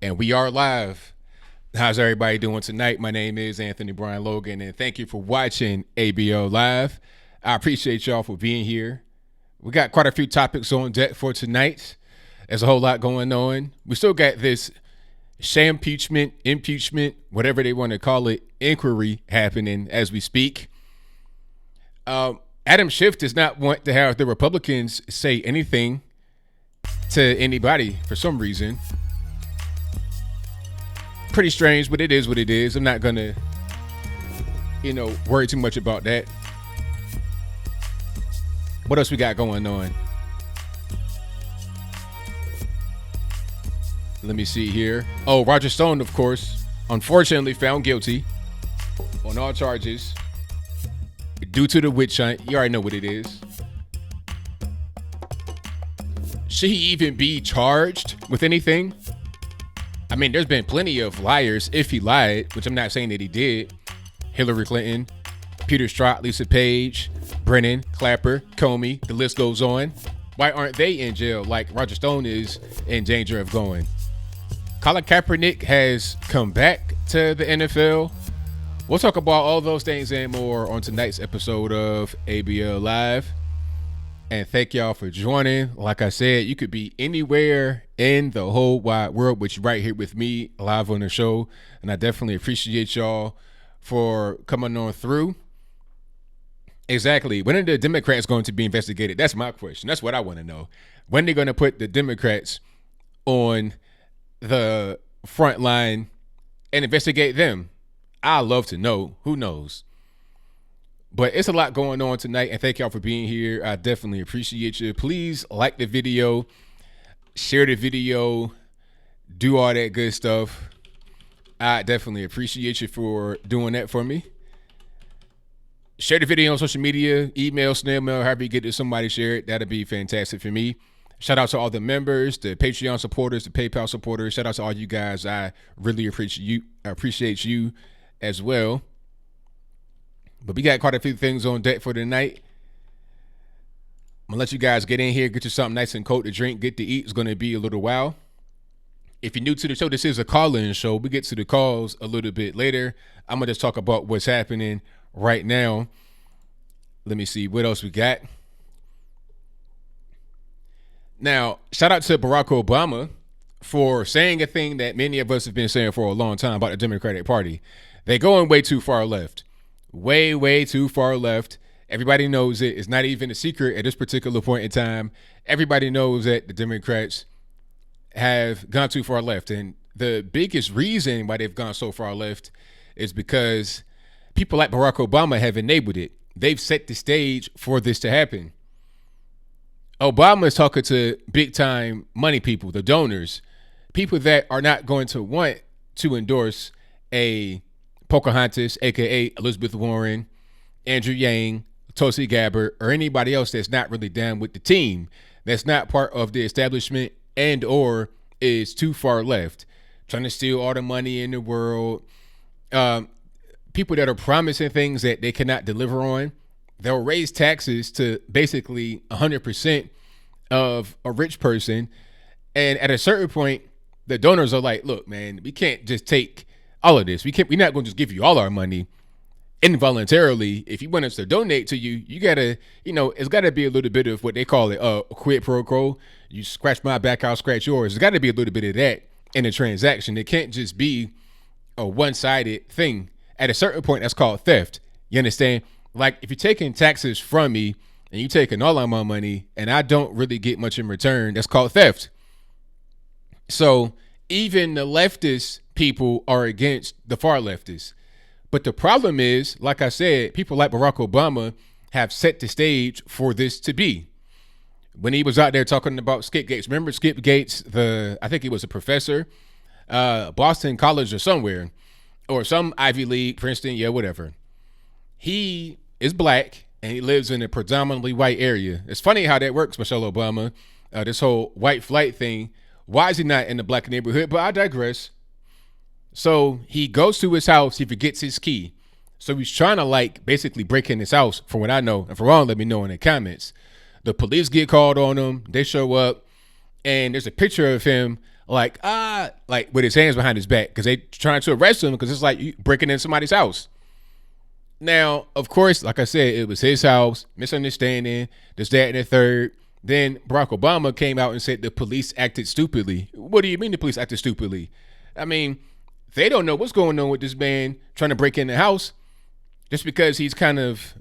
And we are live. How's everybody doing tonight? My name is Anthony Brian Logan, and thank you for watching ABL Live. I appreciate y'all for being here. We got quite a few topics on deck for tonight. There's a whole lot going on. We still got this impeachment, whatever they want to call it, inquiry happening as we speak. Adam Schiff does not want to have the Republicans say anything to anybody for some reason. Pretty strange, but it is what it is. I'm not going to, worry too much about that. What else we got going on? Let me see here. Oh, Roger Stone, of course, unfortunately found guilty on all charges due to the witch hunt. You already know what it is. Should he even be charged with anything? I mean, there's been plenty of liars if he lied, which I'm not saying that he did. Hillary Clinton, Peter Strzok, Lisa Page, Brennan, Clapper, Comey, the list goes on. Why aren't they in jail like Roger Stone is in danger of going? Colin Kaepernick has come back to the NFL. We'll talk about all those things and more on tonight's episode of ABL Live. And thank y'all for joining. Like I said, you could be anywhere in the whole wide world, but you're right here with me live on the show. And I definitely appreciate y'all for coming on through. Exactly. When are the Democrats going to be investigated? That's my question. That's what I want to know. When they're going to put the Democrats on the front line and investigate them? I love to know. Who knows? But it's a lot going on tonight, and thank y'all for being here. I definitely appreciate you. Please like the video, share the video, do all that good stuff. I definitely appreciate you for doing that for me. Share the video on social media, email, snail mail, however you get to somebody, share it. That'd be fantastic for me. Shout out to all the members, the Patreon supporters, the PayPal supporters. Shout out to all you guys. I really appreciate you as well. But we got quite a few things on deck for tonight. I'm going to let you guys get in here, get you something nice and cold to drink, get to eat. It's going to be a little while. If you're new to the show, this is a call-in show. We get to the calls a little bit later. I'm going to just talk about what's happening right now. Let me see what else we got. Now, shout out to Barack Obama for saying a thing that many of us have been saying for a long time about the Democratic Party. They're going way too far left. Way too far left. Everybody knows it. It's not even a secret at this particular point in time. Everybody knows that the Democrats have gone too far left. And the biggest reason why they've gone so far left is because people like Barack Obama have enabled it. They've set the stage for this to happen. Obama is talking to big time money people, the donors, people that are not going to want to endorse a Pocahontas, aka Elizabeth Warren, Andrew Yang, Tulsi Gabbard, or anybody else that's not really down with the team, that's not part of the establishment and or is too far left, trying to steal all the money in the world. People that are promising things that they cannot deliver on. They'll raise taxes to basically 100% of a rich person. And at a certain point, the donors are like, look, man, we can't just take all of this. We're not going to just give you all our money involuntarily. If you want us to donate to you, you got to, it's got to be a little bit of what they call it, quid pro quo. You scratch my back, I'll scratch yours. There's got to be a little bit of that in a transaction. It can't just be a one-sided thing. At a certain point, that's called theft. You understand? Like, if you're taking taxes from me and you're taking all of my money and I don't really get much in return, that's called theft. So even the leftist people are against the far leftists. But the problem is, like I said, people like Barack Obama have set the stage for this to be. When he was out there talking about Skip Gates, remember Skip Gates, I think he was a professor, Boston College or somewhere, or some Ivy League, Princeton, yeah, whatever. He is black and he lives in a predominantly white area. It's funny how that works, Michelle Obama, this whole white flight thing. Why is he not in the black neighborhood? But I digress. So he goes to his house. He forgets his key. So he's trying to basically break in his house, from what I know. And for wrong, let me know in the comments. The police get called on him. They show up. And there's a picture of him like with his hands behind his back because they trying to arrest him because it's like you breaking in somebody's house. Now, of course, like I said, it was his house, misunderstanding, this, that, and the third. Then Barack Obama came out and said the police acted stupidly. What do you mean the police acted stupidly? I mean, they don't know what's going on with this man trying to break in the house. Just because he's kind of,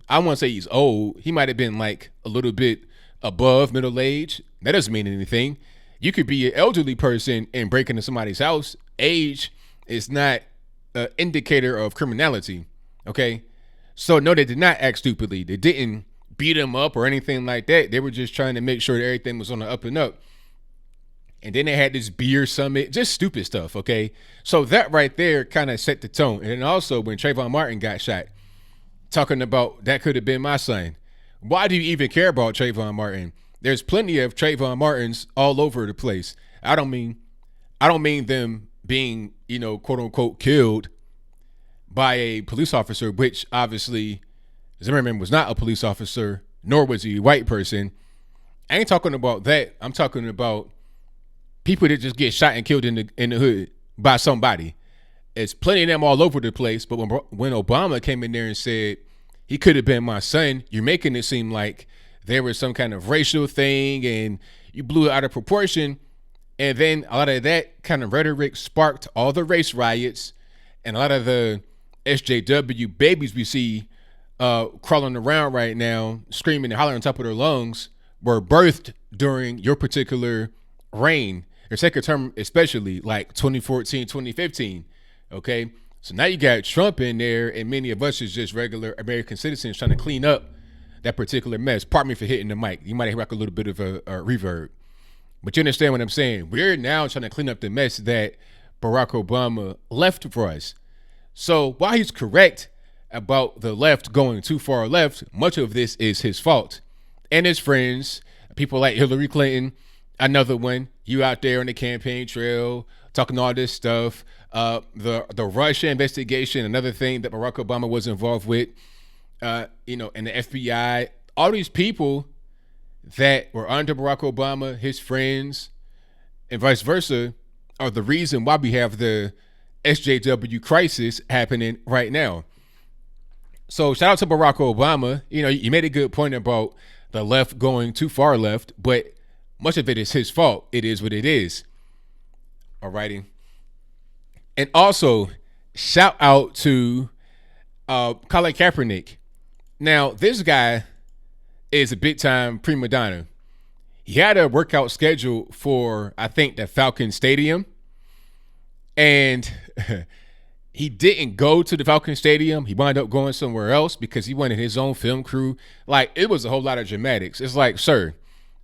I won't say he's old. He might have been like a little bit above middle age. That doesn't mean anything. You could be an elderly person and break into somebody's house. Age is not an indicator of criminality. Okay? So, no, they did not act stupidly. They didn't beat him up or anything like that. They were just trying to make sure that everything was on the up and up. And then they had this beer summit, just stupid stuff, okay? So that right there kind of set the tone. And then also when Trayvon Martin got shot, talking about that could have been my son. Why do you even care about Trayvon Martin? There's plenty of Trayvon Martins all over the place. I don't mean them being, quote unquote, killed by a police officer, which obviously Zimmerman was not a police officer, nor was he a white person. I ain't talking about that. I'm talking about people that just get shot and killed in the hood by somebody. It's plenty of them all over the place. But when Obama came in there and said he could have been my son, you're making it seem like there was some kind of racial thing and you blew it out of proportion. And then a lot of that kind of rhetoric sparked all the race riots and a lot of the SJW babies we see crawling around right now, screaming and hollering on top of their lungs, were birthed during your particular reign. Your second term, especially like 2014, 2015. Okay. So now you got Trump in there, and many of us is just regular American citizens trying to clean up that particular mess. Pardon me for hitting the mic. You might hear like a little bit of a reverb, but you understand what I'm saying. We're now trying to clean up the mess that Barack Obama left for us. So while he's correct about the left going too far left, much of this is his fault and his friends, people like Hillary Clinton. Another one, you out there on the campaign trail talking all this stuff. The Russia investigation, another thing that Barack Obama was involved with, and the FBI. All these people that were under Barack Obama, his friends, and vice versa, are the reason why we have the SJW crisis happening right now. So shout out to Barack Obama. You made a good point about the left going too far left, but much of it is his fault. It is what it is. Alrighty. And also, shout out to Colin Kaepernick. Now, this guy is a big-time prima donna. He had a workout schedule for, I think, the Falcon Stadium. And he didn't go to the Falcon Stadium. He wound up going somewhere else because he wanted his own film crew. Like, it was a whole lot of dramatics. It's like, sir,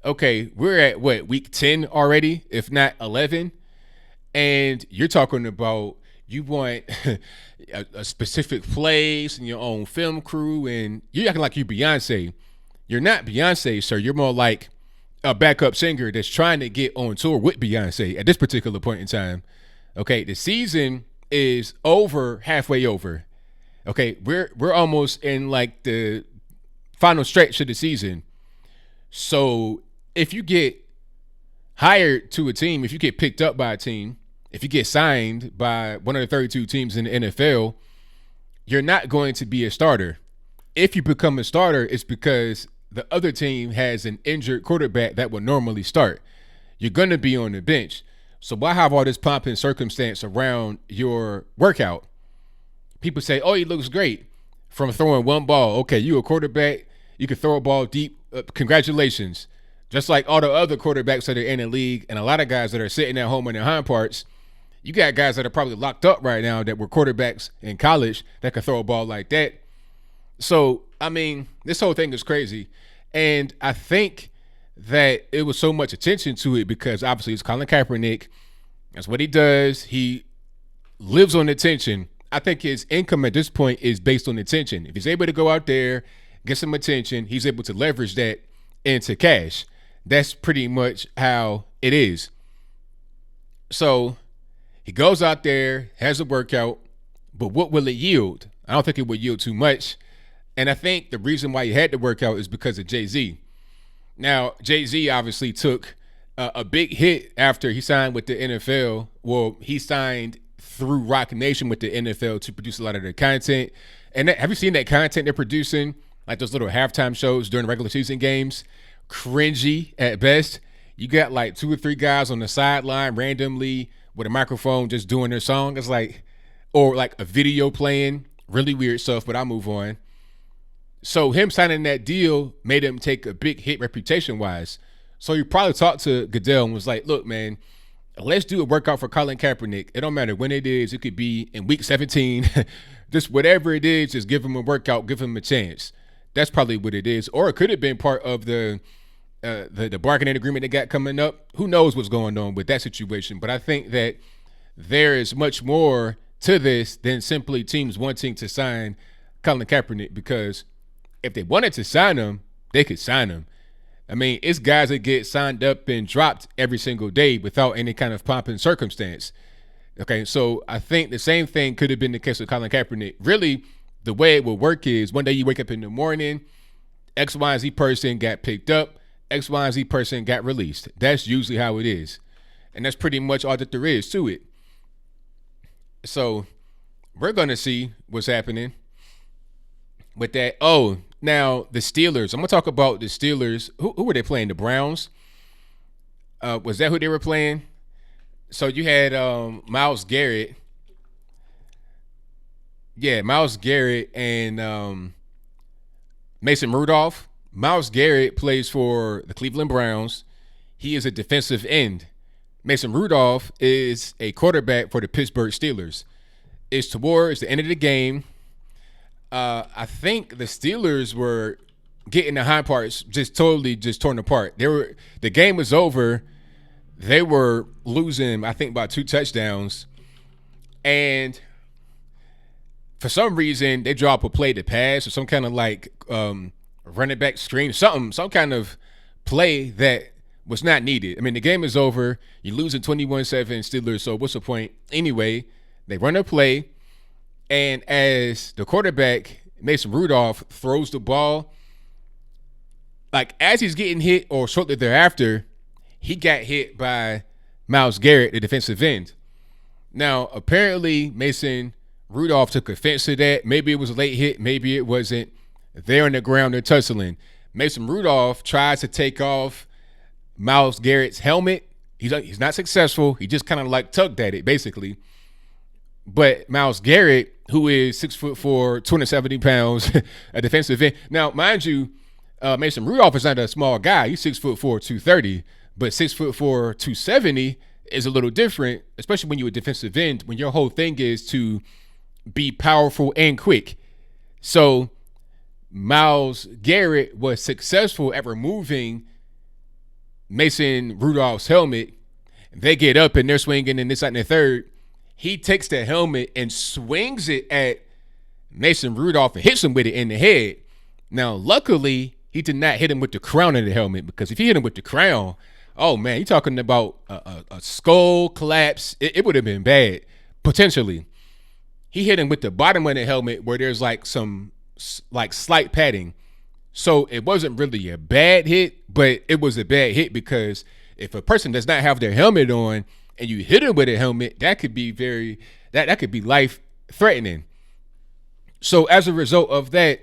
okay, we're at week 10 already, if not 11. And you're talking about you want a specific place and your own film crew, and you're acting like you're Beyonce. You're not Beyonce, sir. You're more like a backup singer that's trying to get on tour with Beyonce at this particular point in time. Okay, the season is halfway over. Okay, we're almost in like the final stretch of the season. So if you get hired to a team, if you get picked up by a team, if you get signed by one of the 32 teams in the NFL, you're not going to be a starter. If you become a starter, it's because the other team has an injured quarterback that would normally start. You're going to be on the bench. So why have all this pomp and circumstance around your workout? People say, oh, he looks great from throwing one ball. Okay, you a quarterback. You can throw a ball deep. Congratulations. Just like all the other quarterbacks that are in the league and a lot of guys that are sitting at home in their hind parts, you got guys that are probably locked up right now that were quarterbacks in college that could throw a ball like that. So, I mean, this whole thing is crazy. And I think that it was so much attention to it because obviously it's Colin Kaepernick. That's what he does. He lives on attention. I think his income at this point is based on attention. If he's able to go out there, get some attention, he's able to leverage that into cash. That's pretty much how it is. So he goes out there, has a workout, but what will it yield? I don't think it will yield too much. And I think the reason why he had to work out is because of Jay-Z. Now, Jay-Z obviously took a big hit after he signed with the NFL. Well, he signed through Rock Nation with the NFL to produce a lot of their content. And have you seen that content they're producing? Like those little halftime shows during regular season games? Cringy at best. You got like 2 or 3 guys on the sideline randomly with a microphone just doing their song. It's like, or like a video playing. Really weird stuff, but I'll move on. So him signing that deal made him take a big hit reputation-wise. So he probably talked to Goodell and was like, look, man, let's do a workout for Colin Kaepernick. It don't matter when it is. It could be in week 17. Just whatever it is, just give him a workout, give him a chance. That's probably what it is. Or it could have been part of the bargaining agreement they got coming up. Who knows what's going on with that situation. But I think that there is much more to this than simply teams wanting to sign Colin Kaepernick, because if they wanted to sign him, they could sign him. I mean, it's guys that get signed up and dropped every single day without any kind of pomp and circumstance. Okay, so I think the same thing could have been the case with Colin Kaepernick. Really, the way it would work is one day you wake up in the morning, X, Y, and Z person got picked up, X, Y, and Z person got released. That's usually how it is. And that's pretty much all that there is to it. So we're going to see what's happening with that. Oh, now the Steelers. I'm going to talk about the Steelers. Who were they playing? The Browns? Was that who they were playing? So you had Myles Garrett. Yeah, Myles Garrett and Mason Rudolph. Myles Garrett plays for the Cleveland Browns. He is a defensive end. Mason Rudolph is a quarterback for the Pittsburgh Steelers. It's towards the end of the game. I think the Steelers were getting the high parts just totally torn apart. The game was over. They were losing, I think, by 2 touchdowns. And for some reason, they drop a play to pass or some kind of like running back screen, some kind of play that was not needed. I mean, the game is over. You're losing 21-7 Steelers, so what's the point? Anyway, they run a play. And as the quarterback, Mason Rudolph, throws the ball, like as he's getting hit or shortly thereafter, he got hit by Myles Garrett, the defensive end. Now, apparently, Mason Rudolph took offense to that. Maybe it was a late hit. Maybe it wasn't. They're on the ground. They're tussling. Mason Rudolph tries to take off Myles Garrett's helmet. He's not successful. He just kind of like tugged at it, basically. But Myles Garrett, who is 6'4", 270 pounds, a defensive end. Now, mind you, Mason Rudolph is not a small guy. He's 6'4", 230, but 6'4", 270 is a little different, especially when you're a defensive end, when your whole thing is to be powerful and quick. So Myles Garrett was successful at removing Mason Rudolph's helmet. They get up and they're swinging and this, that, and the third. He takes the helmet and swings it at Mason Rudolph and hits him with it in the head. Now, luckily, he did not hit him with the crown of the helmet, because if he hit him with the crown, oh, man, you're talking about a skull collapse. It would have been bad, potentially. He hit him with the bottom of the helmet where there's like some like slight padding. So it wasn't really a bad hit, but it was a bad hit because if a person does not have their helmet on and you hit him with a helmet, that could be that could be life threatening. So as a result of that,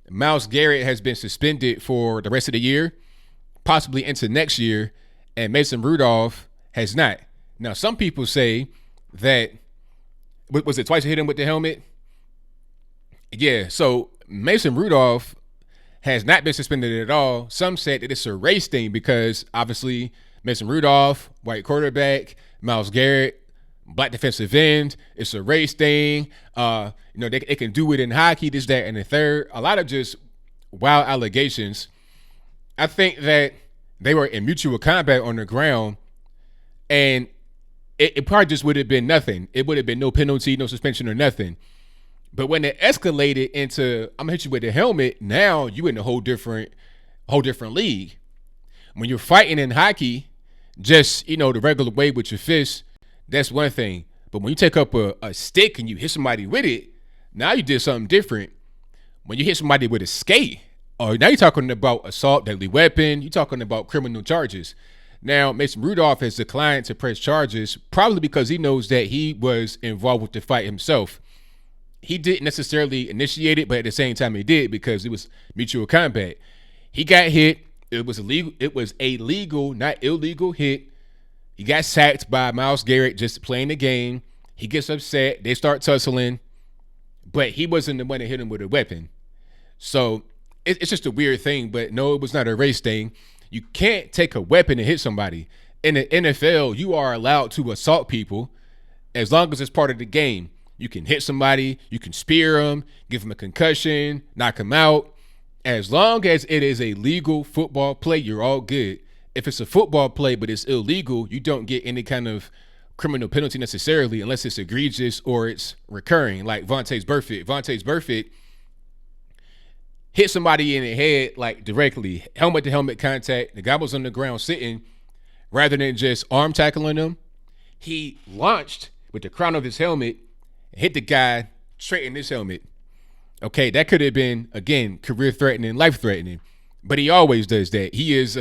Myles Garrett has been suspended for the rest of the year, possibly into next year, and Mason Rudolph has not. Now, some people say that, was it twice he hit him with the helmet? Yeah, so Mason Rudolph has not been suspended at all. Some said that it's a race thing because obviously Mason Rudolph, white quarterback, Myles Garrett, black defensive end. It's a race thing. They can do it in hockey, this, that, and the third. A lot of just wild allegations. I think that they were in mutual combat on the ground, and it probably just would have been nothing. It would have been no penalty, no suspension, or nothing. But when it escalated into, I'm gonna hit you with the helmet, now you in a whole different league. When you're fighting in hockey, just, the regular way with your fist, that's one thing. But when you take up a stick and you hit somebody with it, now you did something different. When you hit somebody with a skate, or now you're talking about assault, deadly weapon, you're talking about criminal charges. Now, Mason Rudolph has declined to press charges, probably because he knows that he was involved with the fight himself. He didn't necessarily initiate it, but at the same time he did, because it was mutual combat. He got hit. It was illegal. It was a legal, not illegal hit. He got sacked by Myles Garrett just playing the game. He gets upset. They start tussling, but he wasn't the one that hit him with a weapon. So it's just a weird thing, but no, it was not a race thing. You can't take a weapon and hit somebody. In the NFL, you are allowed to assault people as long as it's part of the game. You can hit somebody, you can spear them, give them a concussion, knock them out. As long as it is a legal football play, you're all good. If it's a football play but it's illegal, you don't get any kind of criminal penalty necessarily unless it's egregious or it's recurring, like Vontaze Burfict. Vontaze Burfict hit somebody in the head, like directly, helmet-to-helmet contact. The guy was on the ground sitting. Rather than just arm tackling him, he launched with the crown of his helmet and hit the guy straight in his helmet. Okay, that could have been, again, career-threatening, life-threatening. But he always does that. He is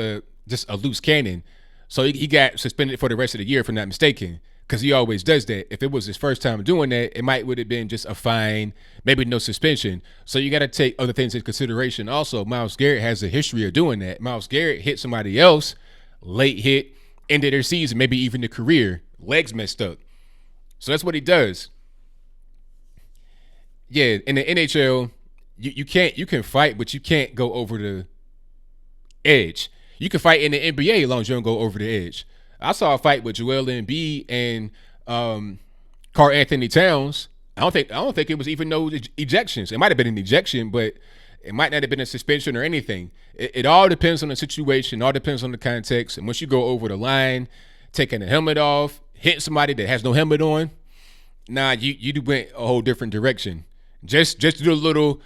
just a loose cannon. So he got suspended for the rest of the year, if I'm not mistaken, because he always does that. If it was his first time doing that, it would have been just a fine, maybe no suspension. So you got to take other things into consideration. Also, Myles Garrett has a history of doing that. Myles Garrett hit somebody else, late hit, ended their season, maybe even the career, legs messed up. So that's what he does. Yeah, in the NHL, you can fight, but you can't go over the edge. You can fight in the NBA as long as you don't go over the edge. I saw a fight with Joel Embiid and Karl Anthony Towns. I don't think it was even no ejections. It might have been an ejection, but it might not have been a suspension or anything. It all depends on the situation. All depends on the context. And once you go over the line, taking the helmet off, hitting somebody that has no helmet on, you went a whole different direction. Just do a little,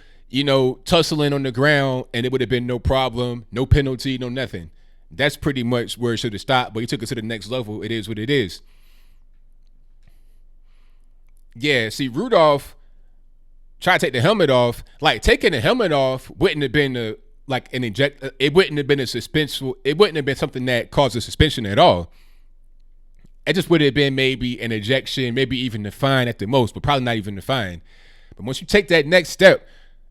tussling on the ground, and it would have been no problem, no penalty, no nothing. That's pretty much where it should have stopped, but he took it to the next level. It is what it is. Yeah, see, Rudolph tried to take the helmet off. Like, taking the helmet off wouldn't have been it wouldn't have been a suspenseful. It wouldn't have been something that caused a suspension at all. It just would have been maybe an ejection, maybe even a fine at the most, but probably not even a fine. But once you take that next step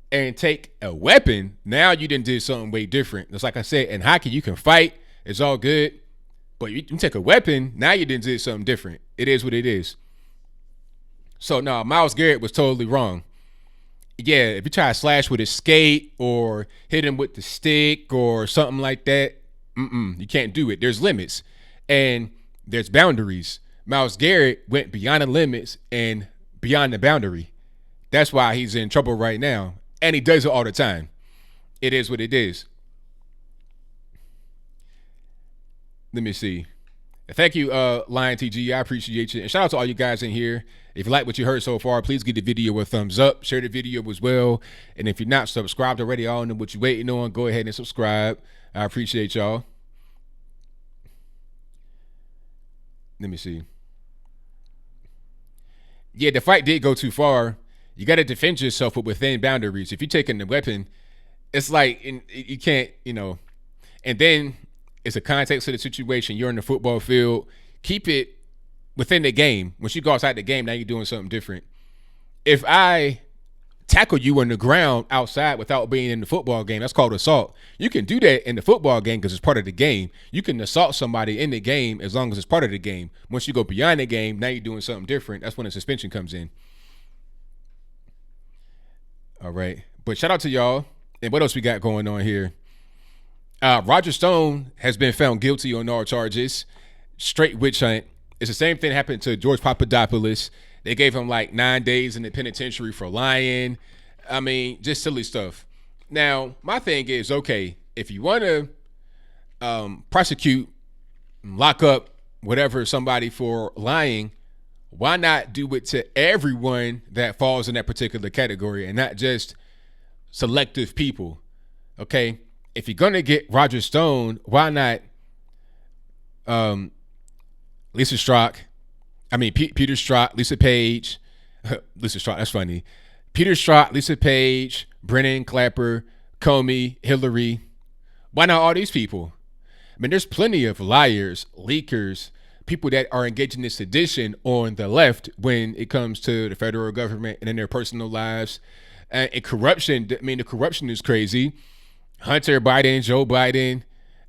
and take a weapon, now you done did something way different. Just like I said, in hockey, you can fight. It's all good. But you take a weapon, now you done did something different. It is what it is. So, no, Myles Garrett was totally wrong. Yeah, if you try to slash with a skate or hit him with the stick or something like that, you can't do it. There's limits. And there's boundaries. Myles Garrett went beyond the limits and beyond the boundary. That's why he's in trouble right now. And he does it all the time. It is what it is. Let me see. Thank you, Lion TG. I appreciate you. And shout out to all you guys in here. If you like what you heard so far, please give the video a thumbs up. Share the video as well. And if you're not subscribed already, I don't know what you're waiting on. Go ahead and subscribe. I appreciate y'all. Let me see. Yeah, the fight did go too far. You got to defend yourself but within boundaries. If you're taking the weapon, it's like you can't, and then it's a context of the situation. You're in the football field. Keep it within the game. Once you go outside the game, now you're doing something different. If I tackle you on the ground outside without being in the football game, that's called assault. You can do that in the football game because it's part of the game. You can assault somebody in the game as long as it's part of the game. Once you go beyond the game, now you're doing something different. That's when the suspension comes in. All right. But shout out to y'all. And what else we got going on here? Roger Stone has been found guilty on all charges. Straight witch hunt. It's the same thing happened to George Papadopoulos. They gave him like 9 days in the penitentiary for lying. I mean, just silly stuff. Now, my thing is, okay, if you want to prosecute, lock up, whatever, somebody for lying, why not do it to everyone that falls in that particular category and not just selective people? Okay, if you're going to get Roger Stone, why not Peter Strzok, Lisa Page, Lisa Strzok, that's funny. Peter Strzok, Lisa Page, Brennan, Clapper, Comey, Hillary. Why not all these people? I mean, there's plenty of liars, leakers, people that are engaging in sedition on the left when it comes to the federal government and in their personal lives. And corruption, I mean, the corruption is crazy. Hunter Biden, Joe Biden.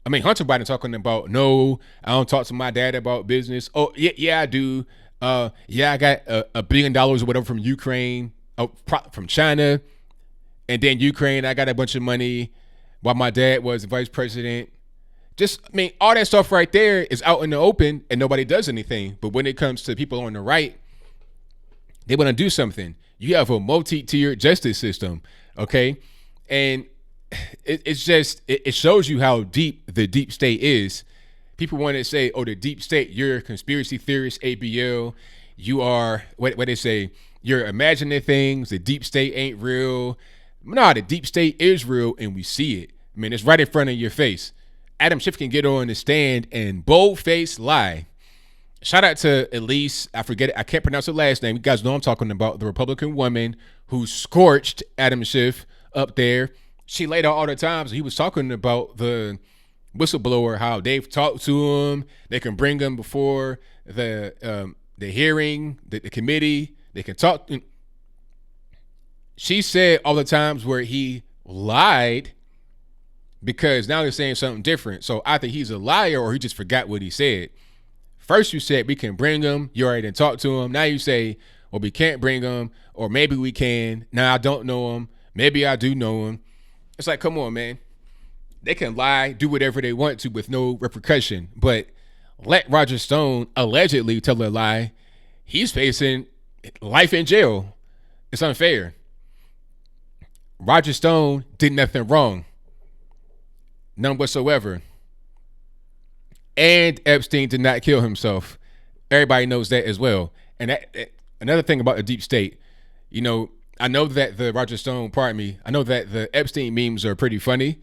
I mean, Hunter Biden talking about, no, I don't talk to my dad about business. Oh, yeah, I do. Yeah, I got $1 billion or whatever from Ukraine, from China. And then Ukraine, I got a bunch of money while my dad was vice president. Just, I mean, all that stuff right there is out in the open and nobody does anything. But when it comes to people on the right, they want to do something. You have a multi-tiered justice system, okay? And it's just, it shows you how deep the deep state is. People want to say, oh, the deep state, you're a conspiracy theorist, ABL. You are, what they say, you're imagining things. The deep state ain't real. No, the deep state is real and we see it. I mean, it's right in front of your face. Adam Schiff can get on the stand and bold-faced lie. Shout out to Elise. I forget it. I can't pronounce her last name. You guys know I'm talking about the Republican woman who scorched Adam Schiff up there. She laid out all the times he was talking about the whistleblower, how they've talked to him. They can bring him before the hearing, the committee. They can talk. She said all the times where he lied, because now they're saying something different. So either he's a liar or he just forgot what he said. First you said we can bring him. You already didn't talk to him. Now you say, well, we can't bring him, or maybe we can. Now I don't know him. Maybe I do know him. It's like, come on, man. They can lie, do whatever they want to with no repercussion. But let Roger Stone allegedly tell a lie. He's facing life in jail. It's unfair. Roger Stone did nothing wrong. None whatsoever. And Epstein did not kill himself. Everybody knows that as well. And that, another thing about the deep state, you know, I know that the Roger Stone, pardon me, I know that the Epstein memes are pretty funny.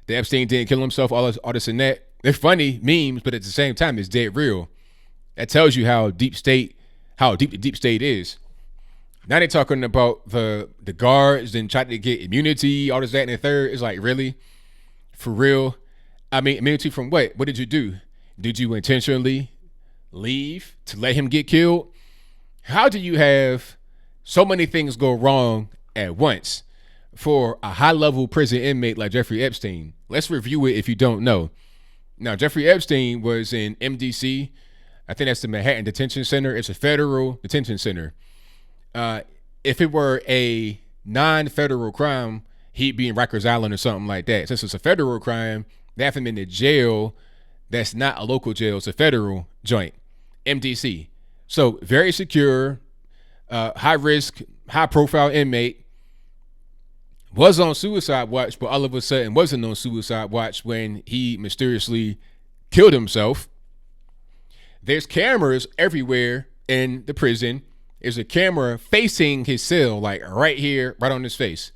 The Epstein didn't kill himself, all this and that. They're funny memes, but at the same time, it's dead real. That tells you how deep the deep state is. Now they're talking about the guards and trying to get immunity, all this, that, and the third. It's like, really? For real? I mean, immunity from what? What did you do? Did you intentionally leave to let him get killed? How do you have so many things go wrong at once for a high-level prison inmate like Jeffrey Epstein? Let's review it if you don't know. Now, Jeffrey Epstein was in MDC. I think that's the Manhattan Detention Center. It's a federal detention center. If it were a non-federal crime, he'd be in Rikers Island or something like that. Since it's a federal crime, they have him in the jail that's not a local jail. It's a federal joint, MDC. So very secure, high risk, high profile inmate. Was on suicide watch, but all of a sudden wasn't on suicide watch when he mysteriously killed himself. There's cameras everywhere in the prison. There's a camera facing his cell, like right here, right on his face.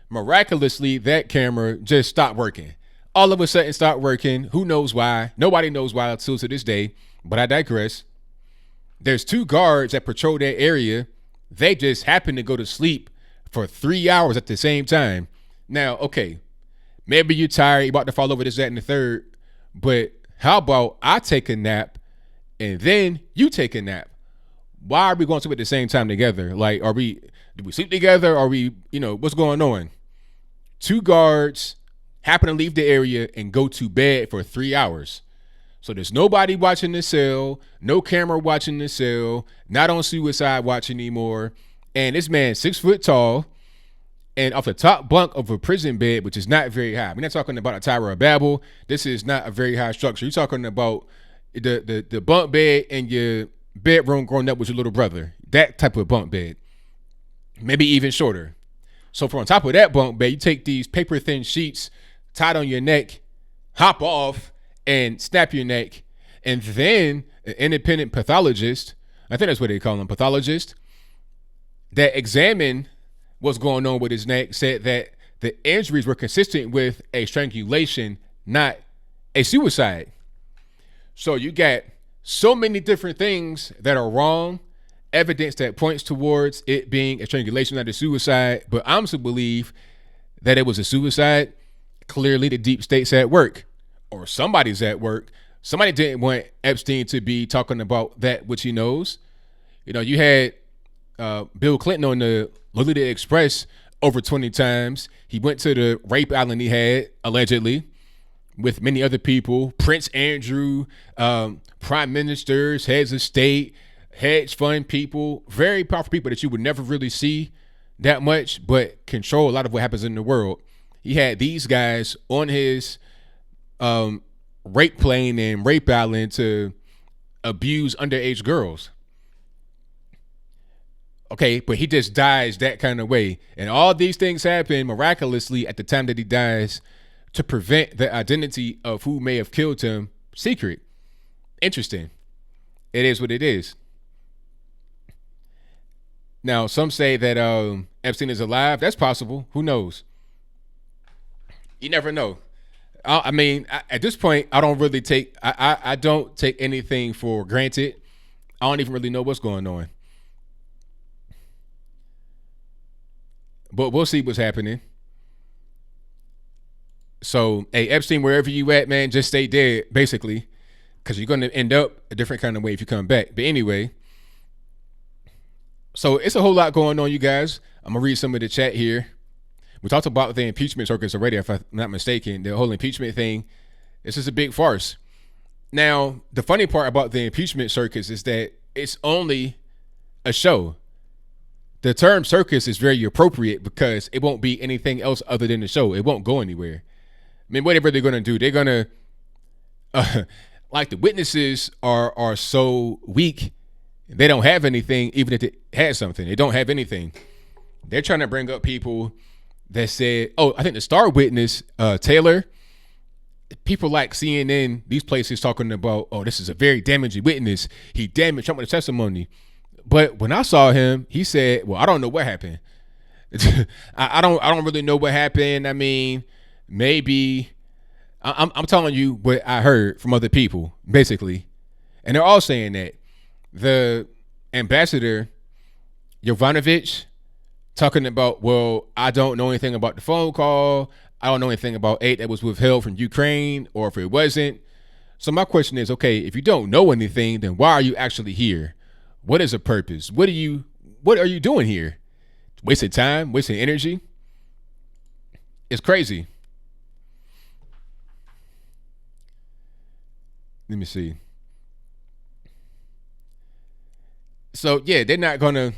Miraculously, that camera just stopped working. All of a sudden stopped working. Who knows why? Nobody knows why until to this day, but I digress. There's 2 guards that patrol that area. They just happen to go to sleep for 3 hours at the same time. Now, okay, maybe you're tired, you're about to fall over this, that, and the third, but how about I take a nap and then you take a nap? Why are we going to sleep at the same time together? Like, do we sleep together? Are we, what's going on? 2 guards happen to leave the area and go to bed for 3 hours. So there's nobody watching the cell, no camera watching the cell, not on suicide watch anymore. And this man's 6 foot tall and off the top bunk of a prison bed, which is not very high. We're not talking about a Tower of Babel. This is not a very high structure. You're talking about the bunk bed in your bedroom growing up with your little brother. That type of bunk bed. Maybe even shorter. So from on top of that bunk bed, you take these paper thin sheets tied on your neck, hop off, and snap your neck. And then an independent pathologist, I think that's what they call them, pathologist, that examined what's going on with his neck, said that the injuries were consistent with a strangulation, not a suicide. So you got so many different things that are wrong, evidence that points towards it being a strangulation, not a suicide, but I'm to believe that it was a suicide. Clearly the deep state's at work. or somebody's at work. Somebody didn't want Epstein to be talking about that which he knows. You know, you had Bill Clinton on the Lolita Express over 20 times. He went to the rape island he had, allegedly, with many other people. Prince Andrew, prime ministers, heads of state, hedge fund people, very powerful people that you would never really see that much, but control a lot of what happens in the world. He had these guys on his rape plane and rape island to abuse underage girls. Okay, but he just dies that kind of way. And all these things happen miraculously at the time that he dies to prevent the identity of who may have killed him secret. Interesting. It is what it is. Now, some say that Epstein is alive. That's possible. Who knows? You never know. I mean, at this point, I don't really take, I don't take anything for granted. I don't even really know what's going on. But we'll see what's happening. So, hey, Epstein, wherever you at, man, just stay dead, basically, because you're going to end up a different kind of way if you come back. But anyway, so it's a whole lot going on, you guys. I'm going to read some of the chat here. We talked about the impeachment circus already, if I'm not mistaken. The whole impeachment thing, this is a big farce. Now, the funny part about the impeachment circus is that it's only a show. The term circus is very appropriate because it won't be anything else other than the show. It won't go anywhere. I mean, whatever they're going to do, they're going to, like the witnesses are so weak, they don't have anything, even if they had something. They don't have anything. They're trying to bring up people that said, oh, I think the star witness, Taylor, people like CNN, these places talking about, oh, this is a very damaging witness. He damaged Trump with his testimony. But when I saw him, he said, well, I don't know what happened. I don't really know what happened. I mean, maybe I'm telling you what I heard from other people, basically. And they're all saying that. The ambassador, Yovanovitch, talking about, well, I don't know anything about the phone call. I don't know anything about aid that was withheld from Ukraine or if it wasn't. So my question is, okay, if you don't know anything, then why are you actually here? What is the purpose? What are you doing here? Wasting time, wasting energy? It's crazy. Let me see. So yeah, they're not gonna,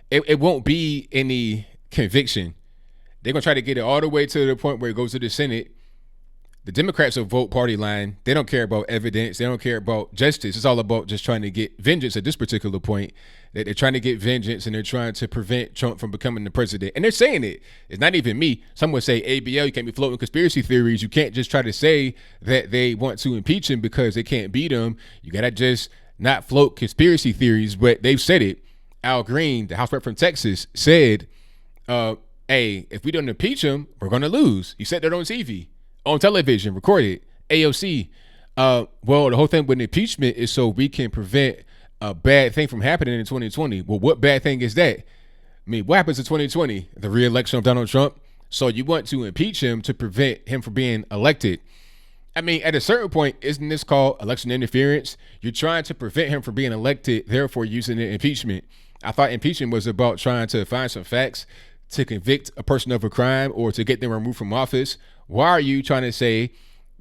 it won't be any conviction. They're gonna try to get it all the way to the point where it goes to the Senate. The Democrats will vote party line. They don't care about evidence. They don't care about justice. It's all about just trying to get vengeance at this particular point. That they're trying to get vengeance and they're trying to prevent Trump from becoming the president. And they're saying it. It's not even me. Some would say ABL, you can't be floating conspiracy theories. You can't just try to say that they want to impeach him because they can't beat him. You got to just not float conspiracy theories. But they've said it. Al Green, the House rep from Texas, said, hey, if we don't impeach him, we're going to lose. He said that on TV. On television, recorded, AOC. Well, the whole thing with impeachment is so we can prevent a bad thing from happening in 2020. Well, what bad thing is that? I mean, what happens in 2020? The re-election of Donald Trump. So you want to impeach him to prevent him from being elected. I mean, at a certain point, isn't this called election interference? You're trying to prevent him from being elected, therefore using the impeachment. I thought impeachment was about trying to find some facts to convict a person of a crime or to get them removed from office. Why are you trying to say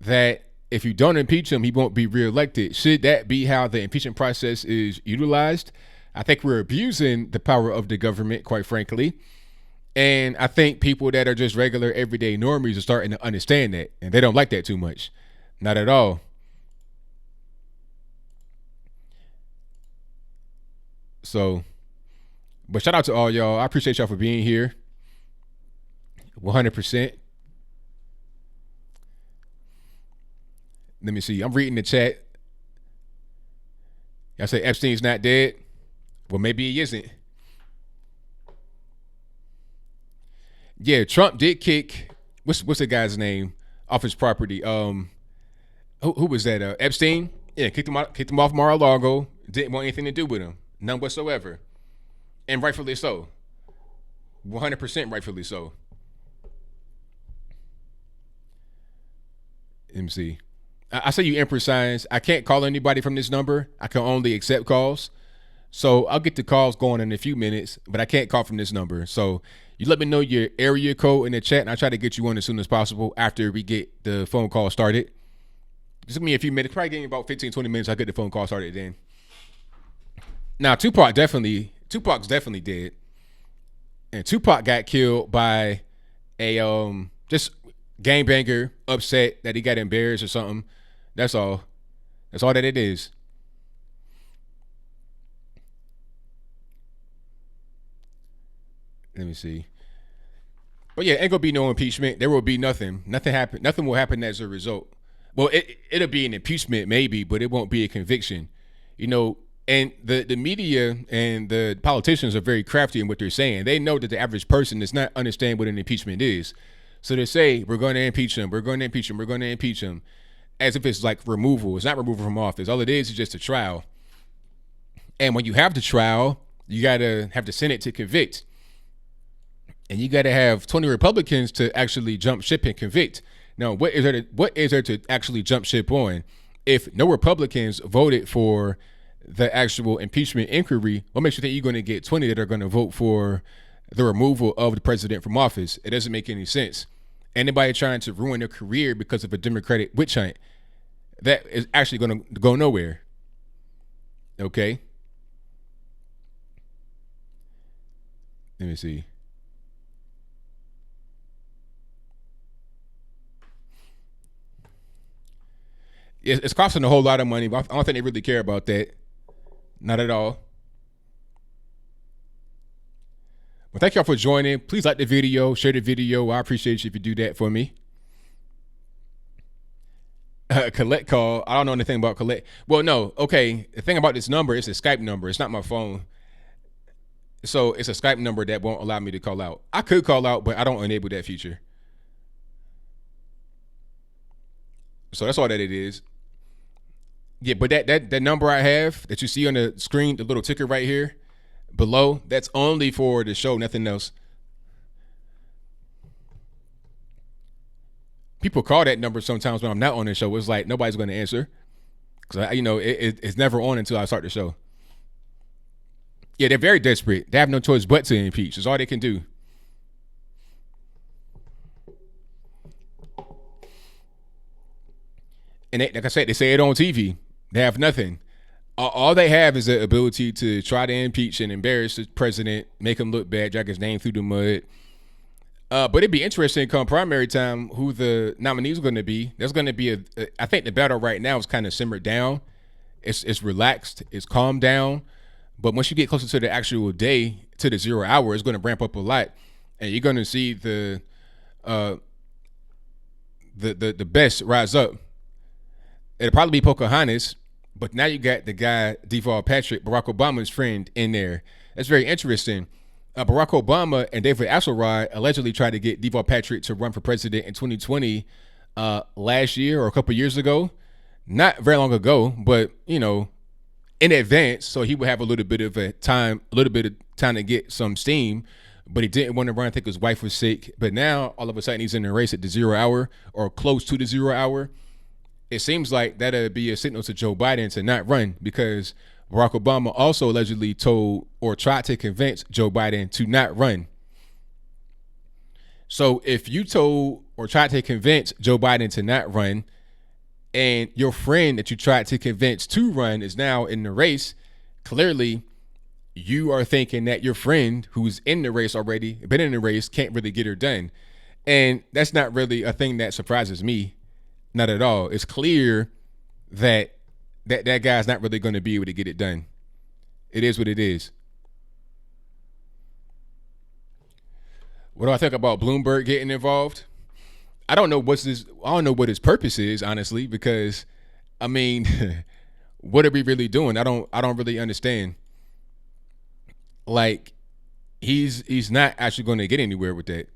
that if you don't impeach him, he won't be reelected? Should that be how the impeachment process is utilized? I think we're abusing the power of the government, quite frankly. And I think people that are just regular, everyday normies are starting to understand that. And they don't like that too much. Not at all. So, but shout out to all y'all. I appreciate y'all for being here. 100%. Let me see. I'm reading the chat. Y'all say Epstein's not dead. Well, maybe he isn't. Yeah, Trump did kick what's the guy's name off his property. Who was that? Epstein. Yeah, kicked him off Mar-a-Lago. Didn't want anything to do with him, none whatsoever, and rightfully so. 100% rightfully so. Let me see. I say you emperor signs. I can't call anybody from this number. I can only accept calls. So I'll get the calls going in a few minutes, but I can't call from this number. So you let me know your area code in the chat, and I'll try to get you on as soon as possible after we get the phone call started. Just give me a few minutes, probably getting about 15, 20 minutes. I'll get the phone call started then. Now, Tupac's definitely dead. And Tupac got killed by a just gangbanger upset that he got embarrassed or something. That's all. That's all that it is. Let me see. But yeah, ain't gonna be no impeachment. There will be nothing. Nothing happen. Nothing will happen as a result. Well, it'll be an impeachment maybe, but it won't be a conviction. You know, and the media and the politicians are very crafty in what they're saying. They know that the average person does not understand what an impeachment is. So they say, we're going to impeach him. We're going to impeach him. We're going to impeach him. As if it's like removal. It's not removal from office. All it is just a trial. And when you have the trial, you got to have the Senate to convict. And you got to have 20 Republicans to actually jump ship and convict. Now, what is there to actually jump ship on? If no Republicans voted for the actual impeachment inquiry, what makes you think you're going to get 20 that are going to vote for the removal of the president from office? It doesn't make any sense. Anybody trying to ruin their career because of a Democratic witch hunt, that is actually going to go nowhere. Okay? Let me see. It's costing a whole lot of money, but I don't think they really care about that. Not at all. Well, thank y'all for joining. Please like the video, share the video. I appreciate you if you do that for me. Colette call. I don't know anything about Colette. Well, no. Okay. The thing about this number, it's a Skype number. It's not my phone. So it's a Skype number that won't allow me to call out. I could call out, but I don't enable that feature. So that's all that it is. Yeah, but that number I have that you see on the screen, the little ticker right here below, that's only for the show, nothing else. People call that number sometimes when I'm not on the show. It's like nobody's going to answer because it's never on until I start the show. Yeah, they're very desperate. They have no choice but to impeach. It's all they can do. And like I said, they say it on TV. They have nothing. All they have is the ability to try to impeach and embarrass the president, make him look bad, drag his name through the mud. But it'd be interesting come primary time who the nominees are going to be. There's going to be I think the battle right now is kind of simmered down. It's relaxed. It's calmed down. But once you get closer to the actual day, to the 0 hour, it's going to ramp up a lot. And you're going to see the best rise up. It'll probably be Pocahontas, but now you got the guy, Deval Patrick, Barack Obama's friend, in there. That's very interesting. Barack Obama and David Axelrod allegedly tried to get Deval Patrick to run for president in 2020 last year or a couple years ago. Not very long ago, but, in advance, so he would have a little bit of time to get some steam, but he didn't want to run. I think his wife was sick. But now, all of a sudden, he's in the race at the 0 hour or close to the 0 hour. It seems like that'll be a signal to Joe Biden to not run because Barack Obama also allegedly told or tried to convince Joe Biden to not run. So if you told or tried to convince Joe Biden to not run and your friend that you tried to convince to run is now in the race, clearly you are thinking that your friend who's in the race already, been in the race, can't really get her done. And that's not really a thing that surprises me. Not at all. It's clear that guy's not really going to be able to get it done. It is what it is. What do I think about Bloomberg getting involved? I don't know what his purpose is, honestly, because what are we really doing? I don't really understand. Like, he's not actually going to get anywhere with that.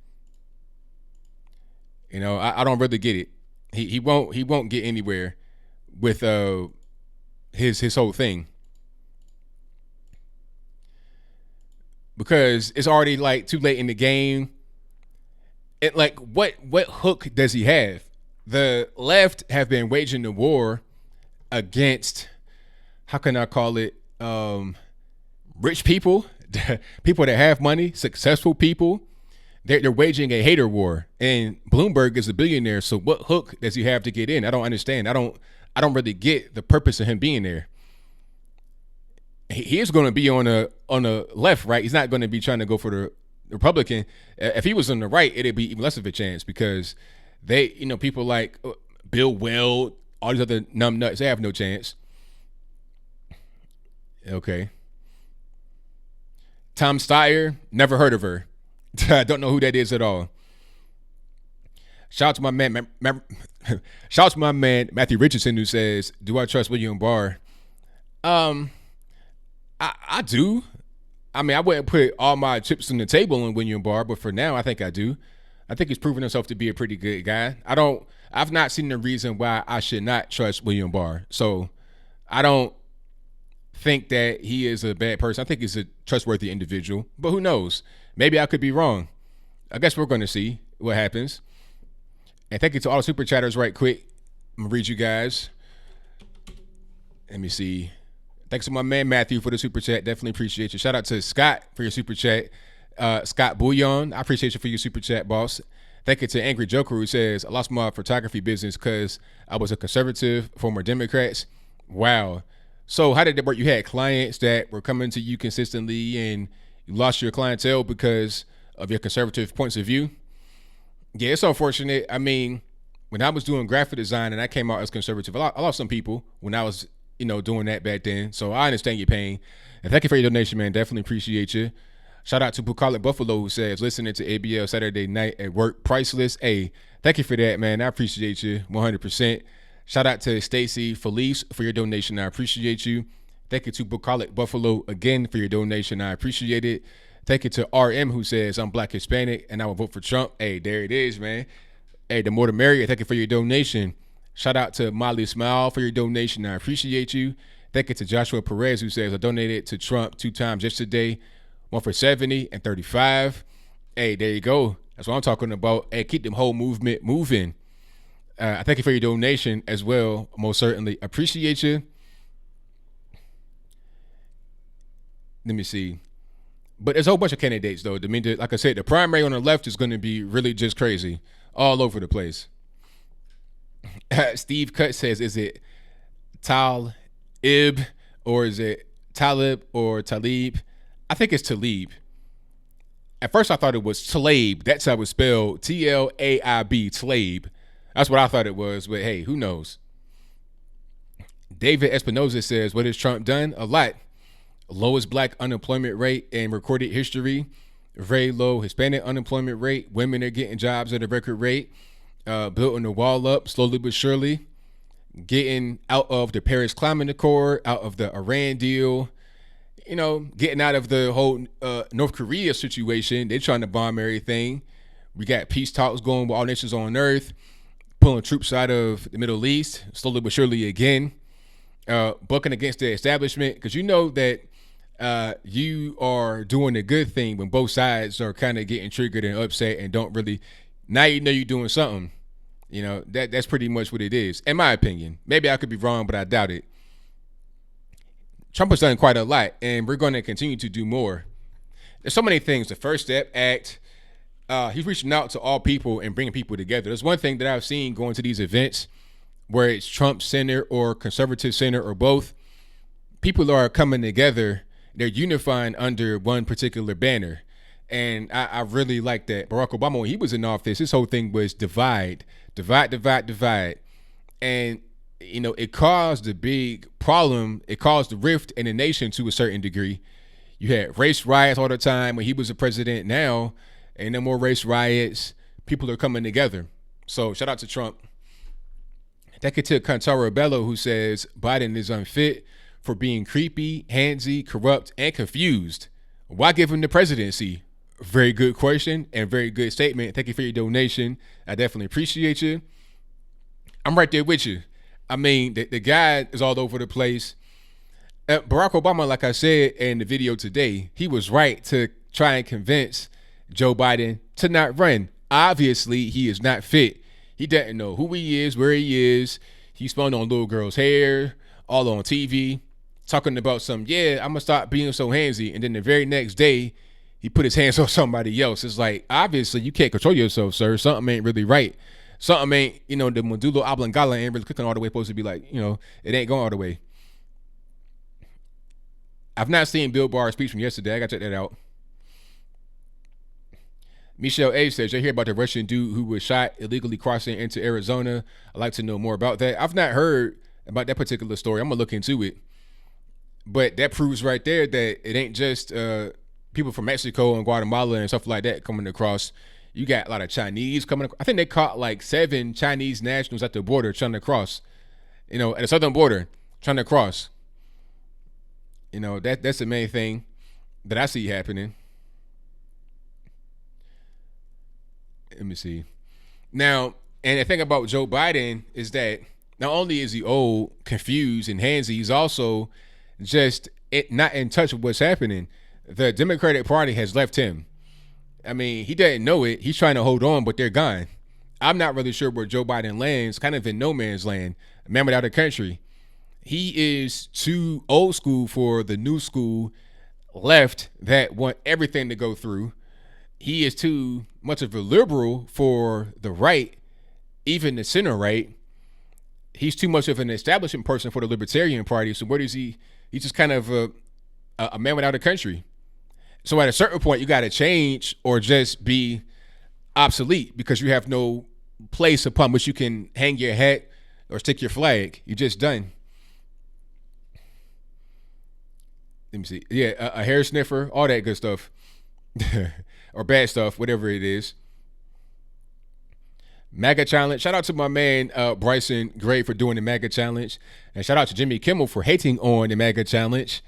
I don't really get it. He won't get anywhere with his whole thing because it's already like too late in the game. It like what hook does he have? The left have been waging the war against, how can I call it, rich people, people that have money, successful people. They're waging a hater war, and Bloomberg is a billionaire. So what hook does he have to get in? I don't understand. I don't really get the purpose of him being there. He is going to be on the left, right? He's not going to be trying to go for the Republican. If he was on the right, it'd be even less of a chance, because they, people like Bill Weld, all these other numbnuts, they have no chance. Okay. Tom Steyer, never heard of her. I don't know who that is at all. Shout out to my man, shout out to my man Matthew Richardson, who says, "Do I trust William Barr?" I do. I mean, I wouldn't put all my chips on the table on William Barr, but for now, I think I do. I think he's proven himself to be a pretty good guy. I've not seen the reason why I should not trust William Barr. So I don't think that he is a bad person. I think he's a trustworthy individual, but who knows? Maybe I could be wrong. I guess we're going to see what happens. And thank you to all the super chatters right quick. I'm going to read you guys. Let me see. Thanks to my man Matthew for the super chat. Definitely appreciate you. Shout out to Scott for your super chat. Scott Bouillon, I appreciate you for your super chat, boss. Thank you to Angry Joker, who says, "I lost my photography business because I was a conservative, former Democrats." Wow. So how did it work? You had clients that were coming to you consistently, and you lost your clientele because of your conservative points of view? Yeah, it's unfortunate. I mean, when I was doing graphic design and I came out as conservative, I lost some people when I was, doing that back then. So I understand your pain. And thank you for your donation, man. Definitely appreciate you. Shout out to Bucolic Buffalo, who says, "Listening to ABL Saturday night at work, priceless." Hey, thank you for that, man. I appreciate you 100%. Shout out to Stacy Felice for your donation. I appreciate you. Thank you to Bucolic Buffalo again for your donation. I appreciate it. Thank you to RM, who says, "I'm Black Hispanic and I will vote for Trump." Hey, there it is, man. Hey, the more the merrier. Thank you for your donation. Shout out to Molly Smile for your donation. I appreciate you. Thank you to Joshua Perez, who says, "I donated to Trump 2 times yesterday, one for 70 and 35. Hey, there you go. That's what I'm talking about. Hey, keep them whole movement moving. I thank you for your donation as well. Most certainly appreciate you. Let me see. But there's a whole bunch of candidates, though. I mean, like I said, the primary on the left is going to be really just crazy, all over the place. Steve Cut says, "Is it Talib or is it Talib or Talib?" I think it's Talib. At first, I thought it was Tlaib. That's how it's spelled. Tlaib. Tlaib. That's what I thought it was. But hey, who knows? David Espinoza says, "What has Trump done? A lot. Lowest black unemployment rate in recorded history. Very low Hispanic unemployment rate. Women are getting jobs at a record rate. Building the wall up slowly but surely. Getting out of the Paris Climate Accord, out of the Iran deal. Getting out of the whole North Korea situation. They're trying to bomb everything. We got peace talks going with all nations on earth. Pulling troops out of the Middle East, slowly but surely again. Bucking against the establishment, because you know that you are doing a good thing when both sides are kind of getting triggered and upset and don't really. Now you know you're doing something. That's pretty much what it is, in my opinion. Maybe I could be wrong, but I doubt it. Trump has done quite a lot, and we're going to continue to do more. There's so many things. The First Step Act, he's reaching out to all people and bringing people together. There's one thing that I've seen going to these events where it's Trump Center or Conservative Center or both. People are coming together. They're unifying under one particular banner. And I really like that. Barack Obama, when he was in office, his whole thing was divide. And it caused a big problem. It caused the rift in the nation to a certain degree. You had race riots all the time when he was the president. Now, ain't no more race riots. People are coming together. So shout out to Trump. Thank you to Kantara Bello, who says Biden is unfit for being creepy, handsy, corrupt, and confused. Why give him the presidency? Very good question and very good statement. Thank you for your donation. I definitely appreciate you. I'm right there with you. I mean, the guy is all over the place. Barack Obama, like I said in the video today, he was right to try and convince Joe Biden to not run. Obviously, he is not fit. He doesn't know who he is, where he is. He's spun on little girl's hair, all on TV, talking about I'm gonna stop being so handsy. And then the very next day, he put his hands on somebody else. It's like, obviously, you can't control yourself, sir. Something ain't really right. Something ain't, the medulla oblongata ain't really clicking all the way. Supposed to be like, it ain't going all the way. I've not seen Bill Barr's speech from yesterday. I got to check that out. Michelle A says, you hear about the Russian dude who was shot illegally crossing into Arizona. I'd like to know more about that. I've not heard about that particular story. I'm going to look into it. But that proves right there that it ain't just people from Mexico and Guatemala and stuff like that coming across. You got a lot of Chinese coming across. I think they caught like 7 Chinese nationals at the border trying to cross, at the southern border trying to cross. That's the main thing that I see happening. Let me see. Now, and the thing about Joe Biden is that not only is he old, confused, and handsy, he's also just not in touch with what's happening. The Democratic Party has left him. I mean, he doesn't know it. He's trying to hold on, but they're gone. I'm not really sure where Joe Biden lands, kind of in no man's land, a man without a country. He is too old school for the new school left that want everything to go through. He is too much of a liberal for the right, even the center right. He's too much of an establishment person for the Libertarian Party. So where does he's just kind of a man without a country. So at a certain point, you got to change or just be obsolete because you have no place upon which you can hang your hat or stick your flag. You're just done. Let me see. Yeah, a hair sniffer, all that good stuff. Or bad stuff, whatever it is. MAGA challenge. Shout out to my man Bryson Gray for doing the MAGA challenge. And shout out to Jimmy Kimmel for hating on the MAGA challenge.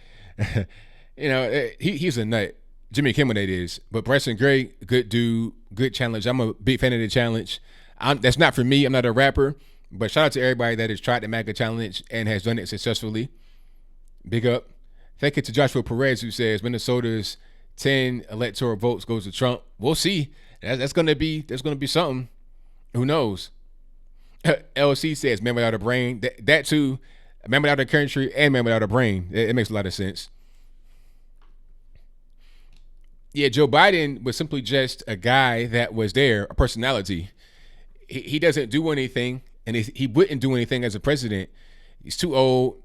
He's a nut. Jimmy Kimmel, that is. But Bryson Gray, good dude, good challenge. I'm a big fan of the challenge. That's not for me. I'm not a rapper. But shout out to everybody that has tried the MAGA challenge and has done it successfully. Big up. Thank you to Joshua Perez, who says Minnesota's 10 electoral votes goes to Trump. We'll see. There's gonna be something. Who knows? LC says man without a brain. That too, man without a country and man without a brain. It makes a lot of sense. Yeah, Joe Biden was simply just a guy that was there, a personality. He doesn't do anything, and he wouldn't do anything as a president. He's too old.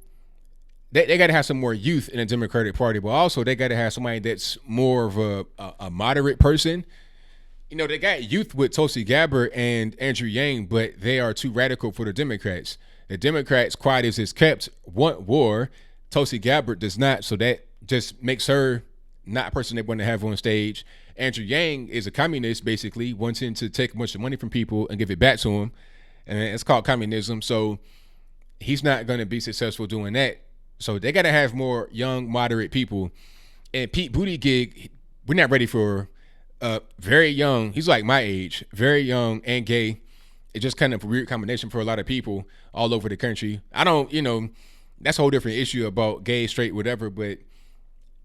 They got to have some more youth in the Democratic Party, but also they got to have somebody that's more of a moderate person. They got youth with Tulsi Gabbard and Andrew Yang, but they are too radical for the Democrats. The Democrats, quiet as it's kept, want war. Tulsi Gabbard does not, so that just makes her not a person they want to have on stage. Andrew Yang is a communist, basically, wanting to take a bunch of money from people and give it back to them, and it's called communism, so he's not going to be successful doing that. So they got to have more young, moderate people. And Pete Buttigieg, we're not ready for very young. He's like my age, very young and gay. It's just kind of a weird combination for a lot of people all over the country. I don't, that's a whole different issue about gay, straight, whatever. But,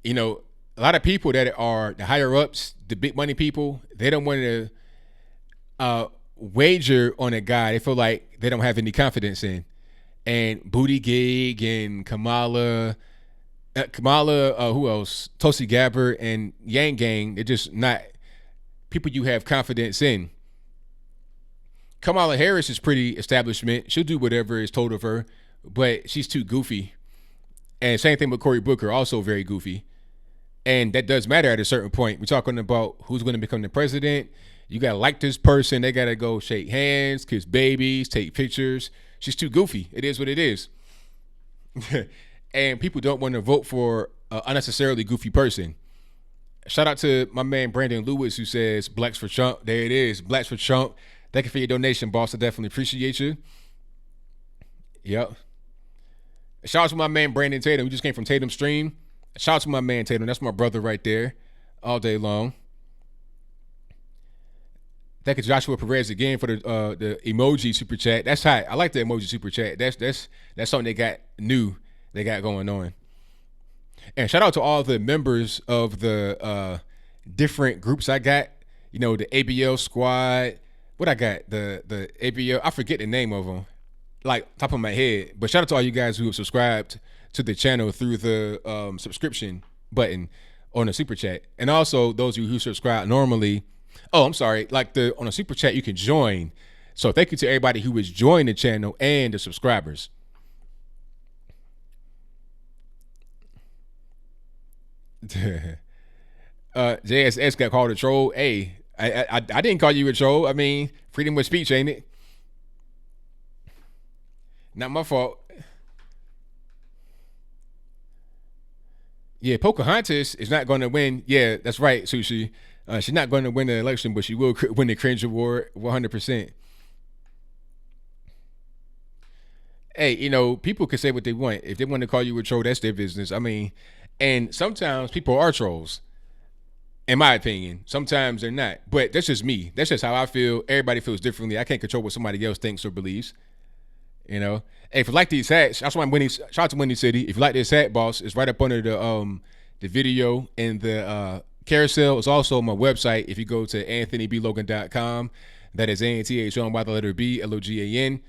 a lot of people that are the higher ups, the big money people, they don't want to wager on a guy they feel like they don't have any confidence in. And Buttigieg and Kamala, who else? Tulsi Gabbard and Yang Gang, they're just not people you have confidence in. Kamala Harris is pretty establishment. She'll do whatever is told of her, but she's too goofy. And same thing with Cory Booker, also very goofy. And that does matter at a certain point. We're talking about who's going to become the president. You got to like this person. They got to go shake hands, kiss babies, take pictures. She's too goofy. It is what it is. And people don't want to vote for an unnecessarily goofy person. Shout out to my man Brandon Lewis, who says Blacks for Trump. There it is. Blacks for Trump. Thank you for your donation, boss. I definitely appreciate you. Yep. Shout out to my man Brandon Tatum. We just came from Tatum Stream. Shout out to my man Tatum. That's my brother right there all day long. Thank you, Joshua Perez, again for the emoji super chat. That's hot. I like the emoji super chat. That's something they got going on. And shout out to all the members of the different groups I got. The ABL squad, what I got, the ABL. I forget the name of them, like top of my head. But shout out to all you guys who have subscribed to the channel through the subscription button on the super chat, and also those of you who subscribe normally. Oh, I'm sorry. Like on a super chat, you can join. So thank you to everybody who has joined the channel and the subscribers. JSS got called a troll. Hey, I didn't call you a troll. I mean, freedom of speech, ain't it? Not my fault. Yeah, Pocahontas is not going to win. Yeah, that's right, Sushi. She's not going to win the election, but she will win the Cringe Award 100%. Hey, people can say what they want. If they want to call you a troll, that's their business. I mean, and sometimes people are trolls, in my opinion. Sometimes they're not. But that's just me. That's just how I feel. Everybody feels differently. I can't control what somebody else thinks or believes. Hey, if you like these hats, shout out to Windy City. If you like this hat, boss, it's right up under the video and the carousel. It's also on my website. If you go to anthonyblogan.com, that is ANTHON by the letter B, LOGAN.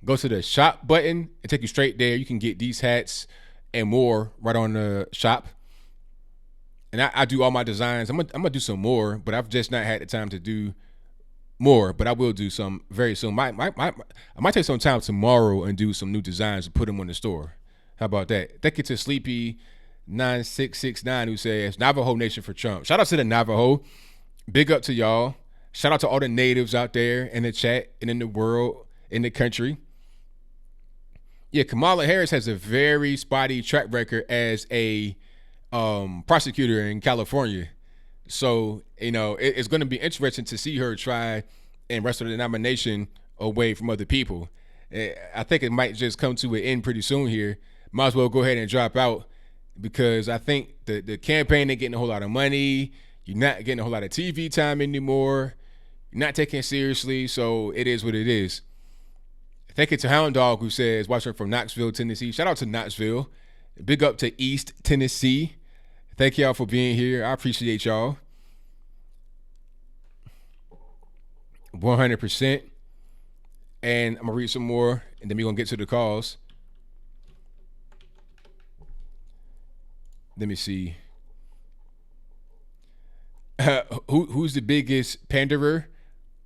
Go to the shop button and take you straight there. You can get these hats and more right on the shop. And I do all my designs. I'm gonna do some more, but I've just not had the time to do more. But I will do some very soon. I might take some time tomorrow and do some new designs and put them on the store. How about that? Thank you to Sleepy 9669 who says Navajo Nation for Trump. Shout out to the Navajo. Big up to y'all. Shout out to all the natives out there in the chat and in the world, in the country. Yeah, Kamala Harris has a very spotty track record as a prosecutor in California. So, it's going to be interesting to see her try and wrestle the nomination away from other people. I think it might just come to an end pretty soon here. Might as well go ahead and drop out because I think the campaign ain't getting a whole lot of money. You're not getting a whole lot of TV time anymore. You're not taking it seriously. So it is what it is. Thank you to Hound Dog who says, watching from Knoxville, Tennessee. Shout out to Knoxville. Big up to East Tennessee. Thank y'all for being here. I appreciate y'all. 100%. And I'm going to read some more, and then we're going to get to the calls. Let me see. Who's the biggest panderer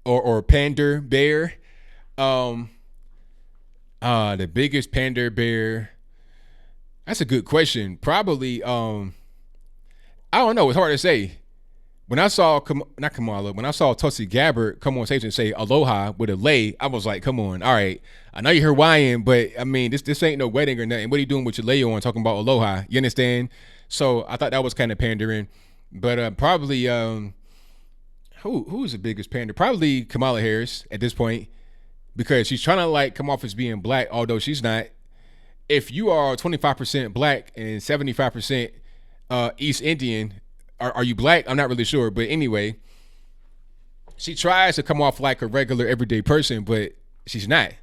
or pander bear? The biggest pander bear. That's a good question. Probably, I don't know. It's hard to say. When I saw, not Kamala, when I saw Tulsi Gabbard come on stage and say aloha with a lei, I was like, come on. All right. I know you're Hawaiian, but I mean, this ain't no wedding or nothing. What are you doing with your lei on talking about aloha? You understand? So I thought that was kind of pandering. But probably, who's the biggest pander? Probably Kamala Harris at this point, because she's trying to come off as being black, although she's not. If you are 25% black and 75% East Indian, are you black? I'm not really sure. But anyway, she tries to come off like a regular everyday person, but she's not.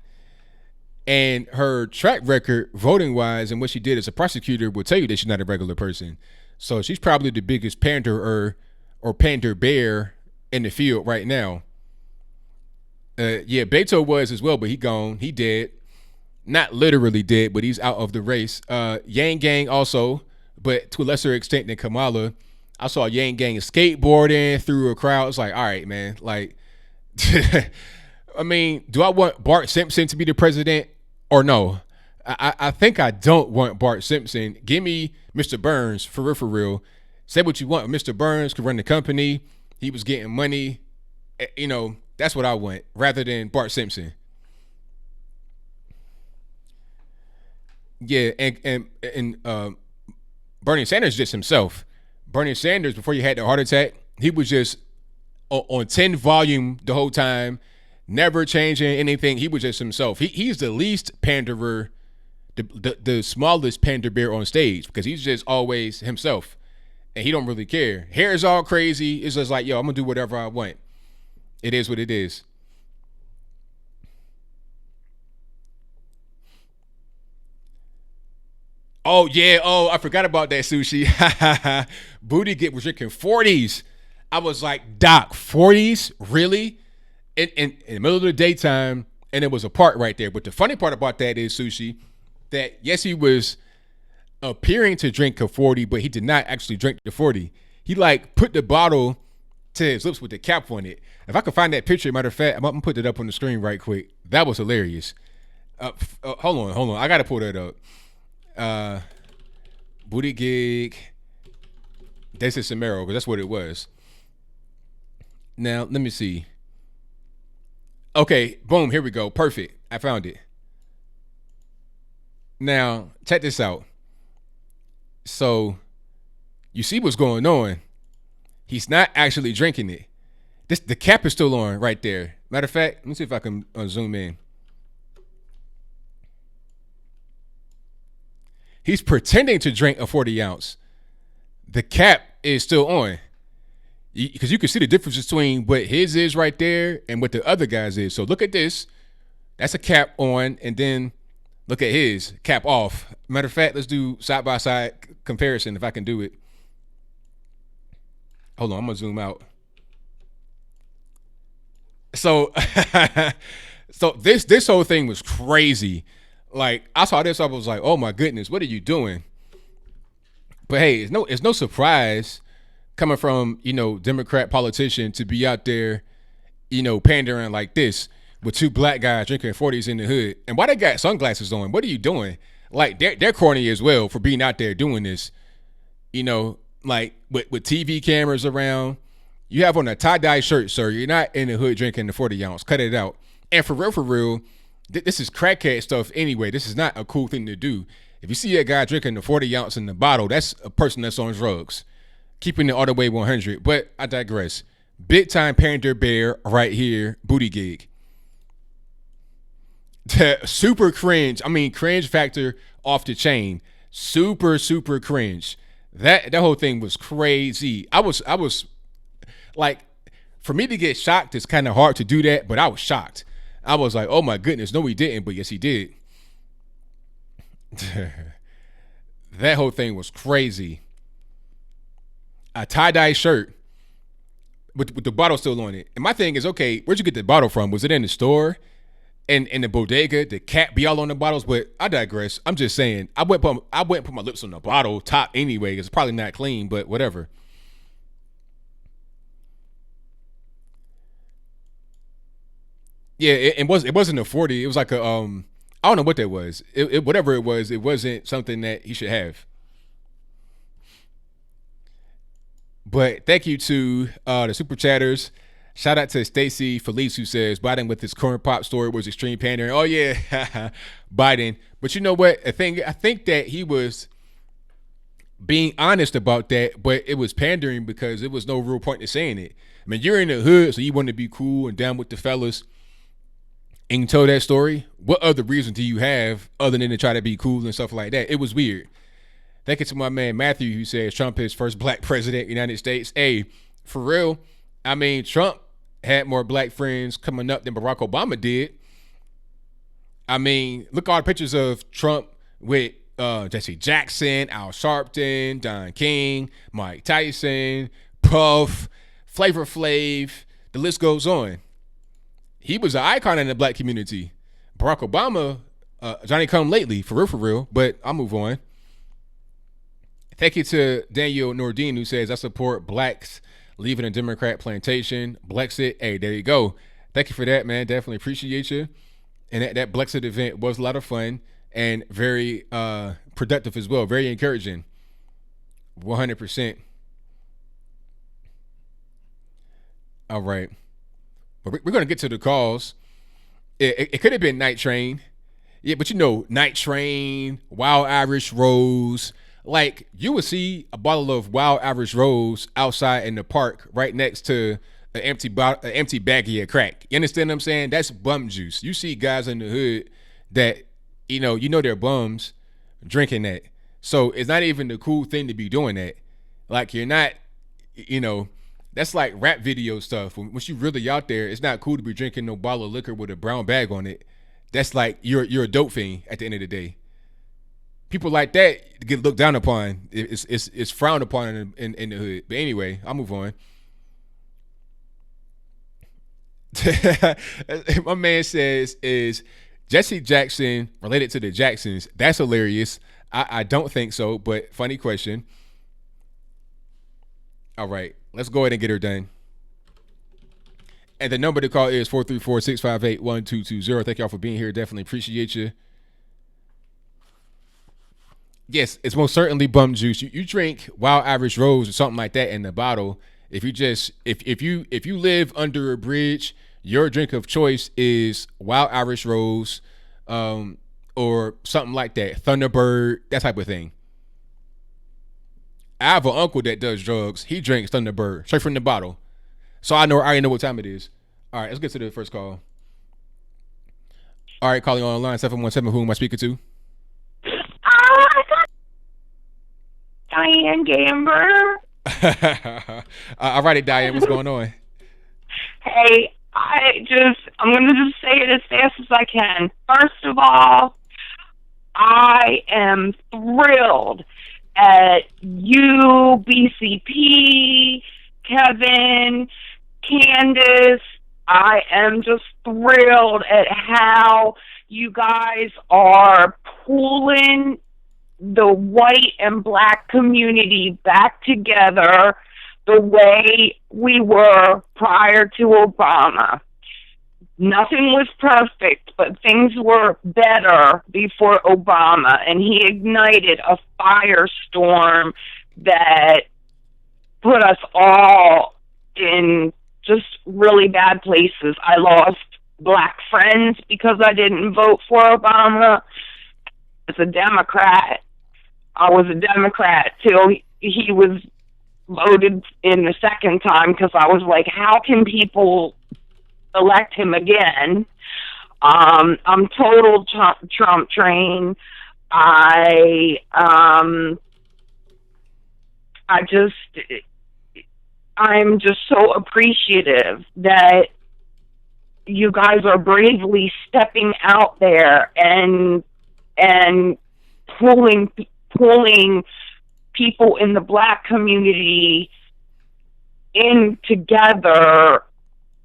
And her track record, voting-wise, and what she did as a prosecutor will tell you that she's not a regular person. So she's probably the biggest panderer or pander bear in the field right now. Yeah, Beto was as well, but he gone. He dead. Not literally dead, but he's out of the race. Yang Gang also, but to a lesser extent than Kamala. I saw Yang Gang skateboarding through a crowd. It's like, all right, man. I mean, do I want Bart Simpson to be the president or no? I think I don't want Bart Simpson. Give me Mr. Burns, for real. Say what you want. Mr. Burns could run the company. He was getting money. That's what I want, rather than Bart Simpson. Yeah, and Bernie Sanders just himself. Bernie Sanders, before he had the heart attack, he was just on 10 volume the whole time, never changing anything. He was just himself. He's the least panderer, the smallest pander bear on stage, because he's just always himself, and he don't really care. Hair is all crazy. It's just like, yo, I'm gonna do whatever I want. It is what it is. Oh, yeah. Oh, I forgot about that, Sushi. Booty was drinking 40s. I was like, Doc, 40s? Really? in the middle of the daytime, and it was a park right there. But the funny part about that is, Sushi, that yes, he was appearing to drink a 40, but he did not actually drink the 40. He like put the bottle to his lips with the cap on it. If I could find that picture, matter of fact, I'm gonna put it up on the screen right quick. That was hilarious. Hold on. I gotta pull that up. Booty gig. This is Samaro, because that's what it was. Now let me see. Okay, boom, here we go. Perfect. I found it. Now check this out. So you see what's going on. He's not actually drinking it. The cap is still on right there. Matter of fact, let me see if I can zoom in. He's pretending to drink a 40 ounce. The cap is still on. Because you can see the difference between what his is right there and what the other guy's is. So look at this. That's a cap on, and then look at his cap off. Matter of fact, let's do side by side comparison if I can do it. Hold on, I'm gonna zoom out. So, so this whole thing was crazy. Like I saw this, I was like, oh my goodness, what are you doing? But hey, it's no surprise coming from, Democrat politician to be out there, pandering like this with two black guys drinking 40s in the hood. And why they got sunglasses on? What are you doing? Like they're corny as well for being out there doing this, like with TV cameras around. You have on a tie-dye shirt, sir. You're not in the hood drinking the 40 ounce. Cut it out. And for real, this is crackhead stuff anyway. This is not a cool thing to do. If you see a guy drinking the 40 ounce in the bottle, that's a person that's on drugs. Keeping it all the way 100. But I digress. Big time pander bear right here. Booty gig. Super cringe. I mean, cringe factor off the chain. Super cringe. That whole thing was crazy. I was like, for me to get shocked, it's kind of hard to do that, but I was shocked. I was like, oh my goodness, no he didn't, but yes he did. That whole thing was crazy. A tie-dye shirt with the bottle still on it. And my thing is, okay, where'd you get the bottle from? Was it in the store? And in the bodega, the cap be all on the bottles? But I digress. I'm just saying, I went and put my lips on the bottle top anyway. It's probably not clean, but whatever. Yeah, it wasn't a 40. It was like a I don't know what that was. Whatever it was, it wasn't something that he should have. But thank you to the super chatters. Shout out to Stacy Felice, who says Biden with his corn pop story was extreme pandering. Oh yeah, Biden. But you know what? I think that he was being honest about that, but it was pandering because there was no real point to saying it. I mean, you're in the hood, so you want to be cool and down with the fellas, and you told that story. What other reason do you have other than to try to be cool and stuff like that? It was weird. Thank you to my man Matthew, who says Trump is first black president of the United States. Hey, for real, I mean, Trump had more black friends coming up than Barack Obama did. I mean, look at all the pictures of Trump with Jesse Jackson, Al Sharpton, Don King, Mike Tyson, Puff, Flavor Flav. The list goes on. He was an icon in the black community. Barack Obama, Johnny come lately, for real. But I'll move on. Thank you to Daniel Nordine, who says, I support blacks leaving a Democrat plantation. Blexit. Hey, there you go. Thank you for that, man. Definitely appreciate you. And that Blexit event was a lot of fun and very productive as well. Very encouraging. 100%. All right. We're going to get to the calls. It could have been Night Train. Yeah, but Night Train, Wild Irish Rose. Like, you would see a bottle of Wild Irish Rose outside in the park right next to an empty baggie of crack. You understand what I'm saying? That's bum juice. You see guys in the hood that, they're bums drinking that. So it's not even the cool thing to be doing that. Like, you're not, that's like rap video stuff. Once you really out there, it's not cool to be drinking no bottle of liquor with a brown bag on it. That's like you're a dope fiend at the end of the day. People like that get looked down upon. It's frowned upon in the hood. But anyway, I'll move on. My man says, is Jesse Jackson related to the Jacksons? That's hilarious. I don't think so, but funny question. All right, let's go ahead and get her done. And the number to call is 434-658-1220. Thank y'all for being here. Definitely appreciate you. Yes, it's most certainly bum juice. You drink Wild Irish Rose or something like that in the bottle. If you just if you live under a bridge, your drink of choice is Wild Irish Rose, or something like that, Thunderbird, that type of thing. I have an uncle that does drugs. He drinks Thunderbird straight from the bottle. So I already know what time it is. All right, let's get to the first call. All right, calling on the line 717. Who am I speaking to? Diane Gamber. All righty, Diane, what's going on? Hey, I'm going to just say it as fast as I can. First of all, I am thrilled at you, BCP, Kevin, Candace. I am just thrilled at how you guys are pulling the white and black community back together the way we were prior to Obama. Nothing was perfect, but things were better before Obama, and he ignited a firestorm that put us all in just really bad places. I lost black friends because I didn't vote for Obama. As a Democrat, I was a Democrat till he was voted in the second time, because I was like, how can people elect him again? I'm total Trump train. I'm just so appreciative that you guys are bravely stepping out there and pulling people in the black community in together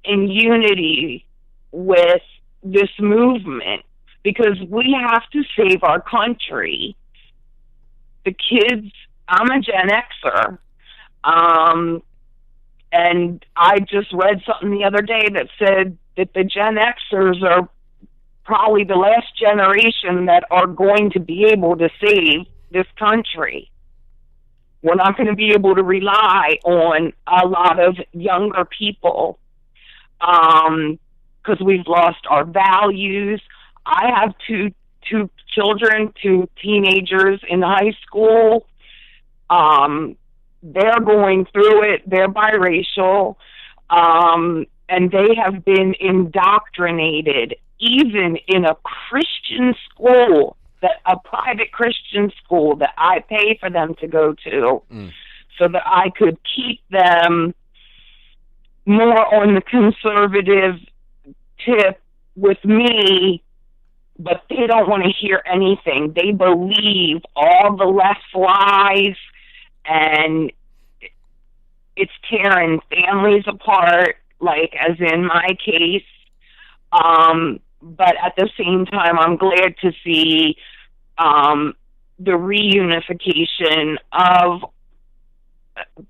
in unity with this movement, because we have to save our country. The kids, I'm a Gen Xer, and I just read something the other day that said that the Gen Xers are probably the last generation that are going to be able to save this country. We're not going to be able to rely on a lot of younger people, because we've lost our values. I have two children, two teenagers in high school. They're going through it. They're biracial, and they have been indoctrinated, even in a Christian school, a private Christian school that I pay for them to go to, so that I could keep them more on the conservative tip with me, but they don't want to hear anything. They believe all the left lies, and it's tearing families apart, like as in my case. But at the same time, I'm glad to see the reunification of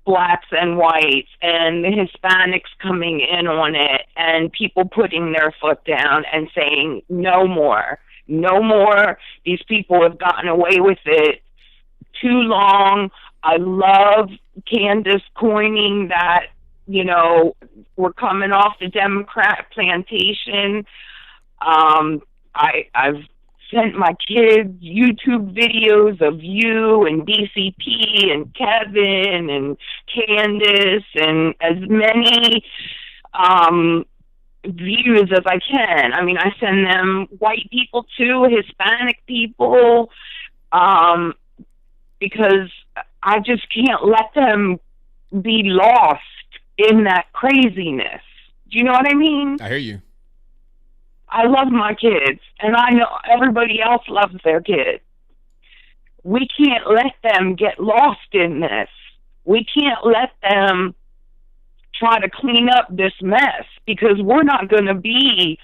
blacks and whites and the Hispanics coming in on it, and people putting their foot down and saying, no more, no more. These people have gotten away with it too long. I love Candace coining that, we're coming off the Democrat plantation. I've sent my kids YouTube videos of you and BCP and Kevin and Candace, and as many views as I can. I mean, I send them white people too, Hispanic people, because I just can't let them be lost in that craziness. Do you know what I mean? I hear you. I love my kids, and I know everybody else loves their kids. We can't let them get lost in this. We can't let them try to clean up this mess, because we're not going to be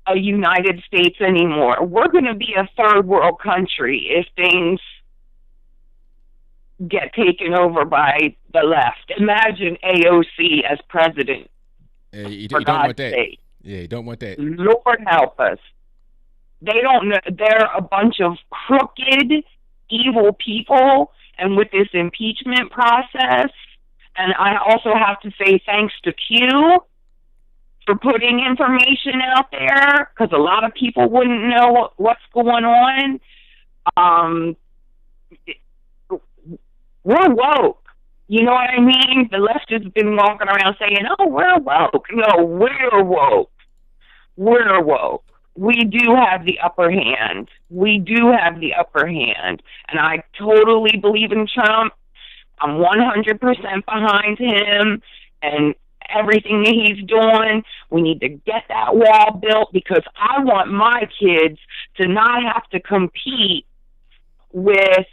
a United States anymore. We're going to be a third world country if things get taken over by the left. Imagine AOC as president. You don't want that. Sake. Yeah, you don't want that. Lord help us. They don't know. They're a bunch of crooked, evil people. And with this impeachment process, and I also have to say thanks to Q for putting information out there, because a lot of people wouldn't know what's going on. We're woke. You know what I mean? The left has been walking around saying, oh, we're woke. No, we're woke. We're woke. We do have the upper hand. We do have the upper hand. And I totally believe in Trump. I'm 100% behind him and everything that he's doing. We need to get that wall built, because I want my kids to not have to compete with,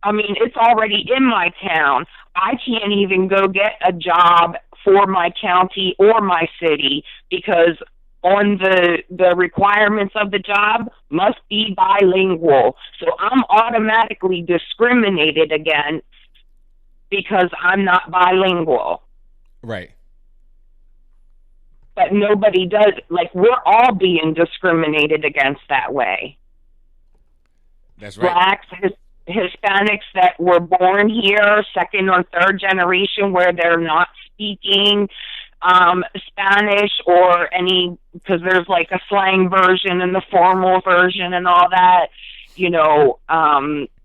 I mean, it's already in my town. I can't even go get a job for my county or my city, because on the requirements of the job must be bilingual. So I'm automatically discriminated against because I'm not bilingual. Right. But nobody does. Like, we're all being discriminated against that way. That's right. Blacks, Hispanics that were born here, second or third generation, where they're not speaking Spanish or any, because there's like a slang version and the formal version and all that, you know,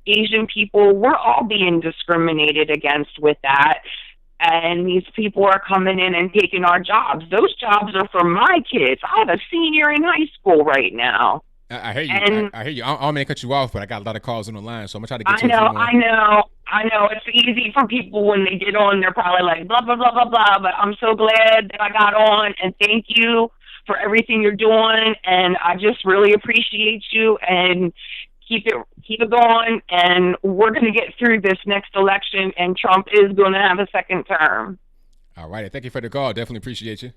Asian people, we're all being discriminated against with that. And these people are coming in and taking our jobs. Those jobs are for my kids. I have a senior in high school right now. I hear you. And I hear you. I don't mean to cut you off, but I got a lot of calls on the line, so I'm going to try to get to I know. It's easy for people when they get on. They're probably like, blah, blah, blah, blah, blah. But I'm so glad that I got on, and thank you for everything you're doing. And I just really appreciate you, and keep it going. And we're going to get through this next election, and Trump is going to have a second term. All right. Thank you for the call. Definitely appreciate you.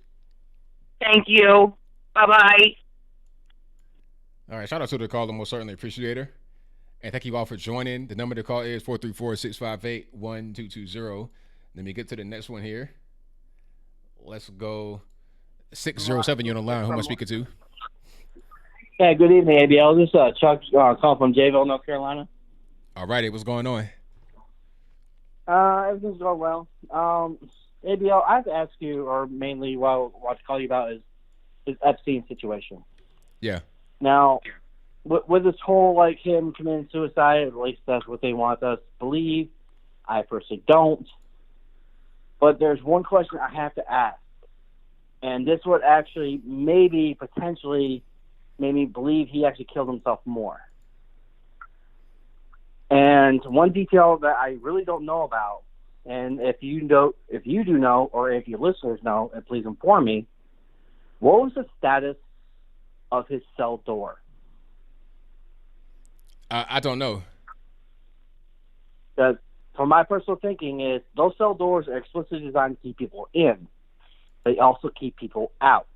Thank you. Bye-bye. All right, shout out to the caller. Most certainly appreciate her. And thank you all for joining. The number to call is 434-658-1220. Let me get to the next one here. Let's go 607. You're on the line. Who am I speaking to? Yeah, good evening, ABL. This is Chuck calling from Jayville, North Carolina. All righty, what's going on? Everything's going well. ABL, I have to ask you, or mainly what I want to call you about is Epstein situation. Yeah. Now, with this whole, like, him committing suicide, at least that's what they want us to believe. I personally don't. But there's one question I have to ask. And this would actually potentially made me believe he actually killed himself more. And one detail that I really don't know about, and if you do know, or if your listeners know, and please inform me, what was the status of his cell door? I don't know. Because from my personal thinking is those cell doors are explicitly designed to keep people in. They also keep people out.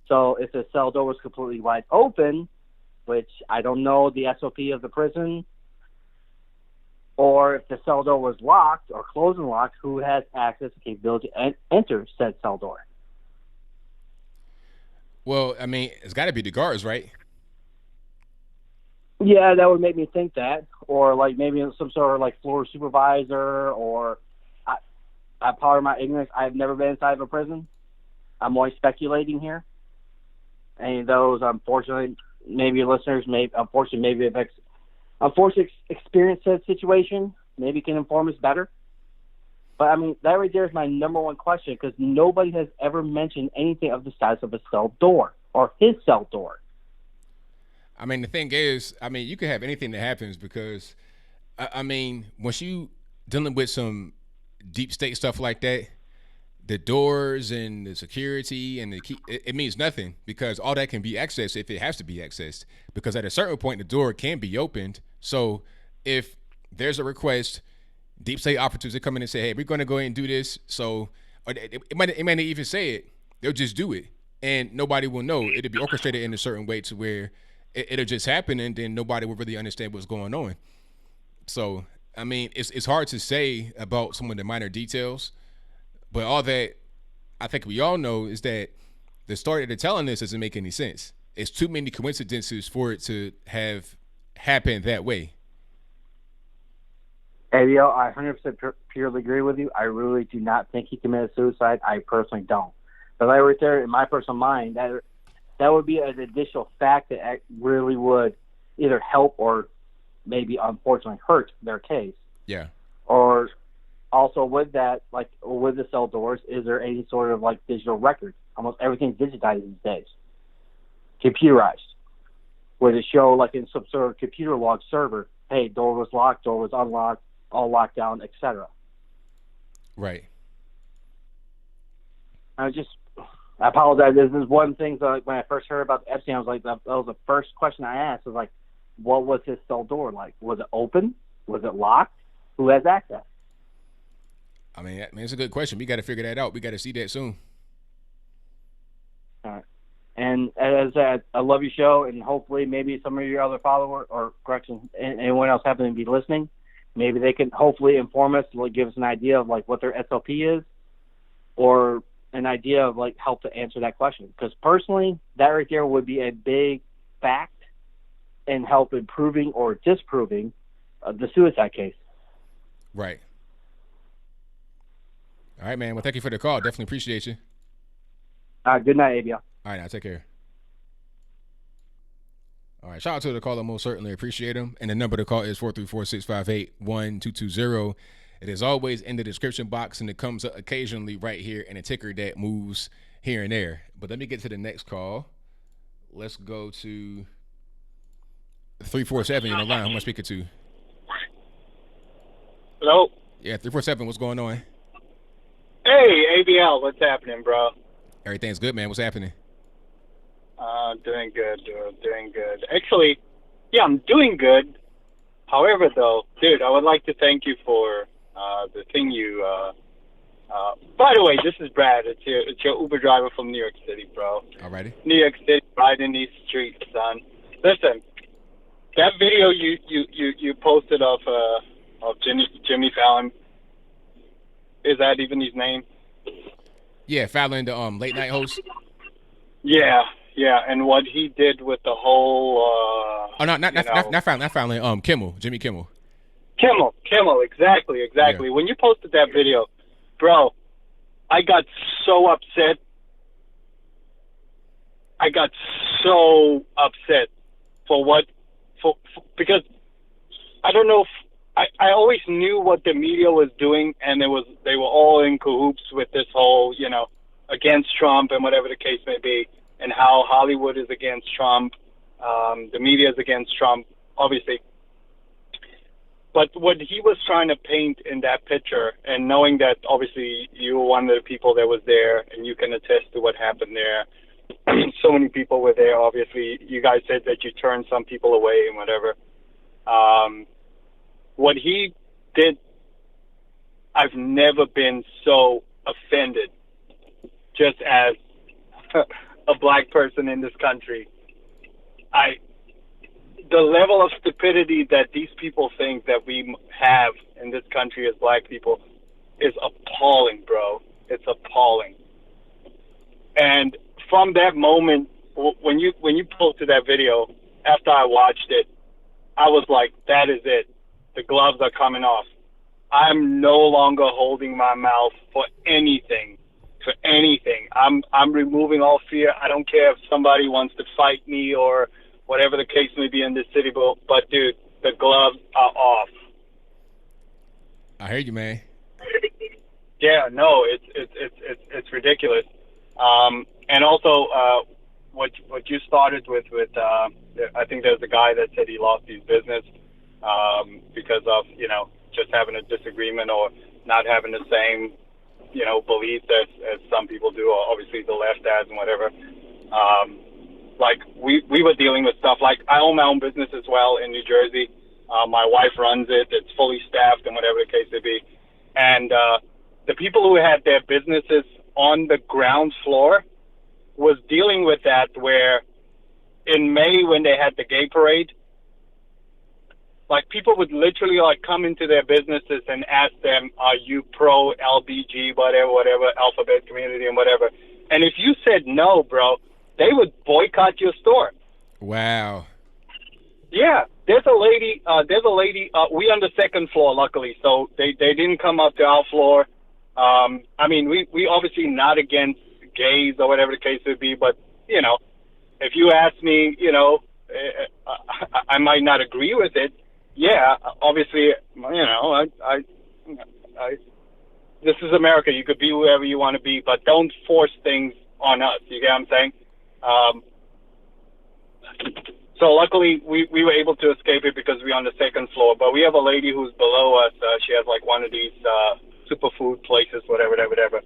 So if the cell door was completely wide open, which I don't know the SOP of the prison, or if the cell door was locked or closed and locked, who has access and capability to enter said cell door? Well, I mean, it's got to be the guards, right? Yeah, that would make me think that. Or like maybe some sort of like floor supervisor, or I part of my ignorance, I've never been inside of a prison. I'm only speculating here. Any of those, unfortunately, maybe your listeners may unfortunately experience that situation, maybe can inform us better. But, I mean, that right there is my number one question, because nobody has ever mentioned anything of the status of a cell door or his cell door. I mean, the thing is, I mean, you could have anything that happens because, I mean, once you dealing with some deep state stuff like that, the doors and the security and the key, it means nothing, because all that can be accessed if it has to be accessed, because at a certain point, the door can be opened. So if there's a request, Deep state operatives, they come in and say, hey, we're going to go ahead and do this. So or it might not even say it. They'll just do it. And nobody will know. It'll be orchestrated in a certain way to where it'll just happen, and then nobody will really understand what's going on. So, I mean, it's hard to say about some of the minor details, but all that I think we all know is that the story that they're telling us doesn't make any sense. It's too many coincidences for it to have happened that way. ABL, I 100% purely agree with you. I really do not think he committed suicide. I personally don't. But right there, in my personal mind, that would be an additional fact that really would either help or maybe unfortunately hurt their case. Yeah. Or also with that, like with the cell doors, is there any sort of like digital record? Almost everything's digitized these days, computerized, where they show like in some sort of computer log server, hey, door was locked, door was unlocked, all locked down, etc. Right. I apologize. This is one thing. So like when I first heard about Epstein, I was like, that was the first question I asked. Was like, what was his cell door like? Was it open? Was it locked? Who has access? I mean, it's a good question. We got to figure that out. We got to see that soon. All right. And as I said, I love your show, and hopefully maybe some of your other followers or correction, anyone else happen to be listening, maybe they can hopefully inform us, like give us an idea of like what their SOP is, or an idea of like help to answer that question. Because personally, that right there would be a big fact and help improving or disproving the suicide case. Right. All right, man. Well, thank you for the call. Definitely appreciate you. Good night, ABL. All right, now take care. All right, shout out to the caller. Most certainly appreciate him. And the number to call is 434-658-1220. It is always in the description box, and it comes up occasionally right here in a ticker that moves here and there. But let me get to the next call. Let's go to 347 in the line. Who am I speaking to? Hello? Yeah, 347. What's going on? Hey, ABL, what's happening, bro? Everything's good, man. What's happening? Doing good, dude. Doing good. Actually, yeah, I'm doing good. However, though, dude, I would like to thank you for the thing you. By the way, this is Brad. It's your Uber driver from New York City, bro. Alrighty. New York City, riding these streets, son. Listen, that video you posted of Jimmy Fallon. Is that even his name? Yeah, Fallon, the late night host. Yeah, and what he did with the whole. Not Fallon. Kimmel, Jimmy Kimmel. Kimmel, exactly. Yeah. When you posted that video, bro, I got so upset. Because I don't know if I always knew what the media was doing, and they were all in cahoots with this whole, against Trump and whatever the case may be, and how Hollywood is against Trump, the media is against Trump, obviously. But what he was trying to paint in that picture, and knowing that obviously you were one of the people that was there, and you can attest to what happened there. So many people were there. Obviously, you guys said that you turned some people away and whatever. What he did, I've never been so offended, just as a black person in this country. The level of stupidity that these people think that we have in this country as black people is appalling, bro. It's appalling. And from that moment, when you posted that video, after I watched it, I was like, that is it. The gloves are coming off. I'm no longer holding my mouth for anything. I'm removing all fear. I don't care if somebody wants to fight me or whatever the case may be in this city, but dude, the gloves are off. I hear you, man. Yeah, no, it's ridiculous. And also, what you started with I think there's a guy that said he lost his business because of just having a disagreement or not having the same beliefs as some people do, or obviously the left has and whatever. Like we were dealing with stuff like I own my own business as well in New Jersey. My wife runs it. It's fully staffed and whatever the case may be. And the people who had their businesses on the ground floor was dealing with that, where in May when they had the gay parade, like people would literally like come into their businesses and ask them, are you pro LBG, whatever, alphabet community and whatever. And if you said no, bro, they would boycott your store. Wow. Yeah, there's a lady, we on the second floor, luckily, so they didn't come up to our floor. I mean, we obviously not against gays or whatever the case would be, but, you know, if you ask me, you know, I might not agree with it. Yeah, obviously, you know, I this is America. You could be whoever you want to be, but don't force things on us. You get what I'm saying? So luckily, we were able to escape it because we're on the second floor. But we have a lady who's below us. She has like one of these superfood places, whatever.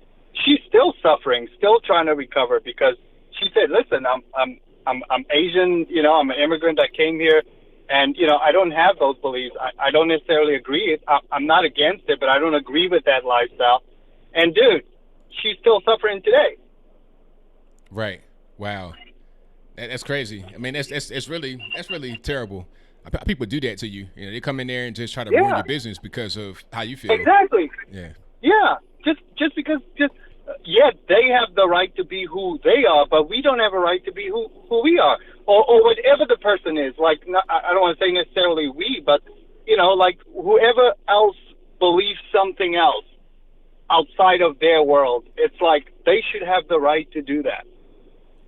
She's still suffering, still trying to recover, because she said, "Listen, I'm Asian. You know, I'm an immigrant. I came here, and you know, I don't have those beliefs. I don't necessarily agree. I'm not against it, but I don't agree with that lifestyle." And dude, she's still suffering today. Right. Wow. That's crazy. I mean, that's really terrible. People do that to you. You know, they come in there and just try to ruin your business because of how you feel. Exactly. Yeah. Yeah. Just because they have the right to be who they are, but we don't have a right to be who we are, or whatever the person is. Like, I don't want to say necessarily we, but you know, like whoever else believes something else outside of their world, it's like they should have the right to do that.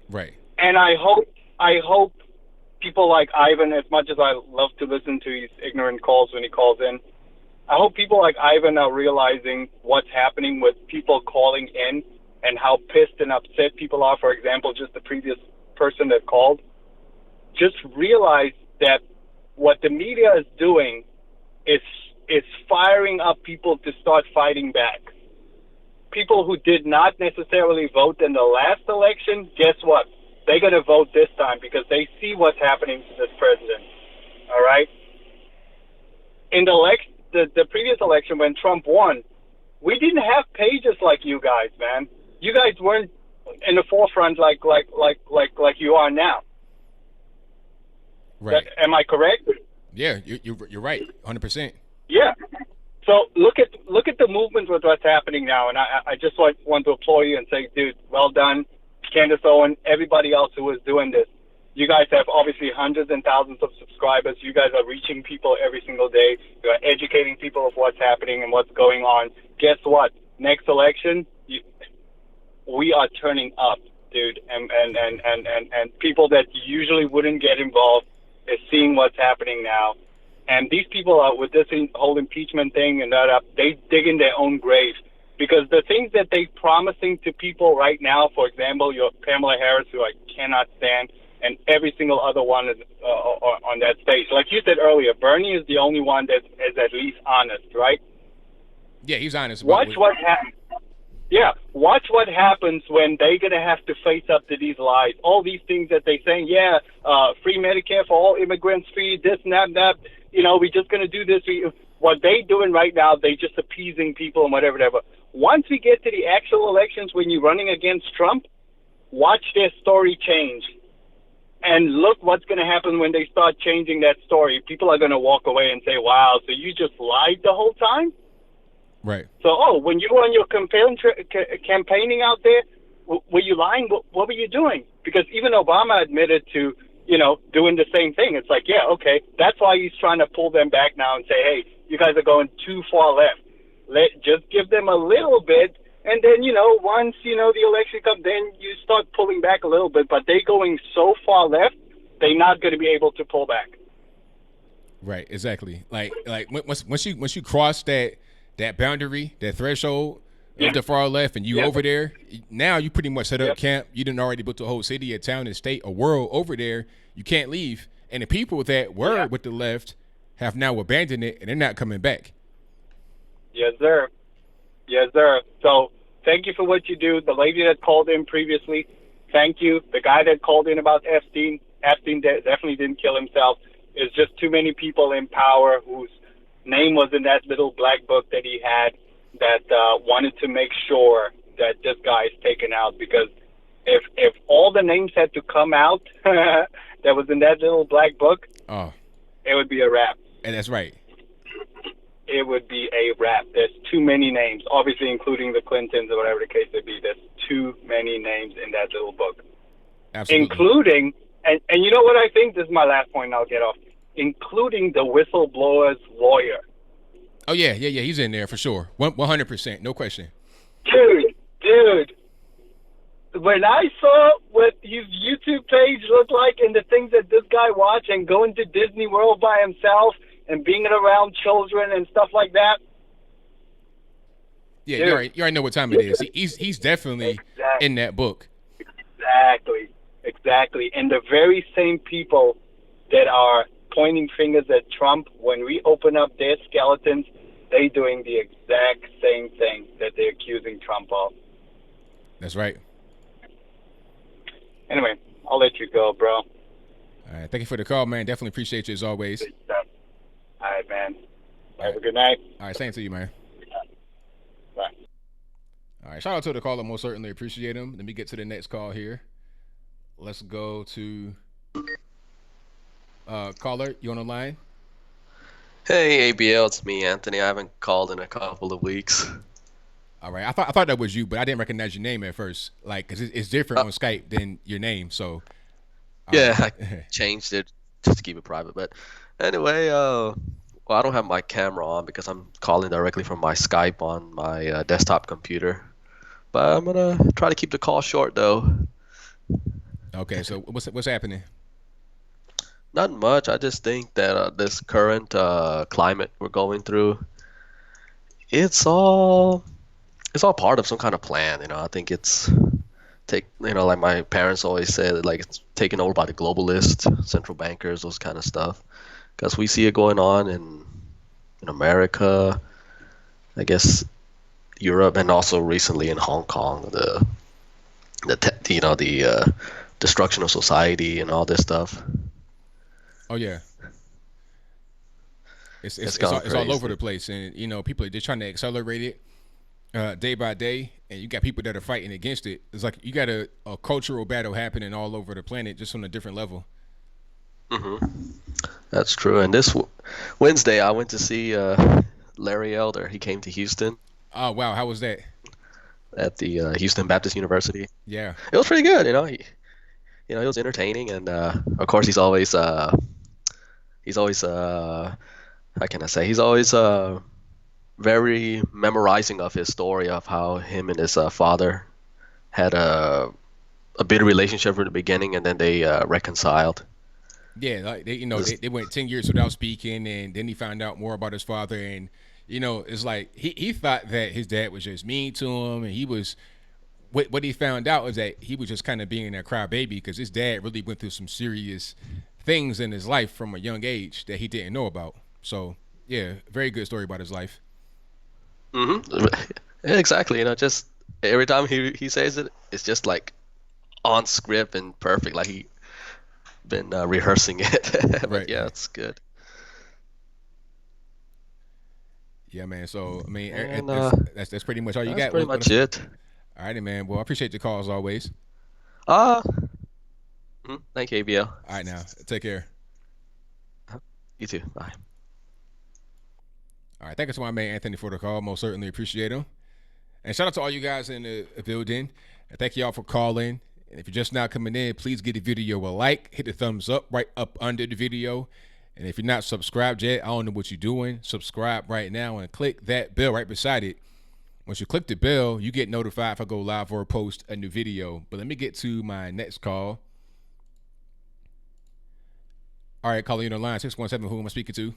Right. And I hope people like Ivan, as much as I love to listen to his ignorant calls when he calls in, I hope people like Ivan are realizing what's happening with people calling in and how pissed and upset people are. For example, just the previous person that called. Just realize that what the media is doing is firing up people to start fighting back. People who did not necessarily vote in the last election, guess what? They're going to vote this time because they see what's happening to this president. All right? In the previous election when Trump won, we didn't have pages like you guys, man. You guys weren't in the forefront like you are now. Right. Am I correct? Yeah, you're right, 100%. Yeah. So look at the movement with what's happening now, and I just want to applaud you and say, dude, well done, Candace Owen, everybody else who is doing this. You guys have obviously hundreds and thousands of subscribers. You guys are reaching people every single day. You are educating people of what's happening and what's going on. Guess what? Next election, we are turning up, dude, and people that usually wouldn't get involved is seeing what's happening now. And these people are, with this whole impeachment thing and that, they dig in their own grave. Because the things that they're promising to people right now, for example, your Kamala Harris, who I cannot stand, and every single other one is on that stage. Like you said earlier, Bernie is the only one that is at least honest, right? Yeah, he's honest. Watch what happens when they're going to have to face up to these lies. All these things that they're saying, free Medicare for all immigrants, free this and that, you know, we're just going to do this. What they're doing right now, they're just appeasing people and whatever. Once we get to the actual elections, when you're running against Trump, watch their story change. And look what's going to happen when they start changing that story. People are going to walk away and say, wow, so you just lied the whole time? Right. So, when you were on your campaigning out there, were you lying? What were you doing? Because even Obama admitted to, you know, doing the same thing. It's like, yeah, okay, that's why he's trying to pull them back now and say, hey, you guys are going too far left. Just give them a little bit, and then, you know, once, you know, the election comes, then you start pulling back a little bit. But they're going so far left, they're not going to be able to pull back. Right, exactly. Like once you cross that boundary, that threshold of the far left, and you over there, now you pretty much set up camp. You done already built a whole city, a town, a state, a world over there. You can't leave. And the people that were with the left have now abandoned it, and they're not coming back. Yes, sir. Yes, sir. So thank you for what you do. The lady that called in previously, thank you. The guy that called in about Epstein definitely didn't kill himself. It's just too many people in power whose name was in that little black book that he had that wanted to make sure that this guy is taken out. Because if all the names had to come out that was in that little black book, it would be a wrap. And that's right. It would be a wrap. There's too many names, obviously including the Clintons or whatever the case may be. There's too many names in that little book. Absolutely. Including, and you know what I think? This is my last point and I'll get off. Including the whistleblower's lawyer. Oh, yeah. He's in there for sure. 100%. No question. Dude. When I saw what his YouTube page looked like and the things that this guy watched and going to Disney World by himself and being around children and stuff like that. Yeah, you already know what time it is. He's definitely in that book. Exactly. And the very same people that are pointing fingers at Trump, when we open up their skeletons, they doing the exact same thing that they're accusing Trump of. That's right. Anyway, I'll let you go, bro. All right, thank you for the call, man. Definitely appreciate you as always. All right, man. Have a good night. All right, same to you, man. Bye. All right, shout out to the caller. Most certainly appreciate him. Let me get to the next call here. Let's go to caller. You on the line? Hey, ABL, it's me, Anthony. I haven't called in a couple of weeks. All right, I thought that was you, but I didn't recognize your name at first. Like, 'cause it's different on Skype than your name. So yeah, I changed it just to keep it private. But anyway, well, I don't have my camera on because I'm calling directly from my Skype on my desktop computer. But I'm gonna try to keep the call short, though. Okay, so what's happening? Not much. I just think that this current climate we're going through, it's all part of some kind of plan. I think it's like my parents always say, like it's taken over by the globalists, central bankers, those kind of stuff. Because we see it going on in America, I guess Europe, and also recently in Hong Kong, the destruction of society and all this stuff. Oh yeah, it's all over the place, and people are just trying to accelerate it day by day, and you got people that are fighting against it. It's like you got a cultural battle happening all over the planet, just on a different level. That's true. And this Wednesday, I went to see Larry Elder. He came to Houston. Oh wow, how was that? At the Houston Baptist University. Yeah, it was pretty good. He was entertaining, and of course he's always how can I say? He's always very memorizing of his story of how him and his father had a bitter relationship from the beginning, and then they reconciled. Yeah, like they went 10 years without speaking, and then he found out more about his father, and it's like he thought that his dad was just mean to him, and he was. What he found out was that he was just kind of being a crybaby because his dad really went through some serious things in his life from a young age that he didn't know about. So yeah, very good story about his life. Exactly. Just every time he says it, it's just like on script and perfect. Like he been rehearsing it. But right. Yeah, it's good. Yeah, man. So I mean, And, that's pretty much all you got. That's pretty much it. All righty, man. Well, I appreciate the call as always. Thank you, ABL. All right, now take care. You too. Bye. All right, thank you to my man Anthony for the call. Most certainly appreciate him. And shout out to all you guys in the building. And thank you all for calling. And if you're just now coming in, please give the video a like. Hit the thumbs up right up under the video. And if you're not subscribed yet, I don't know what you're doing. Subscribe right now and click that bell right beside it. Once you click the bell, you get notified if I go live or post a new video. But let me get to my next call. All right, caller, you on the line, 617. Who am I speaking to?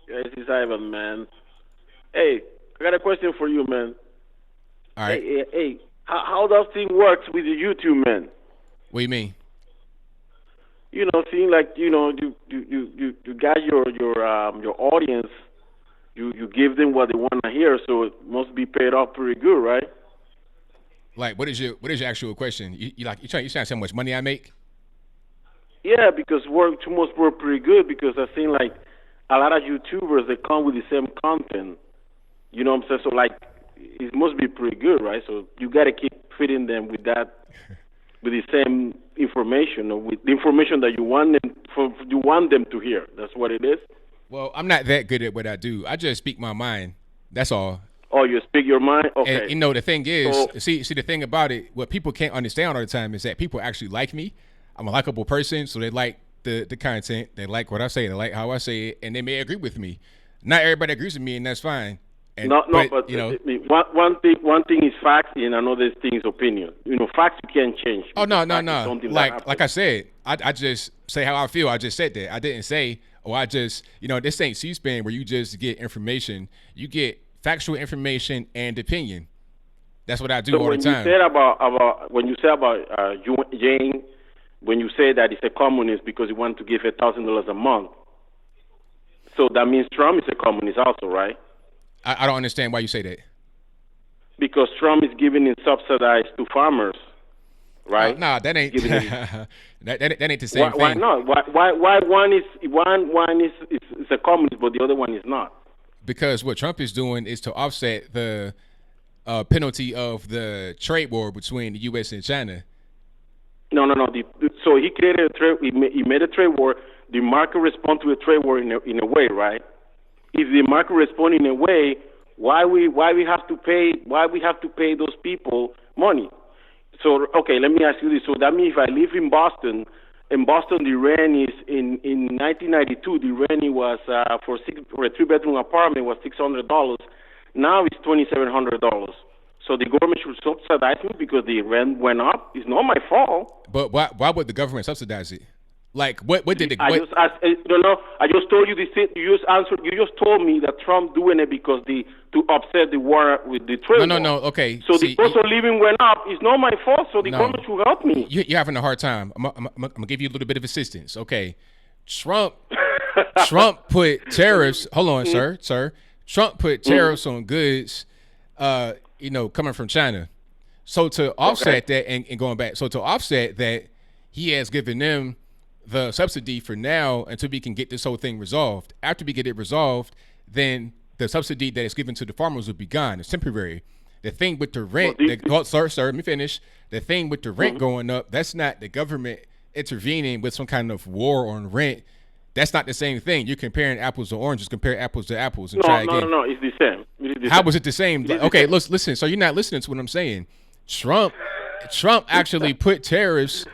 Yeah, this is Ivan, man. Hey, I got a question for you, man. All right. Hey, how does thing works with the YouTube, man? What do you mean? Seeing like you got your audience. You give them what they want to hear, so it must be paid off pretty good, right? Like, what is your actual question? You trying to say how much money I make? Yeah, because too much work pretty good because I think like a lot of YouTubers they come with the same content. You know what I'm saying? So like it must be pretty good, right? So you got to keep feeding them with that, with the same information or with the information that you want them to hear. That's what it is. Well, I'm not that good at what I do. I just speak my mind. That's all. Oh, you speak your mind? Okay. And, you know, the thing is, see, the thing about it, what people can't understand all the time is that people actually like me. I'm a likable person, so they like the content. They like what I say. They like how I say it, and they may agree with me. Not everybody agrees with me, and that's fine. And, but you know, one thing is facts, and another thing is opinion. You know, facts you can't change. Oh no. Like I said, I just say how I feel. I just said that. I didn't say, I just, you know, this ain't C-SPAN where you just get information. You get factual information and opinion. That's what I do all the time. When you say about Jane, when you say that it's a communist because he wanted to give $1,000 a month, so that means Trump is a communist also, right? I don't understand why you say that. Because Trump is giving it subsidized to farmers, right? Nah, that ain't that ain't the same thing. Why not? Why one is a communist, but the other one is not? Because what Trump is doing is to offset the penalty of the trade war between the U.S. and China. No. So he created a trade. He made a trade war. The market respond to a trade war in a way, right? If the market respond in a way, why we have to pay those people money? So okay, let me ask you this. So that means if I live in Boston, the rent is in 1992. The rent was for a 3-bedroom apartment was $600. Now it's $2,700. So the government should subsidize me because the rent went up. It's not my fault. But why would the government subsidize it? Like what did the? I just told you this. You just answered. You just told me that Trump doing it because to upset the war with the trade. No. Okay. So the cost of living went up. It's not my fault. So the government should help me. You're having a hard time. I'm gonna give you a little bit of assistance. Okay. Trump put tariffs. Hold on, sir. Trump put tariffs on goods. Coming from China. So to offset that and going back, so to offset that, he has given them the subsidy for now until we can get this whole thing resolved. After we get it resolved, then the subsidy that is given to the farmers will be gone. It's temporary. The thing with the rent, sir, let me finish. The thing with the rent going up, that's not the government intervening with some kind of war on rent. That's not the same thing. You're comparing apples to oranges. Compare apples to apples and try again. No. It's the same. How was it the same? Okay, listen. So you're not listening to what I'm saying. Trump actually put tariffs,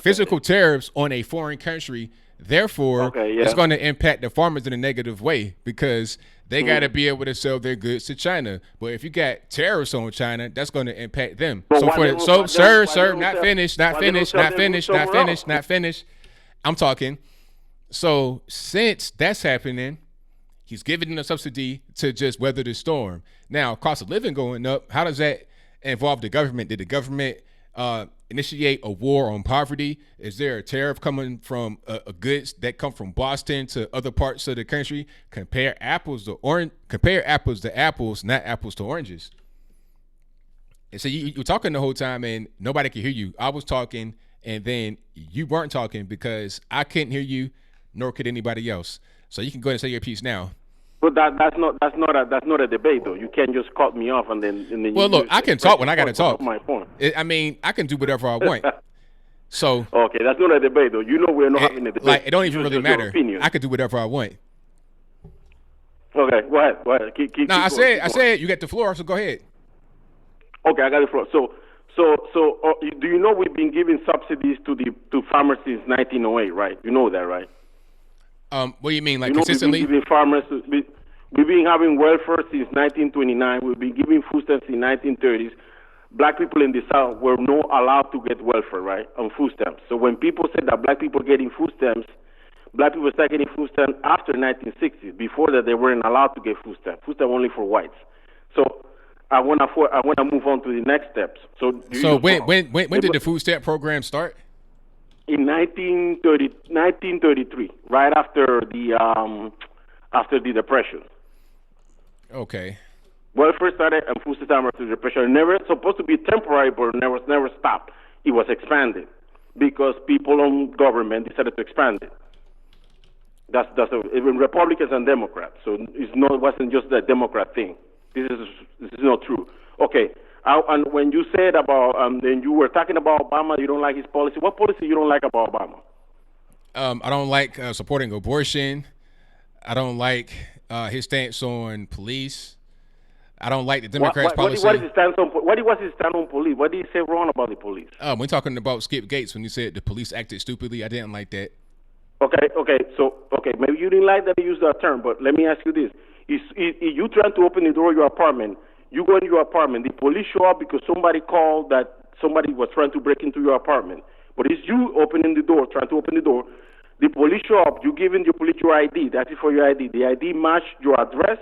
physical tariffs, on a foreign country. Therefore, it's going to impact the farmers in a negative way because they got to be able to sell their goods to China. But if you got tariffs on China, that's going to impact them. Sir, not finished. I'm talking. So since that's happening, he's giving them a subsidy to just weather the storm. Now, cost of living going up, how does that involve the government? Did the government initiate a war on poverty? Is there a tariff coming from goods that come from Boston to other parts of the country? Compare apples to apples, not apples to oranges. And so you were talking the whole time and nobody could hear you. I was talking and then you weren't talking because I couldn't hear you, nor could anybody else. So you can go ahead and say your piece now. But that's not a debate though. You can't just cut me off and then. Well, look, I can talk when I got to talk. My point. I can do whatever I want. So okay, that's not a debate though. You know we're not having a debate. It don't even really matter. I can do whatever I want. Okay, go ahead. Keep I said you get the floor, so go ahead. Okay, I got the floor. So do you know we've been giving subsidies to farmers since 1908, right? You know that, right? What do you mean, consistently? We've been giving farmers. We've been having welfare since 1929. We've been giving food stamps in 1930s. Black people in the South were not allowed to get welfare, right, on food stamps. So when people said that black people getting food stamps, black people started getting food stamps after 1960s. Before that, they weren't allowed to get food stamps. Food stamps only for whites. So I want to move on to the next steps. So when did the food stamp program start? In 1933, right after the Depression. Okay. Welfare started and food stamps after the Depression. Never supposed to be temporary, but never stopped. It was expanded. because people on government decided to expand it. That's even Republicans and Democrats. So it wasn't just a Democrat thing. This is not true. Okay. And when you said about then you were talking about Obama, you don't like his policy. What policy you don't like about Obama? I don't like supporting abortion. I don't like his stance on police. I don't like the Democrats' policy. What was his stance on police? What did he say wrong about the police? We're talking about Skip Gates when you said the police acted stupidly. I didn't like that. Okay, maybe you didn't like that he used that term, but let me ask you this. If you trying to open the door of your apartment, you go into your apartment, the police show up because somebody called that somebody was trying to break into your apartment. But it's you opening the door, trying to open the door. The police show up, you giving the police your ID. That's it for your ID. The ID match your address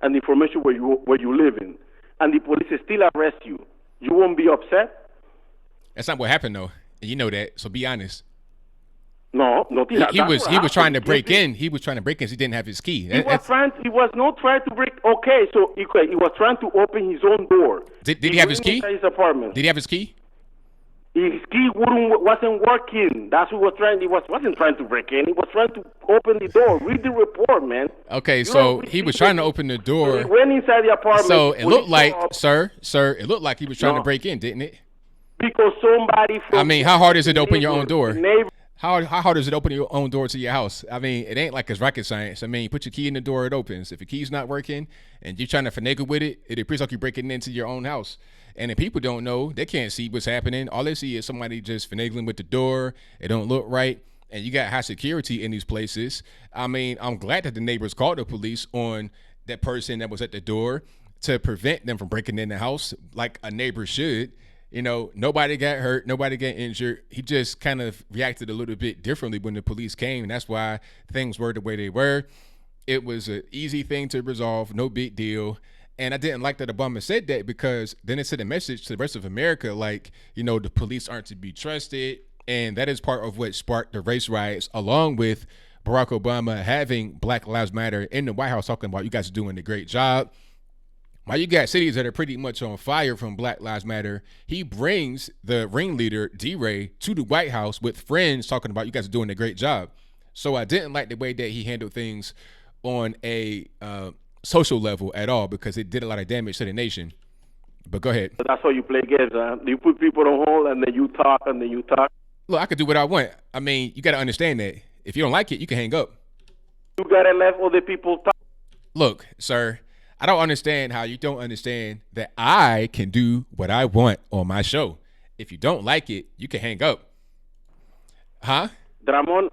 and the information where you live in. And the police still arrest you. You won't be upset? That's not what happened though. And you know that, so be honest. No, he was trying to break in. He was trying to break in. He didn't have his key. He was not trying to break. Okay, so he was trying to open his own door. Did he have his key? His apartment. Did he have his key? His key wasn't working. That's what he was trying. He wasn't trying to break in. He was trying to open the door. Read the report, man. Okay, so he was trying to open the door. So he went inside the apartment. So it looked like, sir, it looked like he was trying to break in, didn't it? Because somebody. I mean, how hard is it to open your own door? How hard is it to open your own door to your house? I mean, it ain't like it's rocket science. I mean, you put your key in the door, it opens. If your key's not working and you're trying to finagle with it, it appears like you're breaking into your own house. And if people don't know, they can't see what's happening. All they see is somebody just finagling with the door. It don't look right. And you got high security in these places. I mean, I'm glad that the neighbors called the police on that person that was at the door to prevent them from breaking in the house like a neighbor should. You know, nobody got hurt, nobody got injured. He just kind of reacted a little bit differently when the police came, and that's why things were the way they were. It was an easy thing to resolve, no big deal. And I didn't like that Obama said that because then it sent a message to the rest of America like, you know, the police aren't to be trusted. And that is part of what sparked the race riots, along with Barack Obama having Black Lives Matter in the White House talking about you guys are doing a great job. While you got cities that are pretty much on fire from Black Lives Matter, he brings the ringleader, D-Ray, to the White House with friends talking about you guys are doing a great job. So I didn't like the way that he handled things on a social level at all because it did a lot of damage to the nation. But go ahead. That's how you play games, huh? You put people on hold and then you talk and then you talk. Look, I could do what I want. I mean, you got to understand that. If you don't like it, you can hang up. You got to let other people talk. Look, sir. I don't understand how you don't understand that I can do what I want on my show. If you don't like it, you can hang up. Huh? That I'm on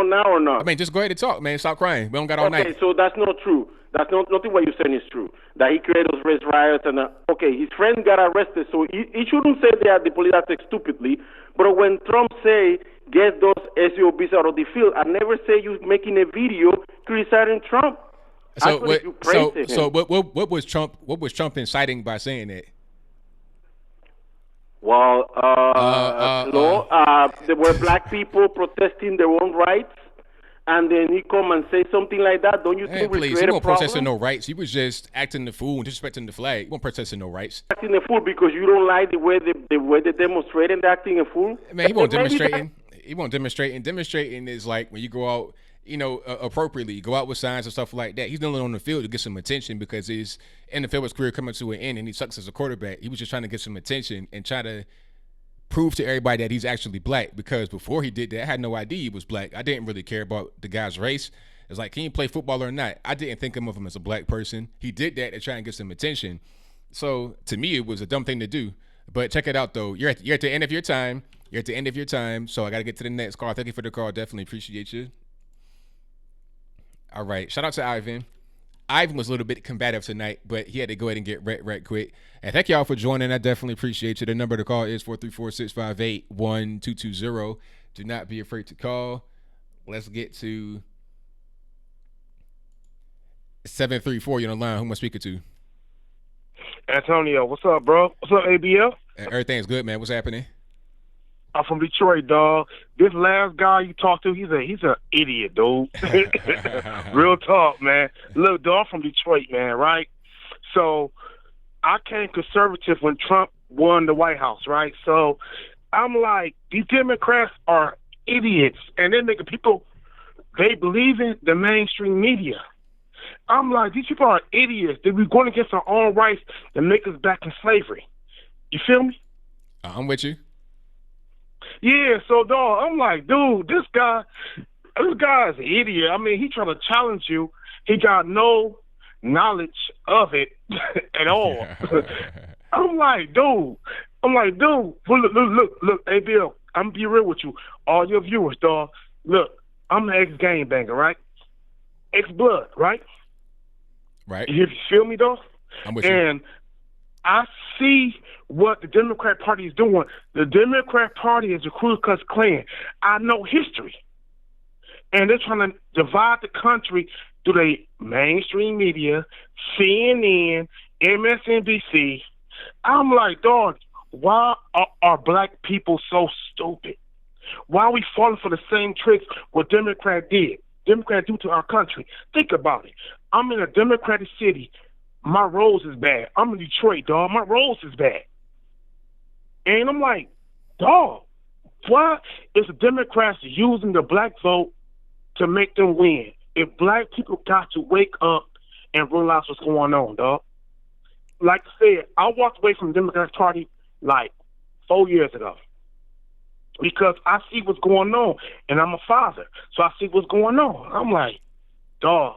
now or not? I mean, just go ahead and talk, man. Stop crying. We don't got all night. Okay, so that's not true. That's nothing what you're saying is true. That he created those race riots and okay, his friend got arrested, so he shouldn't say that the police acted stupidly. But when Trump say get those SUVs out of the field, I never say you making a video criticizing Trump. So what was Trump inciting by saying that? Well, there were black people protesting their own rights, and then he come and say something like that. Don't you think we create a problem? He wasn't protesting no rights. He was just acting the fool and disrespecting the flag. He wasn't protesting no rights. Acting the fool because you don't like the way they demonstrate and acting a fool. Man, he won't demonstrating. He won't demonstrating. Demonstrating is like when you go out, you know, appropriately, go out with signs and stuff like that. He's kneeling on the field to get some attention because his NFL career coming to an end and he sucks as a quarterback. He was just trying to get some attention and try to prove to everybody that he's actually black because before he did that, I had no idea he was black. I didn't really care about the guy's race. It's like, can you play football or not? I didn't think of him as a black person. He did that to try and get some attention. So to me, it was a dumb thing to do. But check it out, though. You're at the end of your time. You're at the end of your time. So I got to get to the next call. Thank you for the call. Definitely appreciate you. All right. Shout out to Ivan. Ivan was a little bit combative tonight, but he had to go ahead and get right quick. And thank y'all for joining. I definitely appreciate you. The number to call is 434-658-1220. Do not be afraid to call. Let's get to 734. You're on the line. Who am I speaking to? Antonio. What's up, bro? What's up, ABL? Everything's good, man. What's happening? I'm from Detroit, dog. This last guy you talked to, he's an idiot, dude. Real talk, man. Look, dog, I'm from Detroit, man, right? So I came conservative when Trump won the White House, right? So I'm like, these Democrats are idiots, and they're making people, they believe in the mainstream media. I'm like, these people are idiots. They be going against our own rights to make us back in slavery. You feel me? I'm with you. Yeah, so dog, I'm like, dude, this guy is an idiot. I mean, he trying to challenge you. He got no knowledge of it at all. I'm like, dude, well, look, ABL, I'm be real with you. All your viewers, dog. Look, I'm an ex-gang banger, right? Ex-blood, right? Right. You feel me, dog? I'm with you. And I see what the Democrat Party is doing. The Democrat Party is a Ku Klux Klan. I know history. And they're trying to divide the country through the mainstream media, CNN, MSNBC. I'm like, dog, why are black people so stupid? Why are we falling for the same tricks what Democrats do to our country? Think about it. I'm in a Democratic city. My roads is bad. I'm in Detroit, dog. My roads is bad. And I'm like, dog, why is the Democrats using the black vote to make them win? If black people got to wake up and realize what's going on, dog. Like I said, I walked away from the Democratic Party like 4 years ago because I see what's going on, and I'm a father, so I see what's going on. I'm like, dog,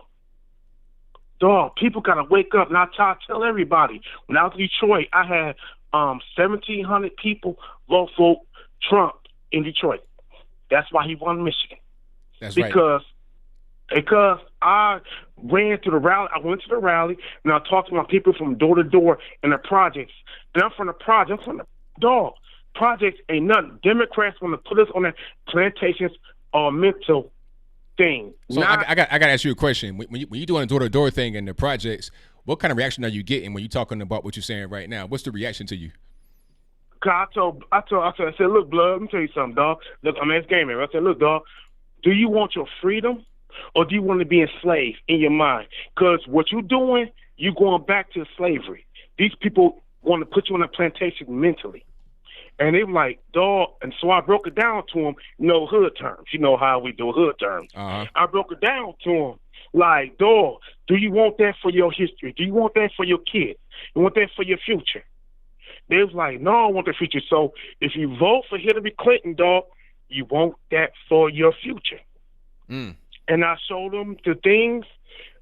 people gotta wake up. And I try to tell everybody. When I was in Detroit, I had 1,700 people vote for Trump in Detroit. That's why he won Michigan. That's because I ran to the rally. I went to the rally, and I talked to my people from door to door in the projects. And I'm from the project. I'm from the dog. Projects ain't nothing. Democrats want to put us on their plantations or mental thing. So I got to ask you a question. When you're doing a door-to-door thing in the projects, what kind of reaction are you getting when you're talking about what you're saying right now? What's the reaction to you? I said, look, blood, let me tell you something, dog. Look, I'm ex-gamer. I said, look, dog, do you want your freedom or do you want to be enslaved in your mind? Because what you're doing, you're going back to slavery. These people want to put you on a plantation mentally. And they were like, dog, and so I broke it down to them, hood terms. You know how we do hood terms. Uh-huh. I broke it down to them, like, dog, do you want that for your history? Do you want that for your kids? You want that for your future? They was like, no, I want the future. So if you vote for Hillary Clinton, dog, you want that for your future. Mm. And I showed them the things.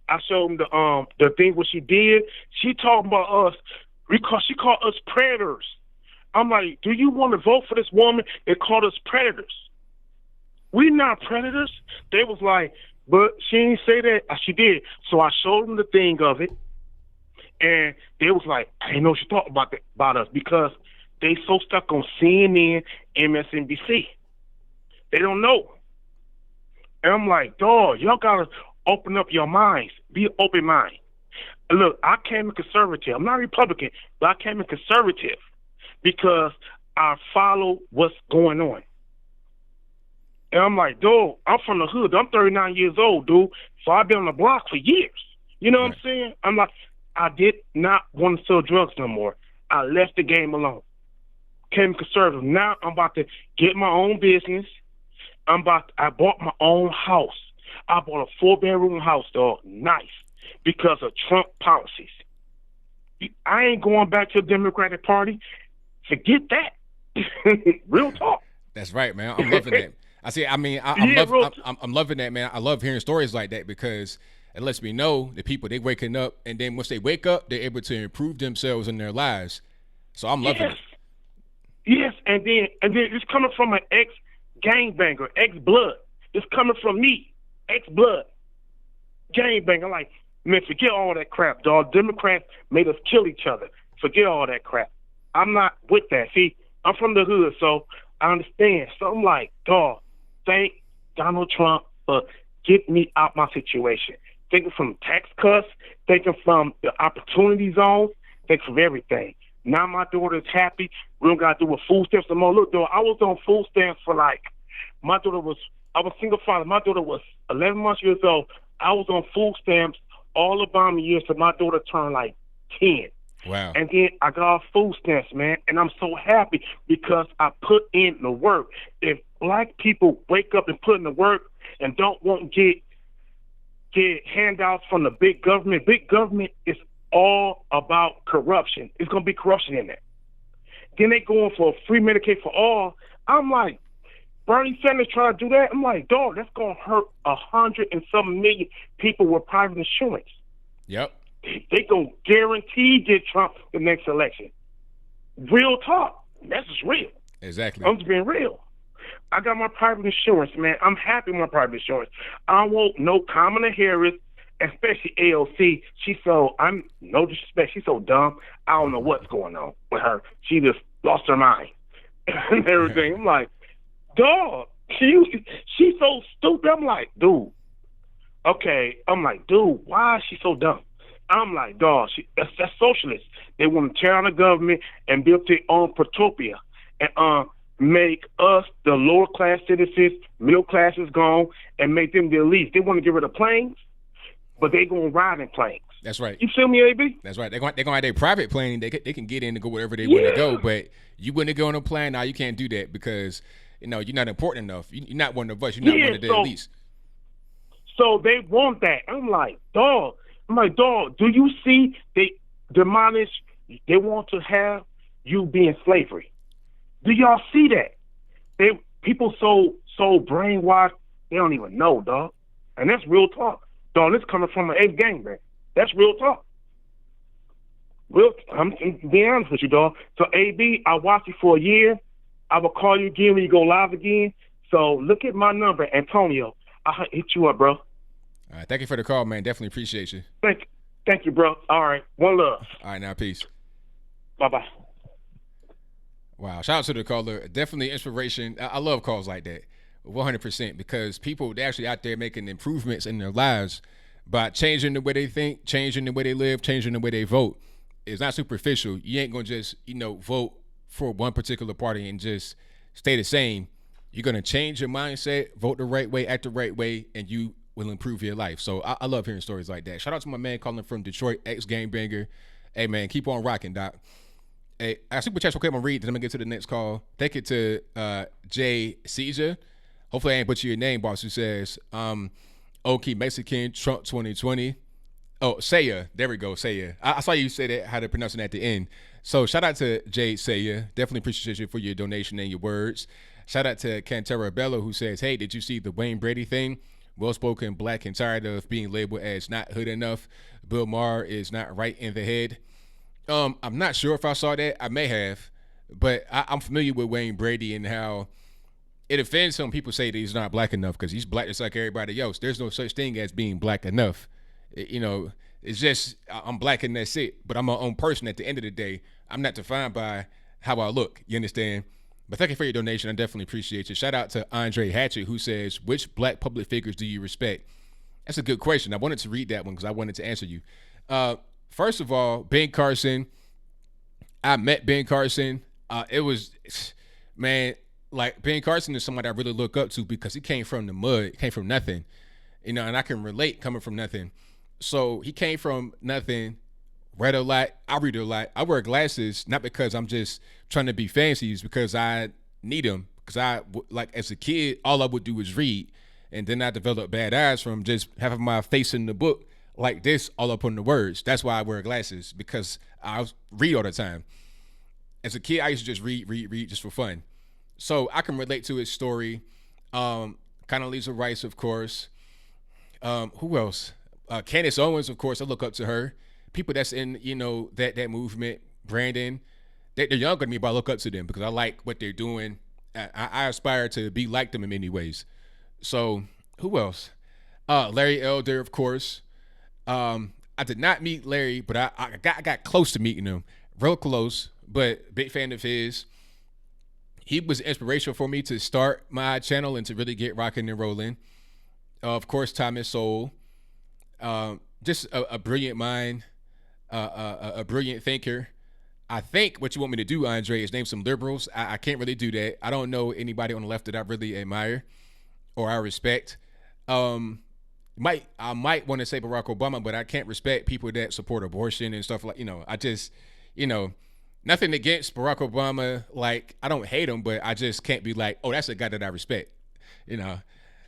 I showed them the thing what she did. She talking about us because she called us predators. I'm like, do you want to vote for this woman that called us predators? We not predators. They was like, but she didn't say that. She did. So I showed them the thing of it. And they was like, I didn't know she thought about us because they so stuck on CNN, MSNBC. They don't know. And I'm like, dog, y'all got to open up your minds. Be open mind. Look, I came in conservative. I'm not Republican, but I came in conservative because I follow what's going on. And I'm like, dude, I'm from the hood. I'm 39 years old, dude. So I've been on the block for years. You know what I'm saying? I'm like, I did not want to sell drugs no more. I left the game alone. Came conservative. Now I'm about to get my own business. I bought my own house. I bought a 4-bedroom house, dog. Nice. Because of Trump policies. I ain't going back to the Democratic Party. Forget that. Real talk. That's right, man. I'm loving that. I'm loving that, man. I love hearing stories like that because it lets me know the people, they waking up, and then once they wake up, they're able to improve themselves in their lives. So I'm loving it. Yes, and then it's coming from an ex-gangbanger, ex-blood. It's coming from me, ex-blood, gangbanger. Like, man, forget all that crap, dog. Democrats made us kill each other. Forget all that crap. I'm not with that. See, I'm from the hood, so I understand. So I'm like, dog, thank Donald Trump for getting me out my situation. Thinking from tax cuts, thinking from the opportunity zones, thinking from everything. Now my daughter is happy. We don't got to do with food stamps no more. Look, though, I was on food stamps for I was a single father. My daughter was 11 months years old. I was on food stamps all Obama years till my daughter turned like 10. Wow. And then I got off food stamps, man, and I'm so happy because I put in the work. If black people wake up and put in the work and don't want to get handouts from the big government is all about corruption. It's going to be corruption in there. Then they going for free Medicaid for all. I'm like, Bernie Sanders trying to do that. I'm like, dog, that's going to hurt 100 and some million people with private insurance. Yep. They going to guarantee get Trump the next election. Real talk. That's just real. Exactly. I'm just being real. I got my private insurance, man. I'm happy with my private insurance. I don't want no Kamala Harris, especially AOC. I'm no disrespect. She's so dumb. I don't know what's going on with her. She just lost her mind and everything. I'm like, dog, she's so stupid. I'm like, dude. Okay. I'm like, dude, why is she so dumb? I'm like, dog, that's socialist. They want to tear down the government and build their own protopia and make us the lower class citizens, middle class is gone, and make them the elite. They want to get rid of planes, but they gonna ride in planes. That's right. You feel me, AB? That's right. They're going to have their private plane. They can get in and go wherever they want to go, but you wouldn't go on a plane. Now you can't do that because you're not important enough. You're not one of us. You're not one of the elites. So they want that. I'm like, dog. Do you see they demolish? They want to have you be in slavery. Do y'all see that? People so brainwashed they don't even know, dog. And that's real talk, dog. This coming from an Ape gangbang. That's real talk. I'm being honest with you, dog. So AB, I watched you for a year. I will call you again when you go live again. So look at my number, Antonio. I'll hit you up, bro. All right, thank you for the call, man. Definitely appreciate you. Thank you, bro. All right, one love. All right, now peace. Bye-bye. Wow, shout out to the caller. Definitely inspiration. I love calls like that, 100%, because people, they're actually out there making improvements in their lives by changing the way they think, changing the way they live, changing the way they vote. It's not superficial. You ain't going to just, vote for one particular party and just stay the same. You're going to change your mindset, vote the right way, act the right way, and you will improve your life. So I love hearing stories like that. Shout out to my man calling from Detroit, ex-Gamebanger. Hey, man, keep on rocking, Doc. Hey, I super chat. Okay, I'm gonna read. Then I'm gonna get to the next call. Thank you to Jay Caesar. Hopefully, I ain't butcher your name, boss. Who says, "Okay, Mexican Trump 2020." Oh, Saya. There we go, Saya. I saw you say that how to pronounce it at the end. So shout out to Jay Saya. Definitely appreciate you for your donation and your words. Shout out to Cantera Bello who says, "Hey, did you see the Wayne Brady thing? Well-spoken, black, and tired of being labeled as not hood enough. Bill Maher is not right in the head." I'm not sure if I saw that. I may have, but I'm familiar with Wayne Brady and how it offends some people say that he's not black enough because he's black just like everybody else. There's no such thing as being black enough. It's just I'm black and that's it. But I'm my own person at the end of the day. I'm not defined by how I look. You understand? But thank you for your donation. I definitely appreciate you. Shout out to Andre Hatchett who says, which black public figures do you respect? That's a good question. I wanted to read that one because I wanted to answer you. First of all, Ben Carson. I met Ben Carson. It was, man, like Ben Carson is somebody I really look up to because he came from the mud, came from nothing, and I can relate coming from nothing. So he came from nothing, read a lot. I read a lot. I wear glasses, not because I'm just trying to be fancy, it's because I need them. Because as a kid, all I would do was read. And then I developed bad eyes from just having my face in the book like this all up on the words. That's why I wear glasses, because I read all the time. As a kid, I used to just read just for fun. So I can relate to his story. Condoleezza Rice, of course. Who else? Candace Owens, of course. I look up to her. People that's in, that movement. Brandon. They're younger than me, but I look up to them because I like what they're doing. I aspire to be like them in many ways. So who else? Larry Elder, of course. I did not meet Larry, but I got close to meeting him. Real close, but big fan of his. He was inspirational for me to start my channel and to really get rocking and rolling. Of course, Thomas Sowell. Just a brilliant mind, a brilliant thinker. I think what you want me to do, Andre, is name some liberals. I can't really do that. I don't know anybody on the left that I really admire or I respect. I might want to say Barack Obama, but I can't respect people that support abortion and stuff like, you know, nothing against Barack Obama. Like, I don't hate him, but I just can't be like, oh, that's a guy that I respect. You know,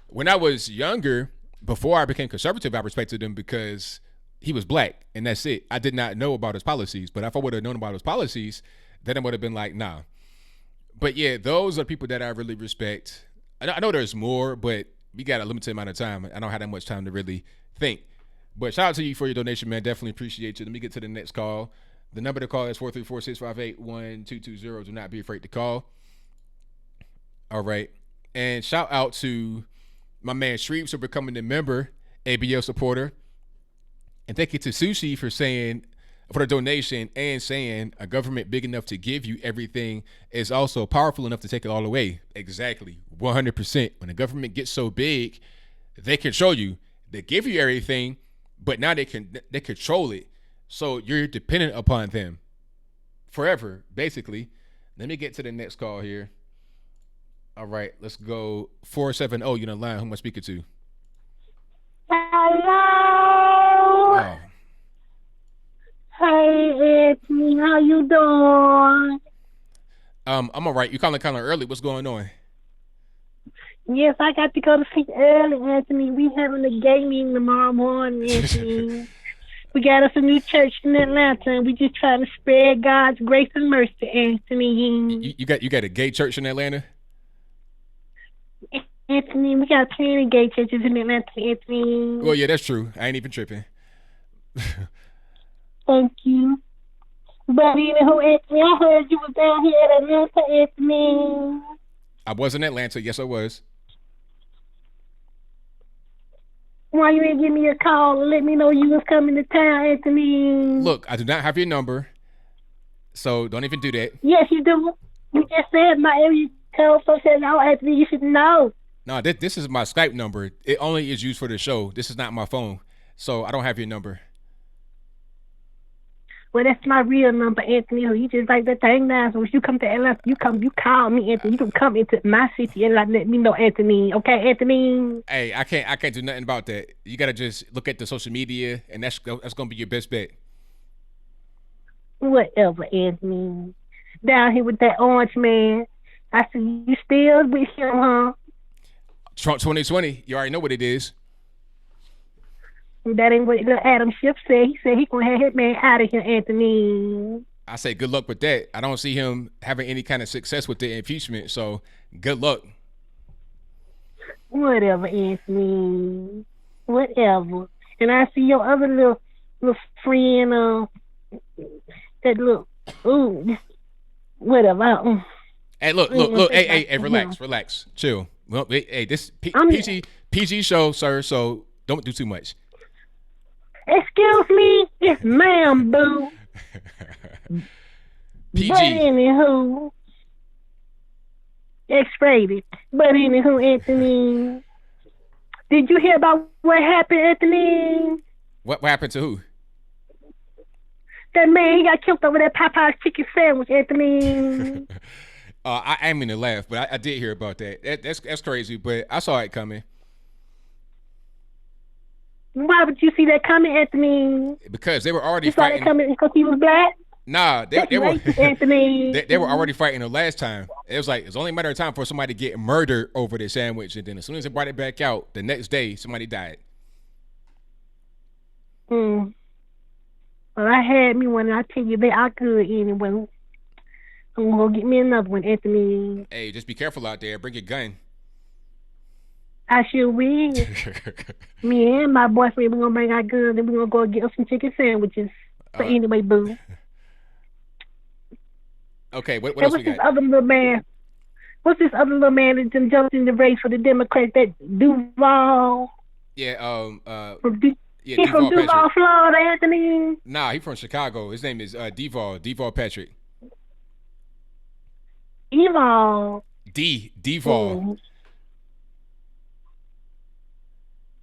when I was younger, before I became conservative, I respected him because he was black, and that's it. I did not know about his policies, but if I would have known about his policies, then I would have been like, nah. But yeah, those are people that I really respect. I know there's more, but we got a limited amount of time. I don't have that much time to really think. But shout out to you for your donation, man. Definitely appreciate you. Let me get to the next call. The number to call is 434-658-1220. Do not be afraid to call. All right. And shout out to my man Shreeves for becoming a member, ABL supporter. And thank you to Sushi for the donation and saying a government big enough to give you everything is also powerful enough to take it all away. Exactly. 100%. When the government gets so big, they control you. They give you everything, but now they control it. So you're dependent upon them forever, basically. Let me get to the next call here. All right, let's go 470. You're on the line. Who am I speaking to? Hello. Oh. Hey, it's me. How you doing? I'm all right. You calling kind of early. What's going on? Yes, I got to go to sleep early, Anthony. We having a gay meeting tomorrow morning, Anthony. We got us a new church in Atlanta, and we just trying to spread God's grace and mercy, Anthony. You got a gay church in Atlanta? Anthony, we got plenty of gay churches in Atlanta, Anthony. Well, yeah, that's true. I ain't even tripping. Thank you. But anywho, Anthony, I heard you was down here at Atlanta, Anthony. I was in Atlanta. Yes, I was. Why you ain't give me a call and let me know you was coming to town, Anthony? Look, I do not have your number, so don't even do that. Yes, you do. You just said my area code, so said, no, Anthony, you should know. No, this is my Skype number. It only is used for the show. This is not my phone, so I don't have your number. Well, that's my real number, Anthony. You just write that thing down. So when you come to Atlanta, you call me, Anthony. You can come into my city and let me know, Anthony. Okay, Anthony? Hey, I can't do nothing about that. You gotta just look at the social media, and that's gonna be your best bet. Whatever, Anthony. Down here with that orange man. I see you still with him, huh? Trump 2020. You already know what it is. That ain't what Adam Schiff said. He said he gonna have his man out of here, Anthony. I say good luck with that. I don't see him having any kind of success with the impeachment, so good luck. Whatever, Anthony. Whatever. And I see your other little friend, that little, whatever. Hey, look. Hey, relax. Chill. Well, hey, this PG show, sir, so don't do too much. Excuse me? Yes, ma'am, boo. PG. But anywho, X-rated. But anywho, Anthony, did you hear about what happened, Anthony? What happened to who? That man, he got killed over that Popeye's chicken sandwich, Anthony. I am in the laugh, but I did hear about that. That's crazy, but I saw it coming. Why would you see that coming, Anthony? Because they were already you fighting. You saw that coming because he was black? Nah, they were Anthony. They were already fighting the last time. It was like it's only a matter of time for somebody to get murdered over the sandwich, and then as soon as they brought it back out, the next day somebody died. Well, I had me one. I tell you, they are good anyway. I'm gonna get me another one, Anthony. Hey, just be careful out there. Bring your gun. I sure will. Me and my boyfriend, we're gonna bring our guns and we're gonna go get us some chicken sandwiches. But anyway, boo. Okay, what else we got? What's this other little man that jumped in the race for the Democrats? That Duval. Yeah. He's from Duval, Florida, Anthony. Nah, he's from Chicago. His name is Deval Patrick. Deval. Deval.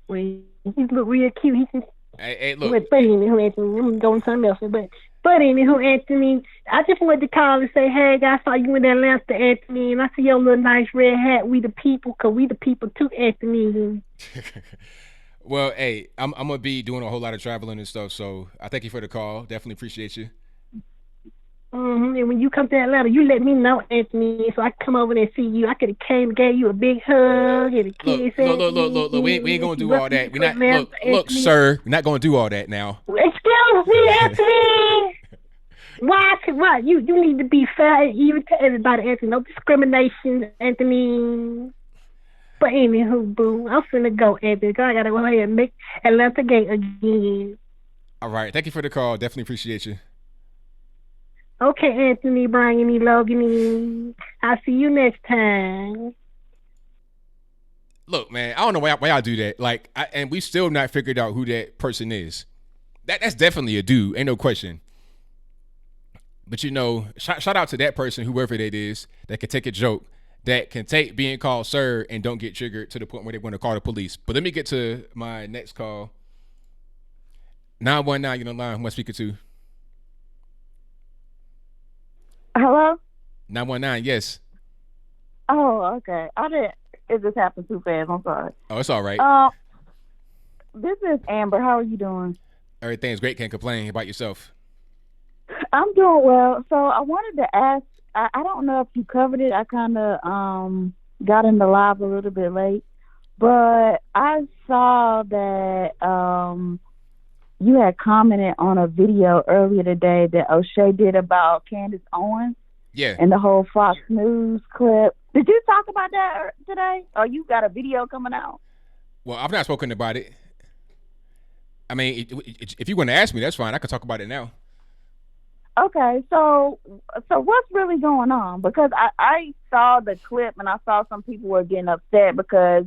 Well, he look real cute. He just. Hey, look. But anywho, Anthony, I'm going something else. But anywho, Anthony, I just wanted to call and say, hey, I saw you in Atlanta, Anthony, and I see your little nice red hat. We the people, 'cause we the people too, Anthony. Well, hey, I'm gonna be doing a whole lot of traveling and stuff, so I thank you for the call. Definitely appreciate you. And when you come to Atlanta, you let me know, Anthony, so I can come over there and see you. I could have came and gave you a big hug and a kiss. Look. We ain't gonna do all that. We not look, sir. We're not gonna do all that now. Excuse me, Anthony. Why? You need to be fair even to everybody, Anthony. No discrimination, Anthony. But anywho, boo, I'm finna go, Anthony. I gotta go ahead and make Atlanta great again. All right. Thank you for the call. Definitely appreciate you. Okay, Anthony, Brian, Logan. I'll see you next time. Look, man, I don't know why y'all do that. Like, and we still not figured out who that person is. That's definitely a dude, ain't no question. But shout out to that person, whoever that is, that can take a joke, that can take being called sir and don't get triggered to the point where they want to call the police. But let me get to my next call. 919, you know line. Who am I speaking to? Hello? 919, yes. Oh, okay. It just happened too fast. I'm sorry. Oh, it's all right. This is Amber. How are you doing? Everything's great. Can't complain. About yourself? I'm doing well. So I wanted to ask, I don't know if you covered it. I kind of got in the live a little bit late. But I saw that you had commented on a video earlier today that O'Shea did about Candace Owens. Yeah. And the whole Fox News clip. Did you talk about that today? Or you got a video coming out? Well, I've not spoken about it. I mean, if you want to ask me, that's fine. I can talk about it now. Okay, so what's really going on? Because I saw the clip and I saw some people were getting upset because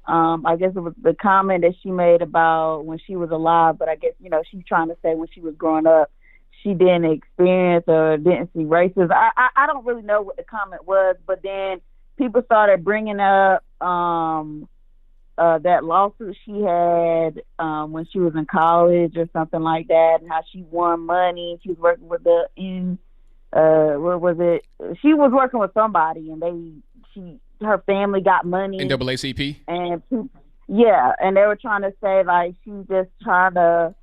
I guess it was the comment that she made about when she was alive, but I guess, she's trying to say when she was growing up, she didn't experience or didn't see racism. I don't really know what the comment was, but then people started bringing up that lawsuit she had when she was in college or something like that, and how she won money. She was working with what was it? She was working with somebody, and her family got money. NAACP? And and they were trying to say like she's just trying to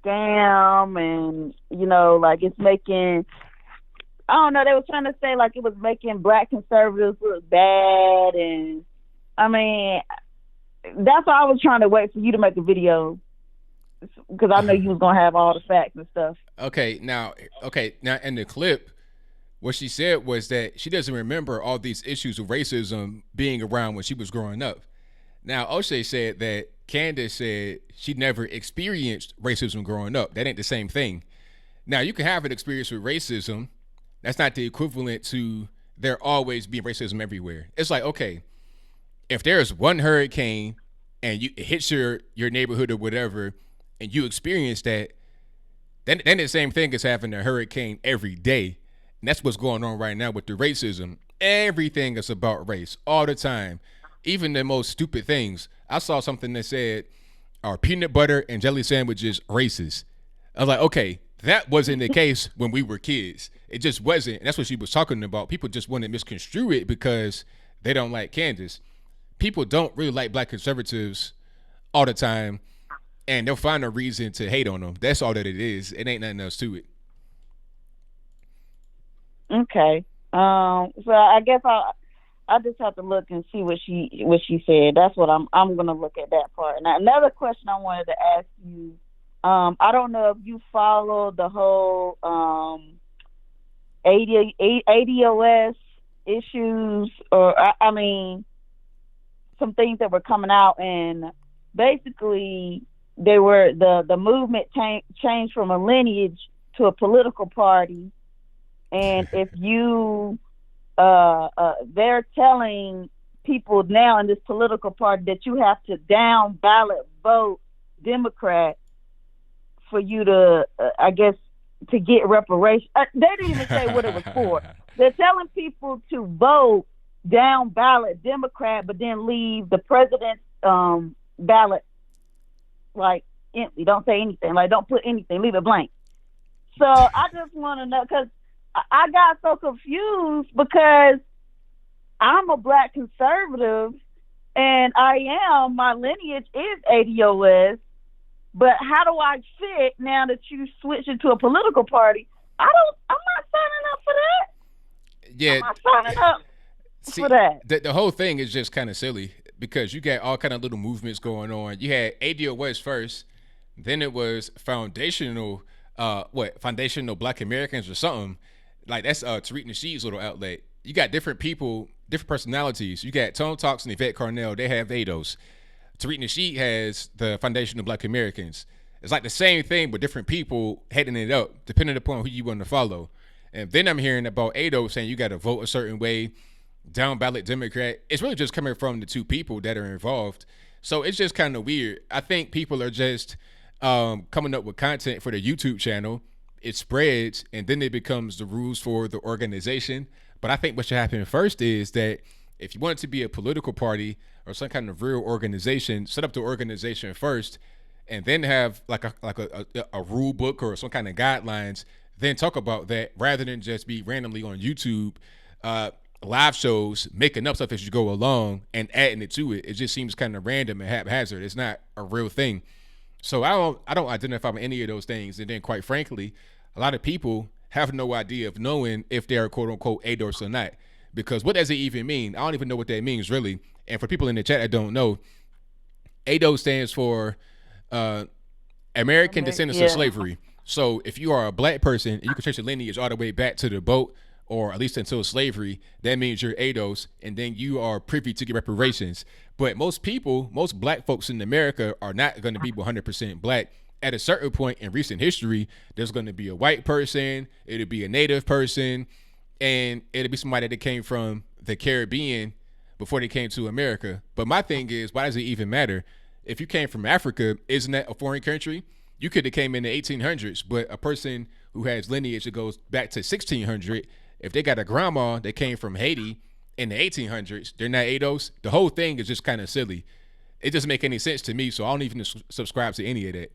scam, and like it's making, I don't know, they were trying to say like it was making black conservatives look bad, and I mean that's why I was trying to wait for you to make a video, because I know you was gonna have all the facts and stuff. Okay, now in the clip, what she said was that she doesn't remember all these issues of racism being around when she was growing up. Now, O'Shea said that Candace said she never experienced racism growing up. That ain't the same thing. Now, you can have an experience with racism. That's not the equivalent to there always being racism everywhere. It's like, okay, if there's one hurricane and it hits your neighborhood or whatever, and you experience that, then the same thing as having a hurricane every day. And that's what's going on right now with the racism. Everything is about race all the time. Even the most stupid things. I saw something that said, "Are peanut butter and jelly sandwiches racist?" I was like, okay, that wasn't the case when we were kids. It just wasn't. And that's what she was talking about. People just want to misconstrue it because they don't like Candace. People don't really like black conservatives all the time, and they'll find a reason to hate on them. That's all that it is. It ain't nothing else to it. Okay. So I guess I just have to look and see what she said. That's what I'm gonna look at that part. Now, another question I wanted to ask you. I don't know if you follow the whole ADOS issues, or I mean, some things that were coming out, and basically they were the movement changed from a lineage to a political party. And if you, they're telling people now in this political party that you have to down ballot vote Democrat for you to, I guess, to get reparations. They didn't even say what it was for. They're telling people to vote down ballot Democrat, but then leave the president's ballot like empty. Don't say anything. Like, don't put anything. Leave it blank. So I just want to know, because I got so confused, because I'm a black conservative and my lineage is ADOS, but how do I fit now that you switch into a political party? I'm not Yeah. I'm not signing up See, for that. the whole thing is just kind of silly because you got all kind of little movements going on. You had ADOS first, then it was foundational Black Americans or something. Like that's Tariq Nasheed's little outlet. You got different people, different personalities. You got Tone Talks and Yvette Carnell. They have ADOS. Tariq Nasheed has the Foundational Black Americans. It's like the same thing, but different people heading it up, depending upon who you want to follow. And then I'm hearing about ADOS saying you got to vote a certain way, down ballot Democrat. It's really just coming from the two people that are involved. So it's just kind of weird. I think people are just coming up with content for the YouTube channel. It spreads, and then it becomes the rules for the organization. But I think what should happen first is that if you want it to be a political party or some kind of real organization, set up the organization first, and then have like a rule book or some kind of guidelines. Then talk about that rather than just be randomly on YouTube, live shows, making up stuff as you go along and adding it to it. It just seems kind of random and haphazard. It's not a real thing. So I don't identify with any of those things. And then quite frankly, a lot of people have no idea of knowing if they're quote unquote ADOS or not. Because what does it even mean? I don't even know what that means really. And for people in the chat that don't know, ADOS stands for American Descendants of Slavery. So if you are a black person, you can trace your lineage all the way back to the boat, or at least until slavery. That means you're ADOS, and then you are privy to get reparations. But most people, most black folks in America are not going to be 100% black. At a certain point in recent history, there's going to be a white person, it'll be a native person, and it'll be somebody that came from the Caribbean before they came to America. But my thing is, why does it even matter? If you came from Africa, isn't that a foreign country? You could have came in the 1800s, but a person who has lineage that goes back to 1600, if they got a grandma that came from Haiti in the 1800s, they're not ADOS. The whole thing is just kind of silly. It doesn't make any sense to me, so I don't even subscribe to any of that.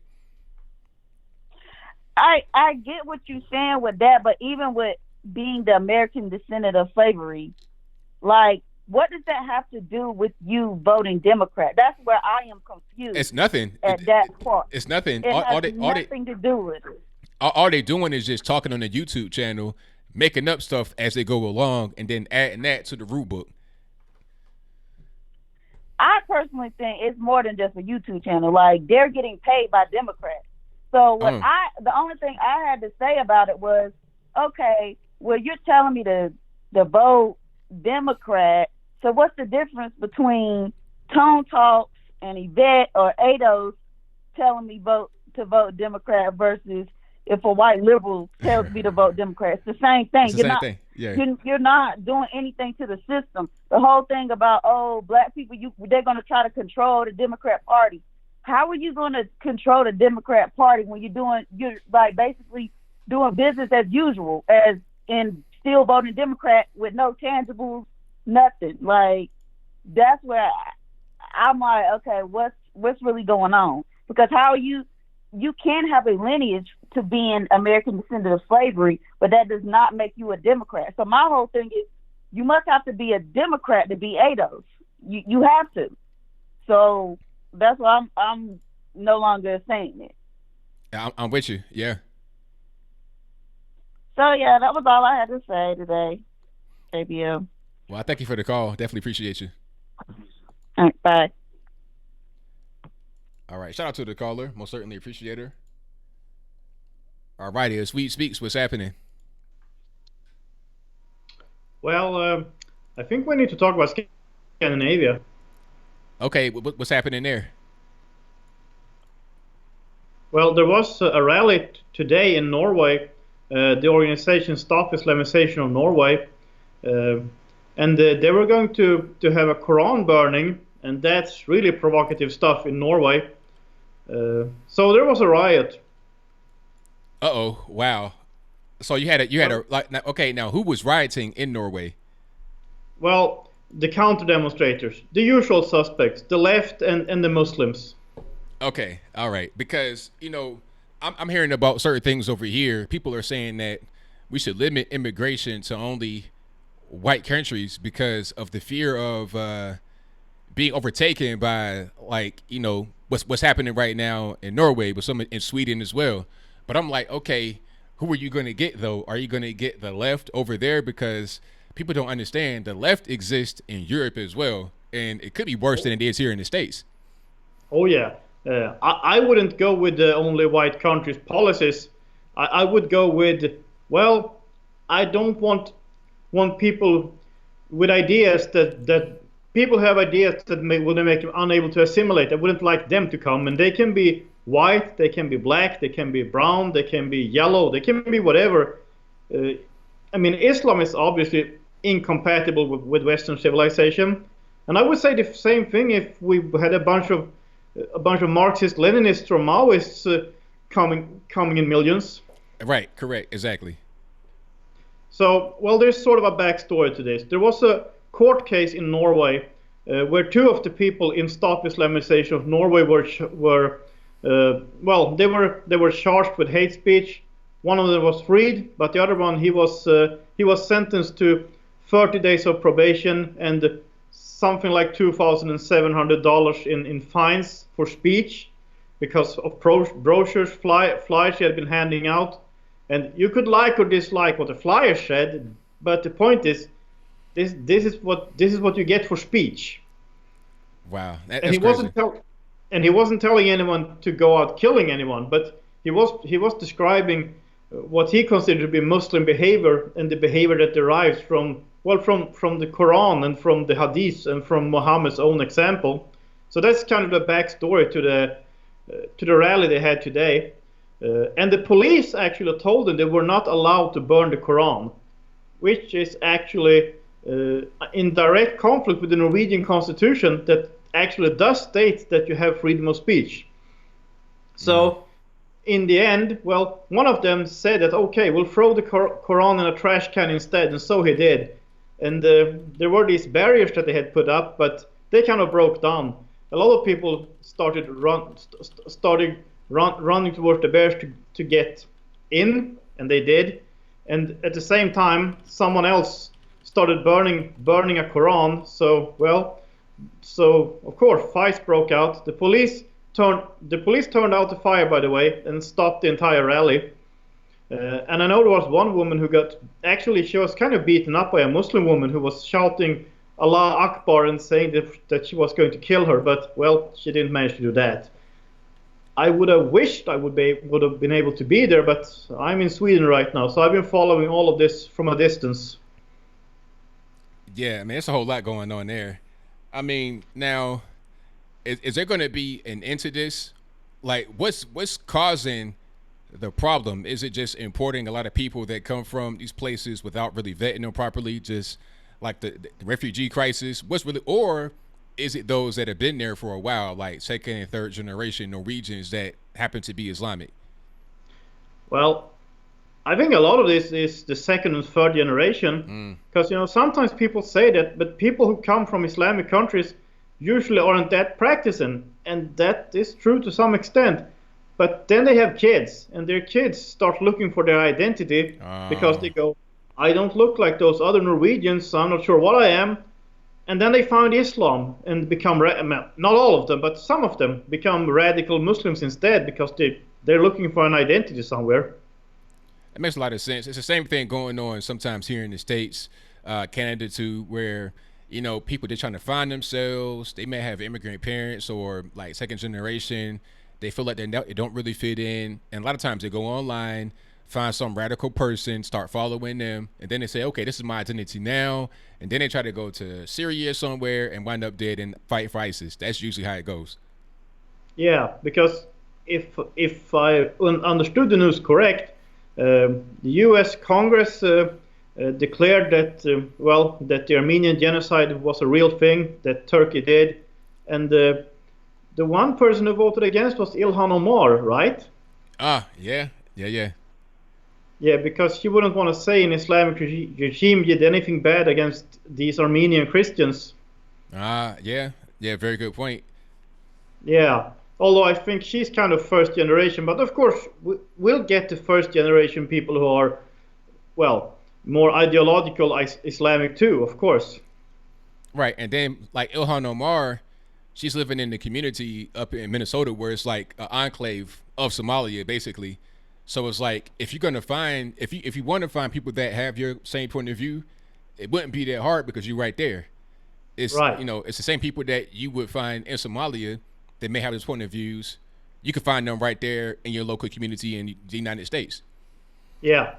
I get what you're saying with that, but even with being the American descendant of slavery, like, what does that have to do with you voting Democrat? That's where I am confused. It's nothing. That part. It's nothing. It has nothing to do with it. All they doing is just talking on the YouTube channel, making up stuff as they go along, and then adding that to the rule book. I personally think it's more than just a YouTube channel. Like, they're getting paid by Democrats. So the only thing I had to say about it was, okay, well, you're telling me to vote Democrat. So what's the difference between Tone Talks and Yvette or ADOS telling me to vote Democrat versus if a white liberal tells me to vote Democrat? It's the same thing. You're not doing anything to the system. The whole thing about, black people, they're going to try to control the Democrat Party. How are you going to control the Democrat Party when you're like basically doing business as usual, as in still voting Democrat with no tangibles, nothing? Like, that's where I'm like, okay, what's really going on? Because how are you can have a lineage to being American descendant of slavery, but that does not make you a Democrat. So my whole thing is, you must have to be a Democrat to be ADOS. You have to. So that's why I'm no longer saying it. I'm with you. Yeah. So yeah, that was all I had to say today. ABL. Well, I thank you for the call. Definitely appreciate you. All right, bye. All right. Shout out to the caller. Most certainly appreciate her. All righty. Sweet Speaks. What's happening? Well, I think we need to talk about Scandinavia. Okay. What's happening there? Well, there was a rally today in Norway. The organization Stop Islamization of Norway. And they were going to have a Quran burning, and that's really provocative stuff in Norway. So there was a riot. Wow. So you had a now who was rioting in Norway? Well, the counter demonstrators, the usual suspects, the left and the Muslims. Okay, all right, because I'm hearing about certain things over here. People are saying that we should limit immigration to only white countries because of the fear of being overtaken by what's happening right now in Norway, but some in Sweden as well. But I'm like, okay, who are you going to get though? Are you going to get the left over there because people don't understand the left exists in Europe as well, and it could be worse than it is here in the States. Oh yeah, I wouldn't go with the only white countries policies. I would go with, well, I don't want people with ideas that people have ideas that will make them unable to assimilate. I wouldn't like them to come, and they can be white, they can be black, they can be brown, they can be yellow, they can be whatever. I mean, Islam is obviously incompatible with Western civilization, and I would say the same thing if we had a bunch of Marxist, Leninists, or Maoists coming in millions. Right. Correct. Exactly. So, well, there's sort of a backstory to this. There was a court case in Norway where two of the people in Stop Islamization of Norway were charged with hate speech. One of them was freed, but the other one, he was sentenced to 30 days of probation and something like $2,700 in fines for speech because of brochures, flyers he had been handing out. And you could like or dislike what the flyer said, but the point is, this is what you get for speech. Wow, and he wasn't telling anyone to go out killing anyone, but he was describing what he considered to be Muslim behavior and the behavior that derives from the Quran and from the Hadith and from Muhammad's own example. So that's kind of the backstory to the rally they had today. And the police actually told them they were not allowed to burn the Quran, which is actually in direct conflict with the Norwegian constitution that actually does state that you have freedom of speech. So in the end, well, one of them said that, okay, we'll throw the Quran in a trash can instead, and so he did. And there were these barriers that they had put up, but they kind of broke down. A lot of people started running towards the barriers to get in, and they did. And at the same time, someone else started burning a Quran. So of course, fights broke out. The police turned out the fire, by the way, and stopped the entire rally. And I know there was one woman who she was kind of beaten up by a Muslim woman who was shouting Allah Akbar and saying that she was going to kill her, but well, she didn't manage to do that. I would have wished I would have been able to be there, but I'm in Sweden right now, so I've been following all of this from a distance. Yeah, I mean, there's a whole lot going on there. I mean, now, is there going to be an end to this? Like, what's causing the problem? Is it just importing a lot of people that come from these places without really vetting them properly, just like the refugee crisis? Or is it those that have been there for a while, like second and third generation Norwegians that happen to be Islamic? Well, I think a lot of this is the second and third generation, because sometimes people say that, but people who come from Islamic countries usually aren't that practicing, and that is true to some extent. But then they have kids, and their kids start looking for their identity because they go, I don't look like those other Norwegians, so I'm not sure what I am. And then they find Islam and become, not all of them, but some of them become radical Muslims instead because they're looking for an identity somewhere. It makes a lot of sense. It's the same thing going on sometimes here in the States, Canada too, where, people, they're trying to find themselves. They may have immigrant parents or like second generation. They feel like they don't really fit in. And a lot of times they go online, find some radical person, start following them, and then they say, okay, this is my identity now. And then they try to go to Syria somewhere and wind up dead and fight for ISIS. That's usually how it goes. Yeah, because if I understood the news correct, the U.S. Congress declared that, that the Armenian genocide was a real thing, that Turkey did. And the one person who voted against was Ilhan Omar, right? Yeah. Yeah, because she wouldn't want to say an Islamic regime did anything bad against these Armenian Christians. Yeah, very good point. Yeah, although I think she's kind of first generation, but of course we'll get to first generation people who are, more ideological Islamic too, of course. Right, and then like Ilhan Omar, she's living in the community up in Minnesota where it's like an enclave of Somalia, basically. So it's like if you're gonna find if you want to find people that have your same point of view, it wouldn't be that hard because you're right there. It's Right. It's the same people that you would find in Somalia that may have this point of views. You can find them right there in your local community in the United States. Yeah.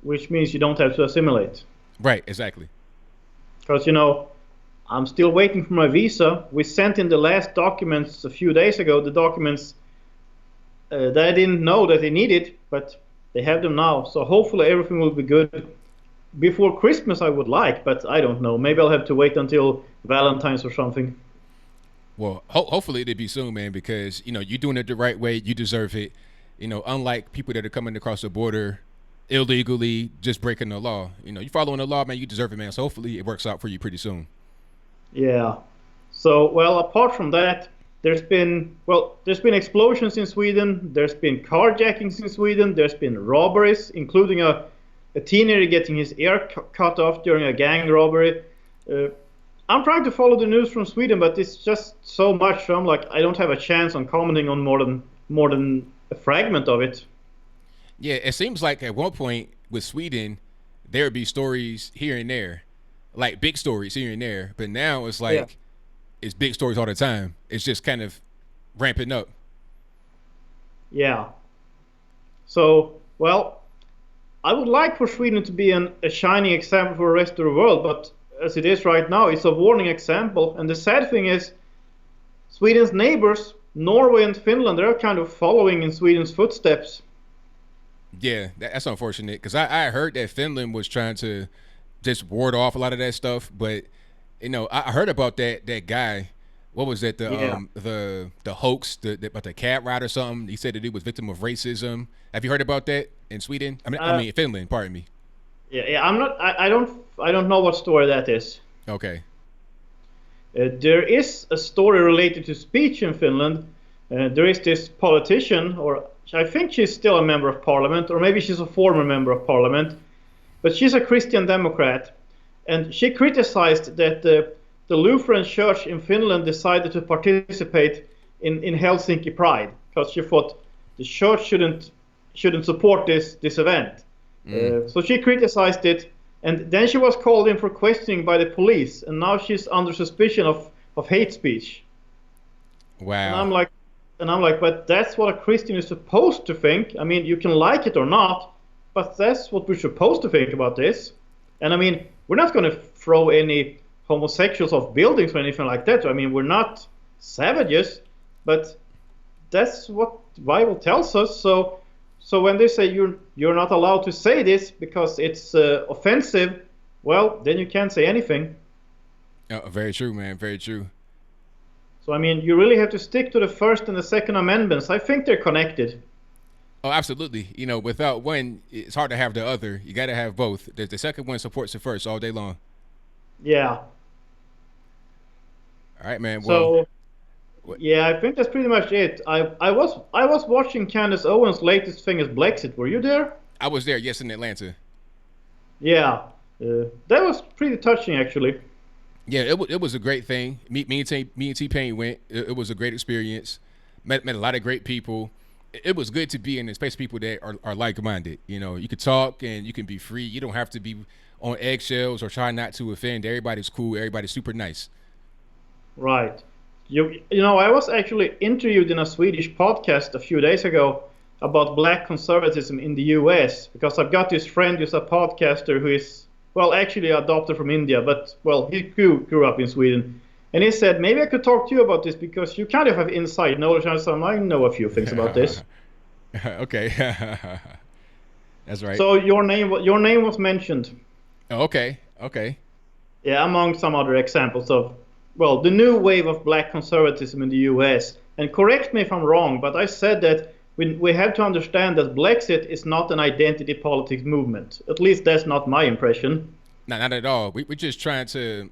Which means you don't have to assimilate. Right, exactly. Because, I'm still waiting for my visa. We sent in the last documents a few days ago, the documents that I didn't know that they needed, but they have them now. So hopefully everything will be good. Before Christmas, I would like, but I don't know. Maybe I'll have to wait until Valentine's or something. Well, hopefully it'll be soon, man, because, you're doing it the right way. You deserve it. Unlike people that are coming across the border illegally, just breaking the law. You're following the law, man, you deserve it, man. So hopefully it works out for you pretty soon. Yeah. So, well, apart from that, there's been explosions in Sweden. There's been carjackings in Sweden. There's been robberies, including a teenager getting his ear cut off during a gang robbery. I'm trying to follow the news from Sweden, but it's just so much. So I'm like, I don't have a chance on commenting on more than a fragment of it. Yeah, it seems like at one point with Sweden, there would be stories here and there, like big stories here and there. But now it's like it's big stories all the time. It's just kind of ramping up. Yeah. So, well, I would like for Sweden to be a shining example for the rest of the world, but as it is right now, it's a warning example. And the sad thing is, Sweden's neighbors, Norway and Finland, they're kind of following in Sweden's footsteps. Yeah, that's unfortunate, because I heard that Finland was trying to just ward off a lot of that stuff, but I heard about that guy. What was that? The hoax about the cat ride or something. He said that he was victim of racism. Have you heard about that in Sweden? I mean Finland. Pardon me. Yeah. I don't know what story that is. Okay. There is a story related to speech in Finland. There is this politician, or I think she's still a member of parliament, or maybe she's a former member of parliament, but she's a Christian Democrat, and she criticized that the Lutheran Church in Finland decided to participate in Helsinki Pride, because she thought the church shouldn't support this event. So she criticized it, and then she was called in for questioning by the police, and now she's under suspicion of hate speech. Wow. And I'm like, but that's what a Christian is supposed to think. I mean, you can like it or not, but that's what we're supposed to think about this. And I mean, we're not going to throw any homosexuals off buildings or anything like that. I mean, we're not savages, but that's what the Bible tells us. So when they say you're not allowed to say this because it's offensive, well, then you can't say anything. Oh, very true, man. Very true. So, I mean, you really have to stick to the First and the Second Amendments. I think they're connected. Oh, absolutely. Without one, it's hard to have the other. You got to have both. The second one supports the first all day long. Yeah. All right, man. Well, yeah, I think that's pretty much it. I was watching Candace Owens' latest thing as Blexit. Were you there? I was there, yes, in Atlanta. Yeah. That was pretty touching, actually. Yeah, it was a great thing. Me and T-Pain went. It was a great experience. Met a lot of great people. It was good to be in a space of people that are like-minded. You could talk and you can be free. You don't have to be on eggshells or try not to offend. Everybody's cool. Everybody's super nice. Right. I was actually interviewed in a Swedish podcast a few days ago about black conservatism in the U.S. because I've got this friend who's a podcaster who is, well, actually adopted from India, but, well, he grew up in Sweden. And he said, maybe I could talk to you about this because you kind of have inside knowledge. And I know a few things about this. Okay. That's right. So your name was mentioned. Oh, okay. Yeah, among some other examples of, well, the new wave of black conservatism in the U.S. And correct me if I'm wrong, but I said that we have to understand that Blexit is not an identity politics movement. At least that's not my impression. No, not at all. We're just trying to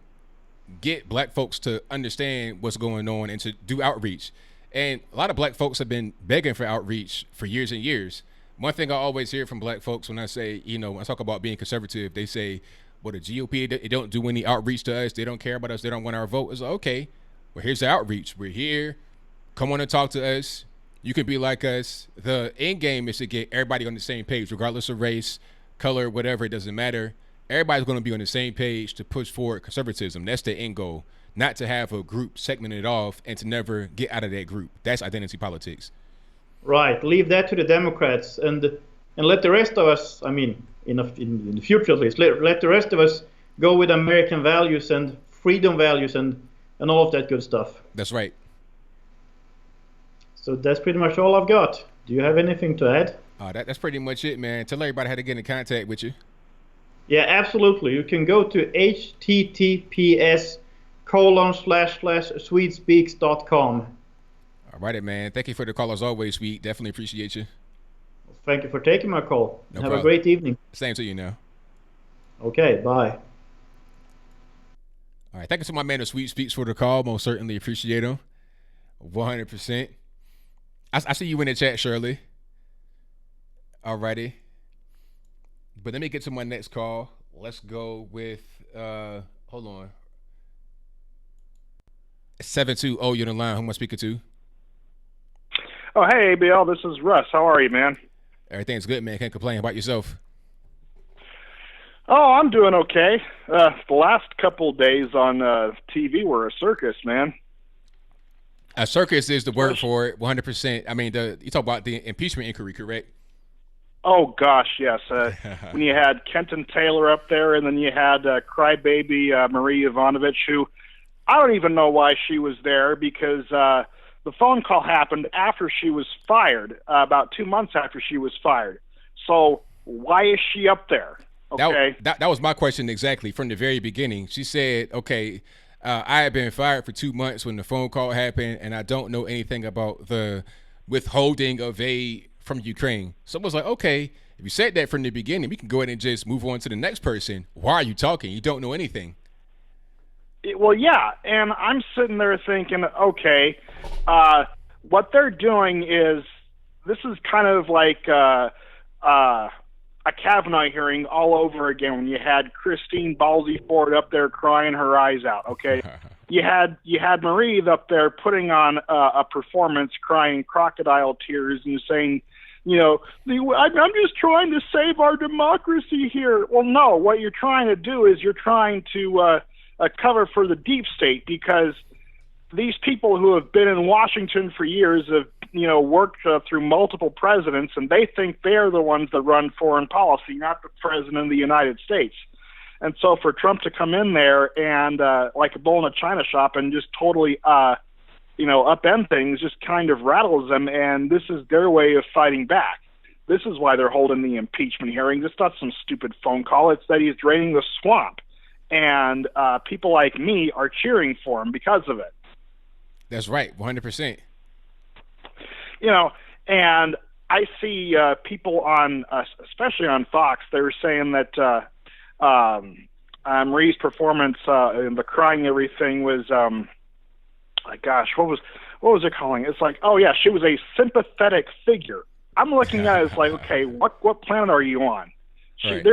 get black folks to understand what's going on and to do outreach. And a lot of black folks have been begging for outreach for years and years. One thing I always hear from black folks when I say, when I talk about being conservative, they say, well, the GOP, they don't do any outreach to us. They don't care about us. They don't want our vote. It's like, okay, well, here's the outreach. We're here. Come on and talk to us. You can be like us. The end game is to get everybody on the same page, regardless of race, color, whatever. It doesn't matter. everybody's going to be on the same page to push forward conservatism. That's the end goal, not to have a group segmented off and to never get out of that group. That's identity politics. Right. Leave that to the Democrats and let the rest of us, I mean, in the future at least, let the rest of us go with American values and freedom values and all of that good stuff. That's right. So that's pretty much all I've got. Do you have anything to add? That's pretty much it, man. Tell everybody how to get in contact with you. Yeah, absolutely. You can go to https://swedespeaks.com. All right, man. Thank you for the call as always, Sweet. Definitely appreciate you. Thank you for taking my call. No Have problem. a great evening. Same to you now. Okay, bye. All right, thank you to my man, the Sweet Speaks, for the call. Most certainly appreciate him. 100%. I see you in the chat, Shirley. All righty. But let me get to my next call. Let's go with, hold on. 720, you're on the line. Who am I speaking to? Oh, hey, ABL, this is Russ. How are you, man? Everything's good, man. Can't complain. How about yourself? Oh, I'm doing okay. The last couple days on TV were a circus, man. A circus is the word for it, 100%. I mean, you talk about the impeachment inquiry, correct? Oh, gosh, yes. When you had Kenton Taylor up there, and then you had crybaby Marie Yovanovitch, who I don't even know why she was there, because the phone call happened after she was fired, about 2 months after she was fired. So why is she up there? Okay. That was my question exactly from the very beginning. She said, okay, I had been fired for 2 months when the phone call happened, and I don't know anything about the withholding of aid from Ukraine. So I was like, okay, if you said that from the beginning, we can go ahead and just move on to the next person. Why are you talking? You don't know anything. Well, yeah, and I'm sitting there thinking, okay, what they're doing is, this is kind of like a Kavanaugh hearing all over again, when you had Christine Ballsy Ford up there crying her eyes out, okay? You had Marie up there putting on a performance, crying crocodile tears and saying, you know, I'm just trying to save our democracy here. Well, no, what you're trying to do is you're trying to cover for the deep state, because these people who have been in Washington for years have, you know, worked through multiple presidents, and they think they're the ones that run foreign policy, not the president of the United States. And so for Trump to come in there and like a bull in a china shop and just totally, upend things just kind of rattles them, and this is their way of fighting back. This is why they're holding the impeachment hearings. It's not some stupid phone call. It's that he's draining the swamp, and people like me are cheering for him because of it. That's right, 100%. You know, and I see people on, especially on Fox, they were saying that Marie's performance and the crying everything was, what was it calling? It's like, oh yeah, she was a sympathetic figure. I'm looking at it as like, okay, what planet are you on? Right.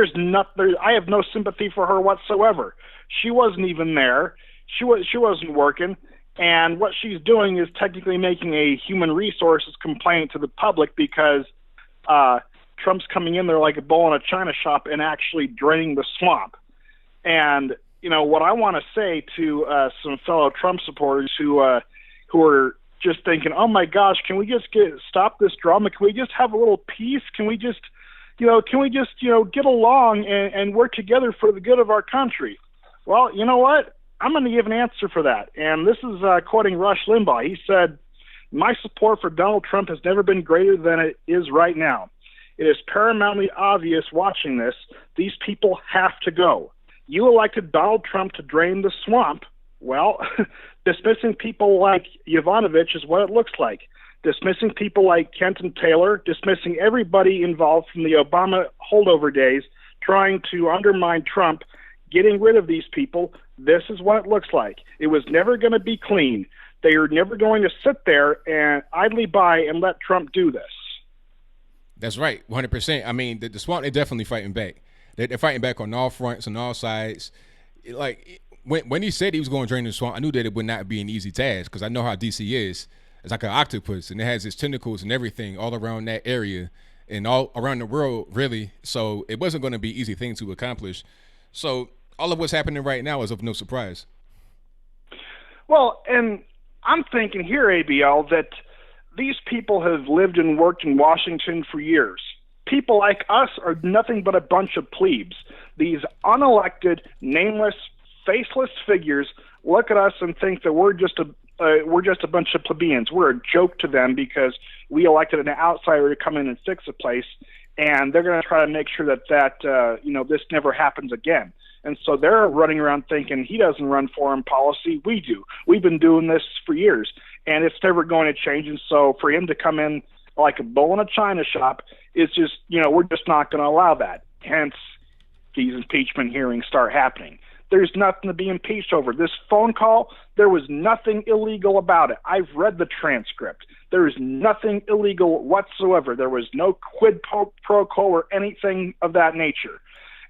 I have no sympathy for her whatsoever. She wasn't even there. She wasn't working. And what she's doing is technically making a human resources complaint to the public, because Trump's coming in there like a bull in a china shop and actually draining the swamp. And, you know, what I want to say to some fellow Trump supporters who are just thinking, oh my gosh, can we just stop this drama? Can we just have a little peace? Can we just get along and work together for the good of our country? Well, you know what? I'm going to give an answer for that. And this is quoting Rush Limbaugh. He said, my support for Donald Trump has never been greater than it is right now. It is paramountly obvious watching this. These people have to go. You elected Donald Trump to drain the swamp. Well, dismissing people like Yovanovitch is what it looks like. Dismissing people like Kenton Taylor, dismissing everybody involved from the Obama holdover days, trying to undermine Trump, getting rid of these people. This is what it looks like. It was never going to be clean. They are never going to sit there and idly by and let Trump do this. That's right, 100%. I mean, the swamp, they're definitely fighting back. They're fighting back on all fronts, on all sides. Like, when he said he was going to drain the swamp, I knew that it would not be an easy task, because I know how DC is. It's like an octopus, and it has its tentacles and everything all around that area and all around the world, really. So it wasn't going to be an easy thing to accomplish. So all of what's happening right now is of no surprise. Well, and I'm thinking here, ABL, that these people have lived and worked in Washington for years. People like us are nothing but a bunch of plebes. These unelected, nameless, faceless figures look at us and think that we're just a bunch of plebeians. We're a joke to them because we elected an outsider to come in and fix a place, and they're going to try to make sure that this never happens again. And so they're running around thinking he doesn't run foreign policy. We do. We've been doing this for years, and it's never going to change. And so for him to come in like a bull in a china shop is just, we're just not going to allow that. Hence, these impeachment hearings start happening. There's nothing to be impeached over. This phone call, there was nothing illegal about it. I've read the transcript. There is nothing illegal whatsoever. There was no quid pro quo or anything of that nature.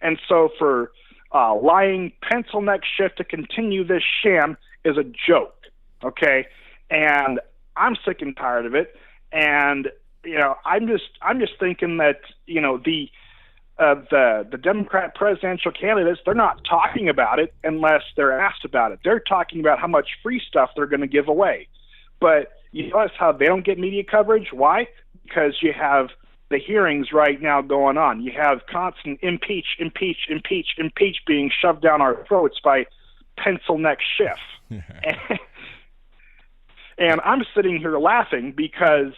And so for lying pencil neck Schiff to continue this sham is a joke, okay? And I'm sick and tired of it. And I'm just thinking that the Democrat presidential candidates, they're not talking about it unless they're asked about it. They're talking about how much free stuff they're going to give away. But you notice how they don't get media coverage? Why? Because you have the hearings right now going on. You have constant impeach being shoved down our throats by pencil neck Schiff. And I'm sitting here laughing because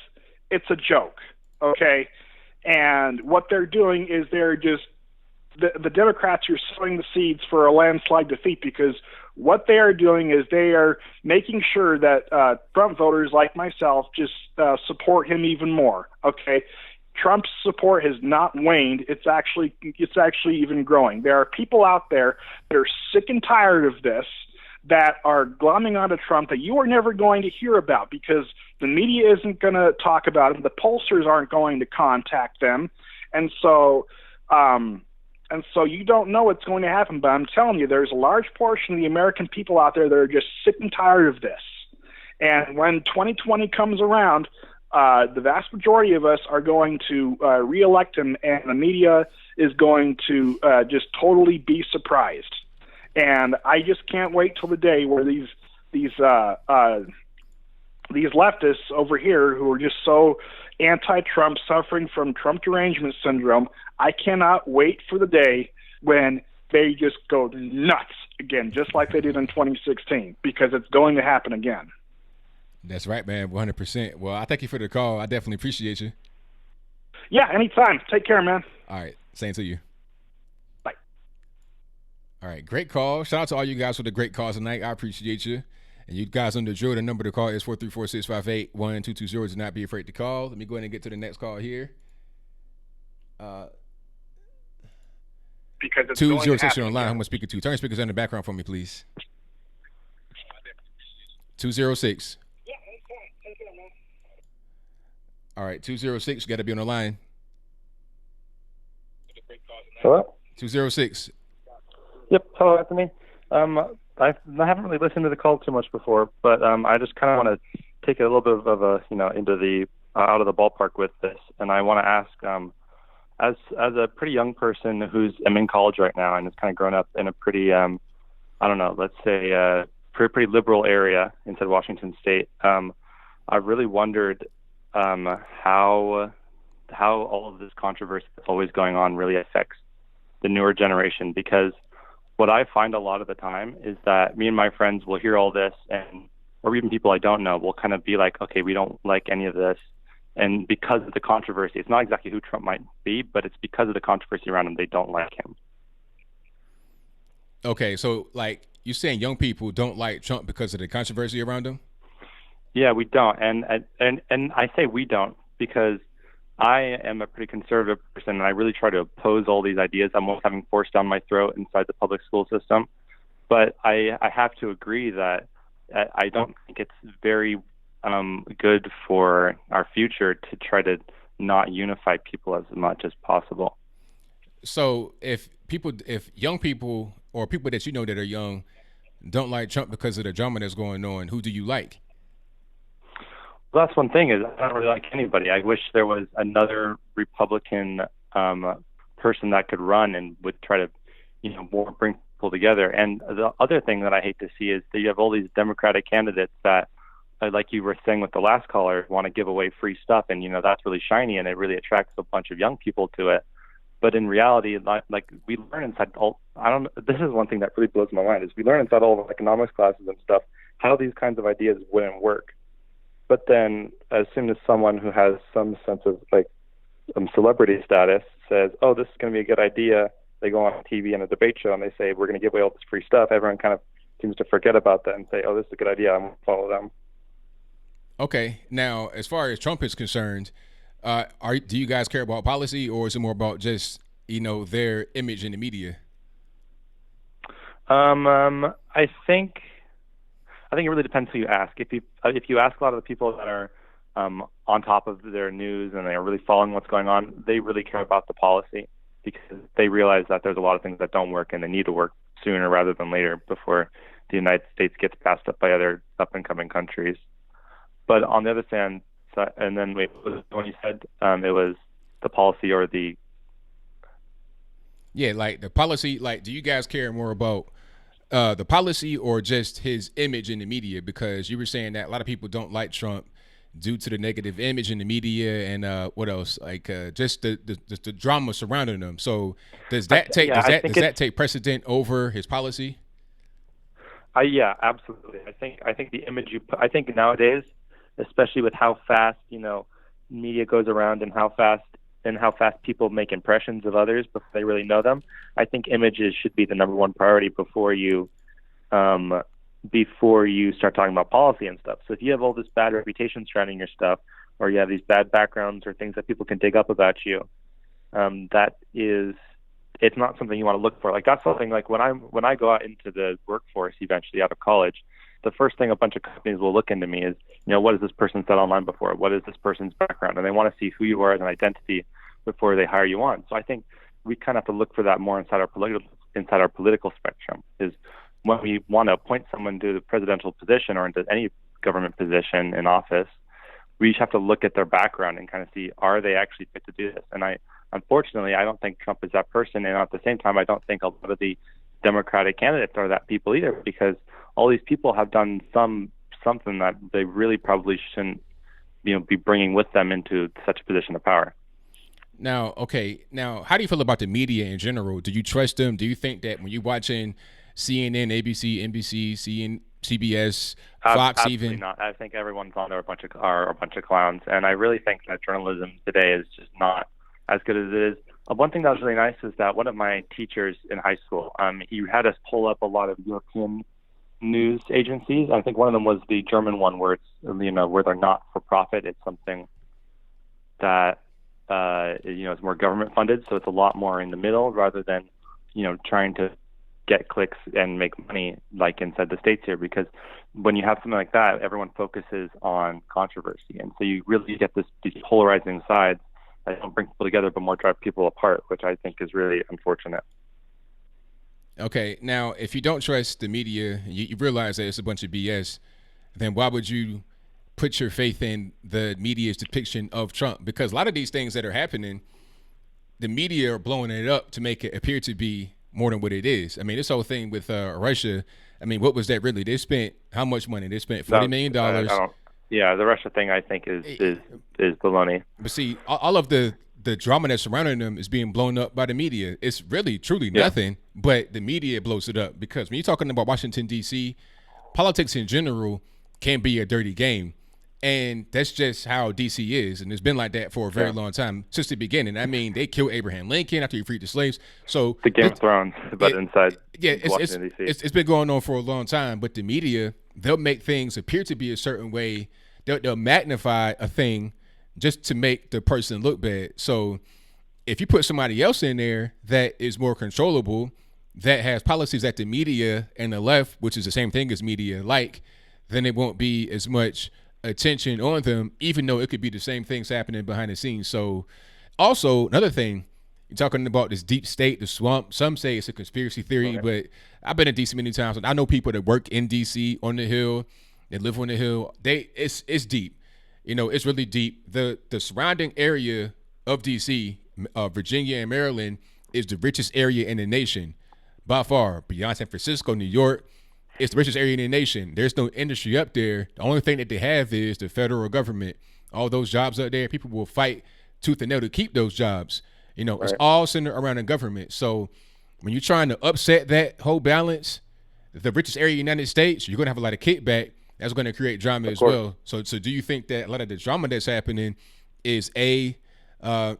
it's a joke, okay? And what they're doing is they're just the Democrats are sowing the seeds for a landslide defeat, because what they are doing is they are making sure that Trump voters like myself just support him even more, okay? Trump's support has not waned. It's actually even growing. There are people out there that are sick and tired of this, that are glomming onto Trump, that you are never going to hear about because the media isn't going to talk about him. The pollsters aren't going to contact them. And so you don't know what's going to happen. But I'm telling you, there's a large portion of the American people out there that are just sick and tired of this. And when 2020 comes around, the vast majority of us are going to reelect him, and the media is going to just totally be surprised. And I just can't wait till the day where these leftists over here who are just so anti-Trump, suffering from Trump derangement syndrome, I cannot wait for the day when they just go nuts again, just like they did in 2016, because it's going to happen again. That's right, man. 100%. Well, I thank you for the call. I definitely appreciate you. Yeah, anytime. Take care, man. All right. Same to you. Bye. All right. Great call. Shout out to all you guys for the great calls tonight. I appreciate you. And you guys on the drill, the number to call is 434-658-1220. Do not be afraid to call. Let me go ahead and get to the next call here. Because it's 206 on line. Who am I speaking to? Turn your speakers on in the background for me, please. 206. All right, 206, you got to be on the line. Hello? 206. Yep, hello, Anthony. I haven't really listened to the call too much before, but I just kind of want to take it a little bit of a, into the out of the ballpark with this, and I want to ask, as a pretty young person who's in college right now and has kind of grown up in a pretty, let's say, pretty liberal area inside Washington State, I've really wondered how all of this controversy that's always going on really affects the newer generation, because what I find a lot of the time is that me and my friends will hear all this, or even people I don't know will kind of be like, okay, we don't like any of this. And because of the controversy, it's not exactly who Trump might be, but it's because of the controversy around him, they don't like him. Okay, so like you're saying young people don't like Trump because of the controversy around him? Yeah, we don't. And I say we don't because I am a pretty conservative person, and I really try to oppose all these ideas I'm almost having forced down my throat inside the public school system. But I have to agree that I don't think it's very good for our future to try to not unify people as much as possible. So if young people or people that you know that are young don't like Trump because of the drama that's going on, who do you like? Well, that's one thing, is I don't really like anybody. I wish there was another Republican person that could run and would try to more bring people together. And the other thing that I hate to see is that you have all these Democratic candidates that, like you were saying with the last caller, want to give away free stuff, and that's really shiny and it really attracts a bunch of young people to it. But in reality, like we learn inside this is one thing that really blows my mind, is we learn inside all of economics classes and stuff how these kinds of ideas wouldn't work. But then as soon as someone who has some sense of celebrity status says, oh, this is going to be a good idea, they go on TV in a debate show and they say, we're going to give away all this free stuff, everyone kind of seems to forget about that and say, oh, this is a good idea, I'm going to follow them. Okay, now as far as Trump is concerned, do you guys care about policy, or is it more about just their image in the media? I think it really depends who you ask. If you ask a lot of the people that are on top of their news and they are really following what's going on, they really care about the policy, because they realize that there's a lot of things that don't work and they need to work sooner rather than later before the United States gets passed up by other up-and-coming countries. But on the other hand, and then wait, what was the one you said? It was the policy or the... Yeah, like the policy, do you guys care more about the policy or just his image in the media? Because you were saying that a lot of people don't like Trump due to the negative image in the media and what else? Just the drama surrounding him. So does that take precedent over his policy? Yeah, absolutely. I think the image I think nowadays, especially with how fast media goes around and how fast people make impressions of others before they really know them, I think images should be the number one priority before you start talking about policy and stuff. So if you have all this bad reputation surrounding your stuff, or you have these bad backgrounds or things that people can dig up about you, it's not something you want to look for. That's something like when I go out into the workforce eventually out of college, the first thing a bunch of companies will look into me is, what has this person said online before? What is this person's background? And they want to see who you are as an identity before they hire you on. So I think we kind of have to look for that more inside our political spectrum. Is when we want to appoint someone to the presidential position or into any government position in office, we just have to look at their background and kind of see, are they actually fit to do this? And unfortunately, I don't think Trump is that person. And at the same time, I don't think a lot of the Democratic candidates are that people either, because all these people have done something that they really probably shouldn't be bringing with them into such a position of power. Now, how do you feel about the media in general? Do you trust them? Do you think that when you're watching CNN, ABC, NBC, CBS, Fox, absolutely even? Not. I think everyone's on there are a bunch of clowns, and I really think that journalism today is just not as good as it is. One thing that was really nice is that one of my teachers in high school, he had us pull up a lot of European news agencies. I think one of them was the German one, where it's where they're not for profit. It's something that is more government funded, so it's a lot more in the middle rather than trying to get clicks and make money like inside the States here. Because when you have something like that, everyone focuses on controversy, and so you really get these polarizing sides that don't bring people together but more drive people apart, which I think is really unfortunate. Okay, now if you don't trust the media, you realize that it's a bunch of BS, then why would you put your faith in the media's depiction of Trump? Because a lot of these things that are happening, the media are blowing it up to make it appear to be more than what it is. I mean, this whole thing with Russia, I mean, what was that really? They spent how much money? They spent $40 million. Yeah, the Russia thing I think is baloney. But see, all of the drama that's surrounding them is being blown up by the media. It's really, truly nothing, but the media blows it up, because when you're talking about Washington, D.C., politics in general can be a dirty game. And that's just how D.C. is, and it's been like that for a very long time, since the beginning. I mean, they killed Abraham Lincoln after he freed the slaves. So the Game of Thrones, but inside Washington, D.C. It's been going on for a long time, but the media, they'll make things appear to be a certain way. They'll magnify a thing just to make the person look bad. So if you put somebody else in there that is more controllable, that has policies that the media and the left, which is the same thing as media, then it won't be as much attention on them, even though it could be the same things happening behind the scenes. So also another thing, you're talking about this deep state, the swamp. Some say it's a conspiracy theory, but I've been in DC many times, and I know people that work in DC on the Hill, they live on the Hill. It's deep. It's really deep. The surrounding area of DC, Virginia and Maryland, is the richest area in the nation. by far, beyond San Francisco, New York. It's the richest area in the nation. There's no industry up there. The only thing that they have is the federal government. All those jobs up there, people will fight tooth and nail to keep those jobs. It's all centered around the government. So when you're trying to upset that whole balance, the richest area in the United States, you're going to have a lot of kickback. That's going to create drama as well. So do you think that a lot of the drama that's happening is A,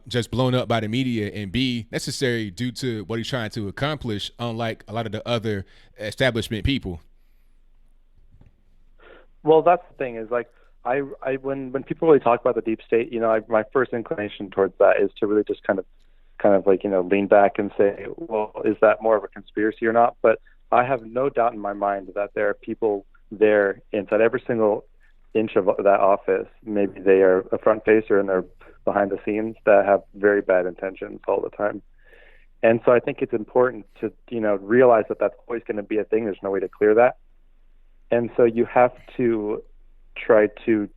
just blown up by the media, and B, necessary due to what he's trying to accomplish, unlike a lot of the other establishment people? Well, that's the thing is like when people really talk about the deep state, my first inclination towards that is to really just kind of like lean back and say, well, is that more of a conspiracy or not? But I have no doubt in my mind that there are people there inside every single inch of that office. Maybe they are a front facer and they're behind the scenes that have very bad intentions all the time. And so I think it's important to realize that that's always going to be a thing. There's no way to clear that. And so you have to try to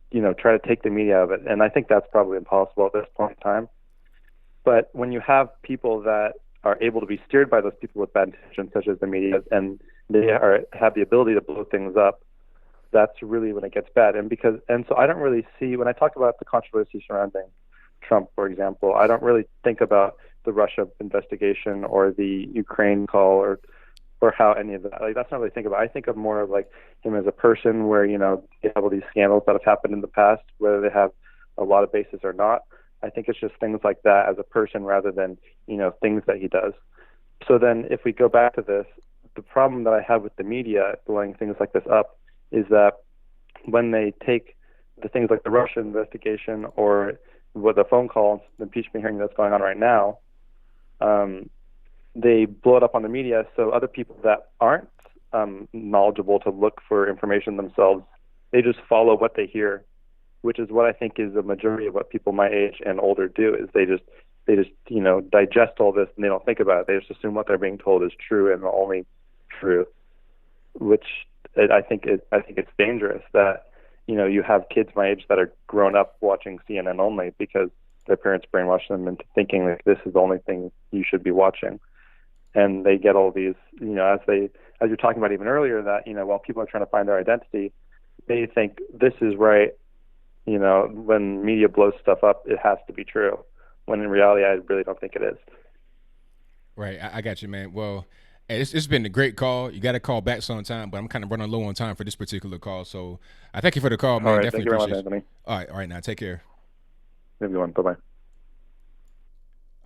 take the media out of it. And I think that's probably impossible at this point in time. But when you have people that are able to be steered by those people with bad intentions, such as the media, and they have the ability to blow things up, that's really when it gets bad. And so I don't really see, when I talk about the controversy surrounding Trump, for example, I don't really think about the Russia investigation or the Ukraine call or how any of that. Like, that's not really think about. I think of more of like him as a person, where you have all these scandals that have happened in the past, whether they have a lot of basis or not. I think it's just things like that as a person rather than things that he does. So then, if we go back to this, the problem that I have with the media blowing things like this up is that when they take the things like the Russia investigation or with the phone call, the impeachment hearing that's going on right now, they blow it up on the media, so other people that aren't knowledgeable to look for information themselves, they just follow what they hear, which is what I think is the majority of what people my age and older do. Is they just digest all this and they don't think about it. They just assume what they're being told is true and the only truth, which I think it's dangerous that you have kids my age that are grown up watching CNN only because their parents brainwash them into thinking like this is the only thing you should be watching. And they get all these, as you're talking about even earlier, that, while people are trying to find their identity, they think this is right. When media blows stuff up, it has to be true. When in reality, I really don't think it is. Right. I got you, man. Well, hey, it's been a great call. You got to call back sometime, but I'm kind of running low on time for this particular call. So I thank you for the call, man. All right, definitely thank you very appreciate much, it. All right. Now, take care. Have a good one. Bye-bye.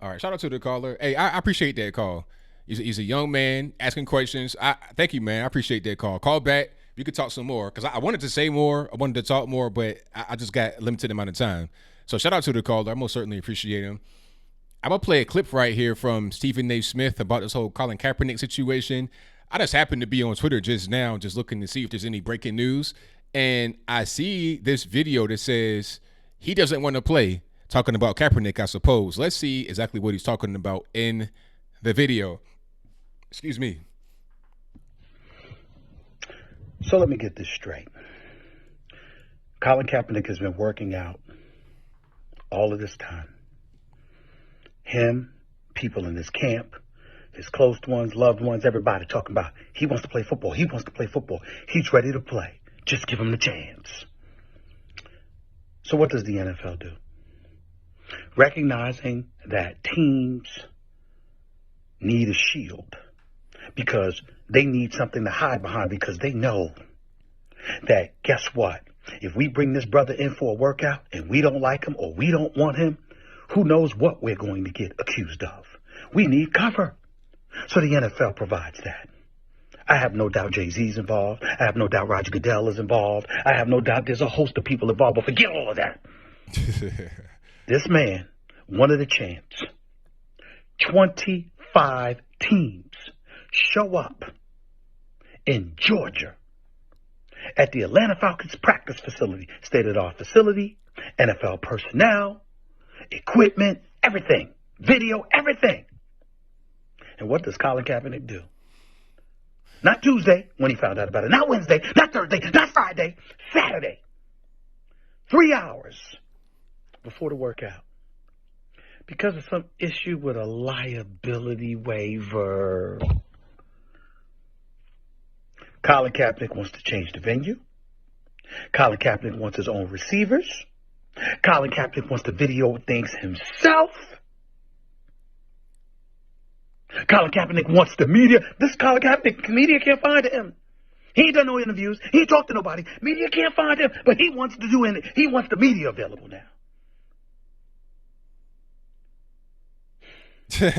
All right. Shout out to the caller. Hey, I appreciate that call. He's a young man asking questions. Thank you, man. I appreciate that call. Call back. You could talk some more because I wanted to say more. I wanted to talk more, but I just got a limited amount of time. So shout out to the caller. I most certainly appreciate him. I'm going to play a clip right here from Stephen A. Smith about this whole Colin Kaepernick situation. I just happened to be on Twitter just now, just looking to see if there's any breaking news. And I see this video that says he doesn't want to play, talking about Kaepernick, I suppose. Let's see exactly what he's talking about in the video. Excuse me. So let me get this straight. Colin Kaepernick has been working out all of this time. Him, people in his camp, his close ones, loved ones, everybody talking about he wants to play football. He wants to play football. He's ready to play. Just give him the chance. So what does the NFL do? Recognizing that teams need a shield because they need something to hide behind, because they know that, guess what? If we bring this brother in for a workout and we don't like him or we don't want him, who knows what we're going to get accused of. We need cover. So the NFL provides that. I have no doubt Jay-Z's involved. I have no doubt Roger Goodell is involved. I have no doubt there's a host of people involved, but forget all of that. This man wanted a chance. 25 teams show up in Georgia at the Atlanta Falcons practice facility, state-of-the-art facility, NFL personnel, equipment, everything, video, everything. And what does Colin Kaepernick do? Not Tuesday when he found out about it, not Wednesday, not Thursday, not Friday, Saturday. 3 hours before the workout. Because of some issue with a liability waiver. Colin Kaepernick wants to change the venue. Colin Kaepernick wants his own receivers. Colin Kaepernick wants to video things himself. Colin Kaepernick wants the media. This Colin Kaepernick, media can't find him. He ain't done no interviews. He ain't talked to nobody. Media can't find him, but he wants to do it. He wants the media available now. You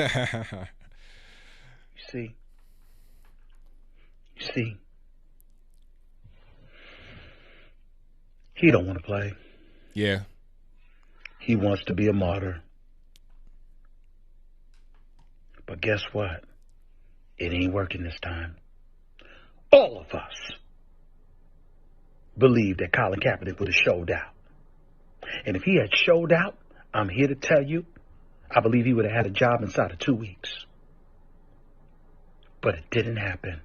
see, he don't want to play. Yeah. He wants to be a martyr. But guess what? It ain't working this time. All of us believe that Colin Kaepernick would have showed out. And if he had showed out, I'm here to tell you, I believe he would have had a job inside of 2 weeks. But it didn't happen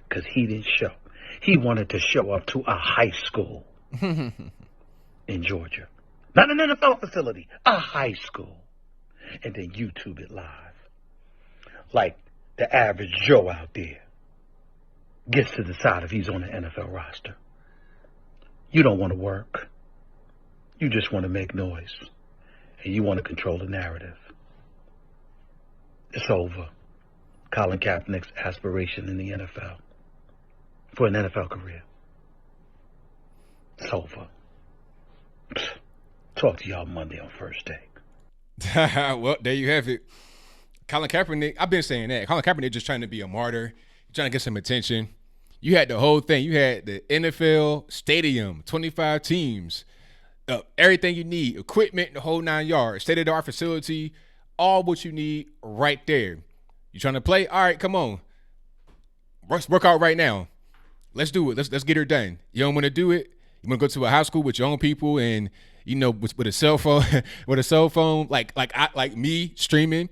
because he didn't show. He wanted to show up to a high school in Georgia. Not an NFL facility, a high school. And then YouTube it live. Like the average Joe out there gets to decide if he's on the NFL roster. You don't want to work. You just want to make noise. And you want to control the narrative. It's over. Colin Kaepernick's aspiration in the NFL. For an NFL career. It's over. Talk to y'all Monday on First Take. Well, there you have it. Colin Kaepernick, I've been saying that. Colin Kaepernick just trying to be a martyr, trying to get some attention. You had the whole thing. You had the NFL stadium, 25 teams, everything you need, equipment, the whole 9 yards, state-of-the-art facility, all what you need right there. You trying to play? All right, come on. Work out right now. Let's do it. Let's get her done. You don't want to do it? You want to go to a high school with your own people and, you know, with a cell phone, like me streaming.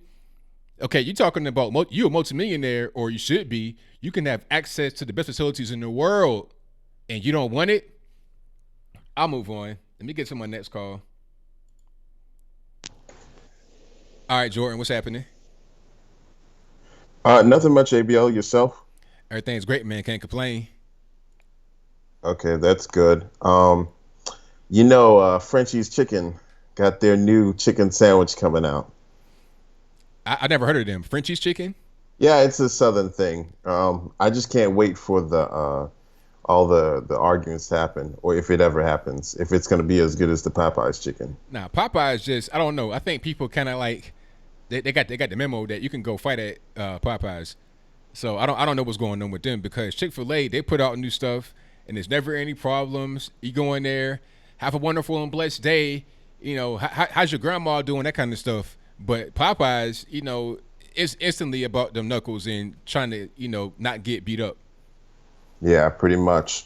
Okay, you're talking about you're a multimillionaire, or you should be. You can have access to the best facilities in the world, and you don't want it. I'll move on. Let me get to my next call. All right, Jordan, what's happening? Nothing much, ABL. Yourself? Everything's great, man. Can't complain. Okay, that's good. Frenchie's Chicken got their new chicken sandwich coming out. I never heard of them. Frenchie's Chicken? Yeah, it's a Southern thing. I just can't wait for all the arguments to happen, or if it ever happens, if it's going to be as good as the Popeyes chicken. Nah, Popeyes just, I don't know. I think people kind of like, they got the memo that you can go fight at Popeyes. So I don't know what's going on with them, because Chick-fil-A, they put out new stuff and there's never any problems. You go in there, have a wonderful and blessed day. You know, how's your grandma doing, that kind of stuff. But Popeyes, you know, it's instantly about them knuckles and trying to, you know, not get beat up. Yeah, pretty much.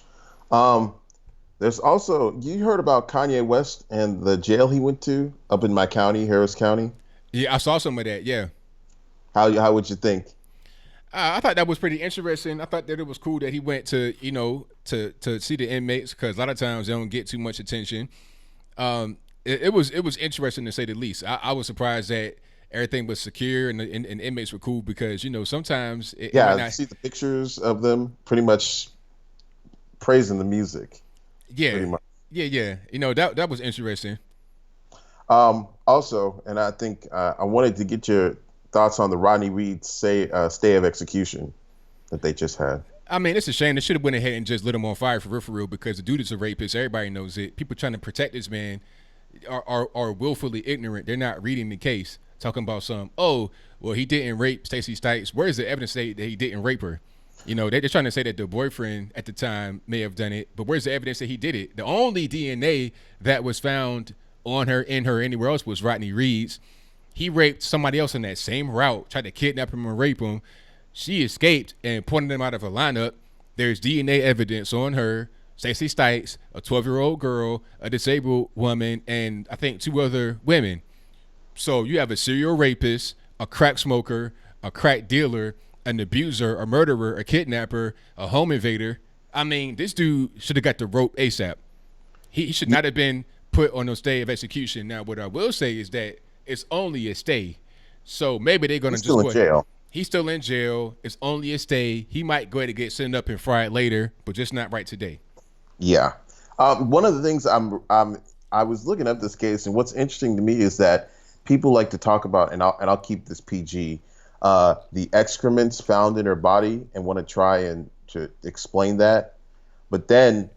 There's also, you heard about Kanye West and the jail he went to up in my county, Harris County? Yeah, I saw some of that, yeah. How would you think? I thought that was pretty interesting. I thought that it was cool that he went to, you know, to see the inmates, because a lot of times they don't get too much attention. It was interesting to say the least. I was surprised that everything was secure and the inmates were cool, because, you know, sometimes I see the pictures of them pretty much praising the music. Yeah, yeah. You know, that was interesting. Also, and I think I wanted to get your thoughts on the Rodney Reed stay of execution that they just had. I mean, it's a shame. They should have went ahead and just lit him on fire for real, because the dude is a rapist. Everybody knows it. People trying to protect this man are willfully ignorant. They're not reading the case. Talking about he didn't rape Stacey Stites. Where's the evidence that he didn't rape her? You know, they're trying to say that the boyfriend at the time may have done it, but where's the evidence that he did it? The only DNA that was found on her, in her, anywhere else was Rodney Reed's. He raped somebody else on that same route, tried to kidnap him and rape him. She escaped and pointed him out of a lineup. There's DNA evidence on her, Stacey Stites, a 12-year-old girl, a disabled woman, and I think 2 other women. So you have a serial rapist, a crack smoker, a crack dealer, an abuser, a murderer, a kidnapper, a home invader. I mean, this dude should have got the rope ASAP. He should not have been put on no stay of execution. Now, what I will say is that it's only a stay, so maybe they're gonna still in jail. He's still in jail. It's only a stay. He might go ahead and get sent up and fried later, but just not right today. Yeah. One of the things I was looking up this case, and what's interesting to me is that people like to talk about, and I'll keep this PG, the excrements found in her body, and want to try and to explain that. But then,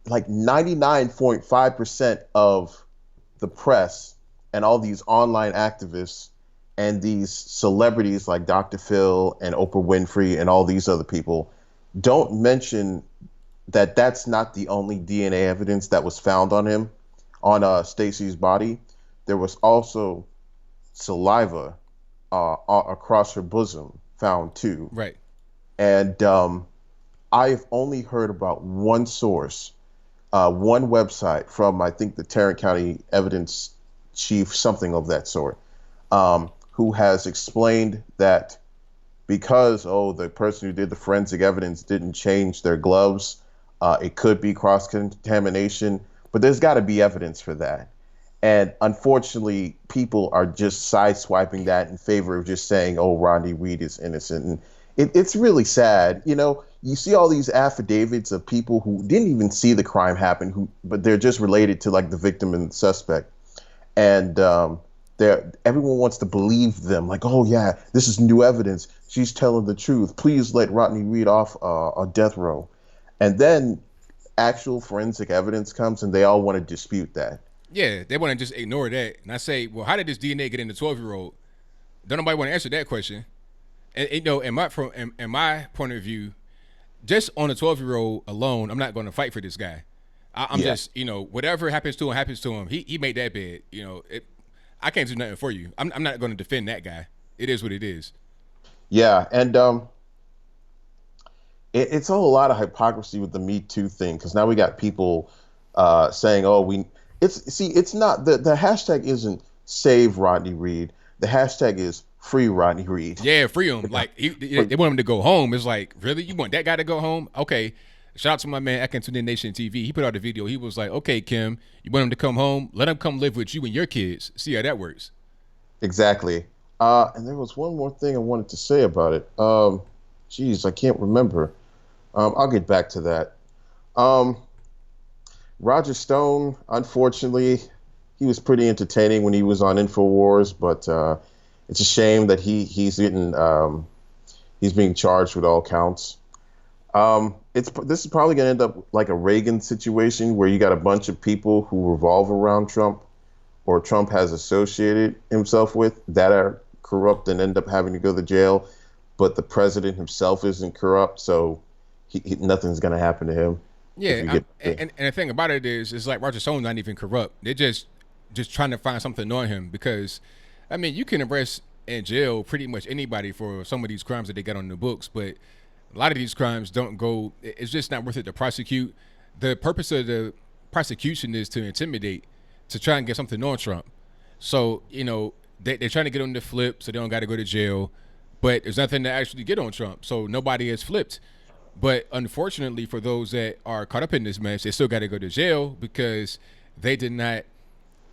like 99.5% of the press and all these online activists and these celebrities like Dr. Phil and Oprah Winfrey and all these other people don't mention that that's not the only DNA evidence that was found on him, on Stacey's body. There was also saliva across her bosom found too. Right. And I've only heard about one source, one website from, I think, the Tarrant County evidence chief, something of that sort, who has explained that because, the person who did the forensic evidence didn't change their gloves, it could be cross-contamination, but there's got to be evidence for that. And unfortunately, people are just sideswiping that in favor of just saying, Rodney Reed is innocent. And it's really sad. You see all these affidavits of people who didn't even see the crime happen, but they're just related to like the victim and the suspect. And everyone wants to believe them, like, oh yeah, this is new evidence. She's telling the truth. Please let Rodney Reed off on death row. And then actual forensic evidence comes, and they all want to dispute that. Yeah, they want to just ignore that. And I say, well, how did this DNA get in the 12-year-old? Don't nobody want to answer that question. And in my point of view, just on a 12-year-old alone, I'm not going to fight for this guy. I'm just, whatever happens to him. He made that bed. I can't do nothing for you. I'm not going to defend that guy. It is what it is. Yeah, and it's a whole lot of hypocrisy with the Me Too thing, because now we got people saying, it's not the hashtag isn't save Rodney Reed. The hashtag is free Rodney Reed. Yeah, free him. Like they want him to go home. It's like, really? You want that guy to go home? Okay. Shout out to my man Akin to Nation TV. He put out a video. He was like, okay, Kim, you want him to come home? Let him come live with you and your kids. See how that works. Exactly. And there was one more thing I wanted to say about it. I can't remember. I'll get back to that. Roger Stone, unfortunately, he was pretty entertaining when he was on InfoWars, but it's a shame that he's being charged with all counts. This is probably going to end up like a Reagan situation where you got a bunch of people who revolve around Trump or Trump has associated himself with that are corrupt and end up having to go to jail, but the president himself isn't corrupt, so nothing's going to happen to him. Yeah, and the thing about it is, it's like Roger Stone's not even corrupt. They're just trying to find something on him because, you can arrest and jail pretty much anybody for some of these crimes that they got on the books, but a lot of these crimes don't go. It's just not worth it to prosecute. The purpose of the prosecution is to intimidate, to try and get something on Trump. So they're trying to get on the flip, so they don't got to go to jail. But there's nothing to actually get on Trump, so nobody has flipped. But unfortunately, for those that are caught up in this mess, they still got to go to jail because they did not,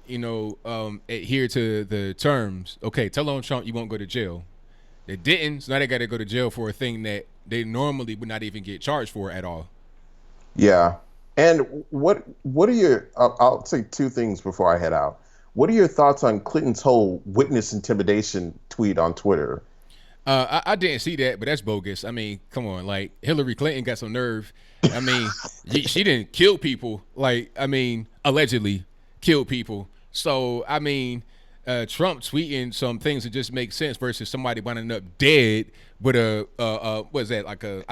adhere to the terms. Okay, tell on Trump you won't go to jail. They didn't, so now they got to go to jail for a thing that they normally would not even get charged for at all. Yeah. And what are your, I'll say two things before I head out. What are your thoughts on Clinton's whole witness intimidation tweet on Twitter? I didn't see that, but that's bogus. Come on, like Hillary Clinton got some nerve. She didn't kill people, allegedly killed people. So, Trump tweeting some things that just make sense versus somebody winding up dead with I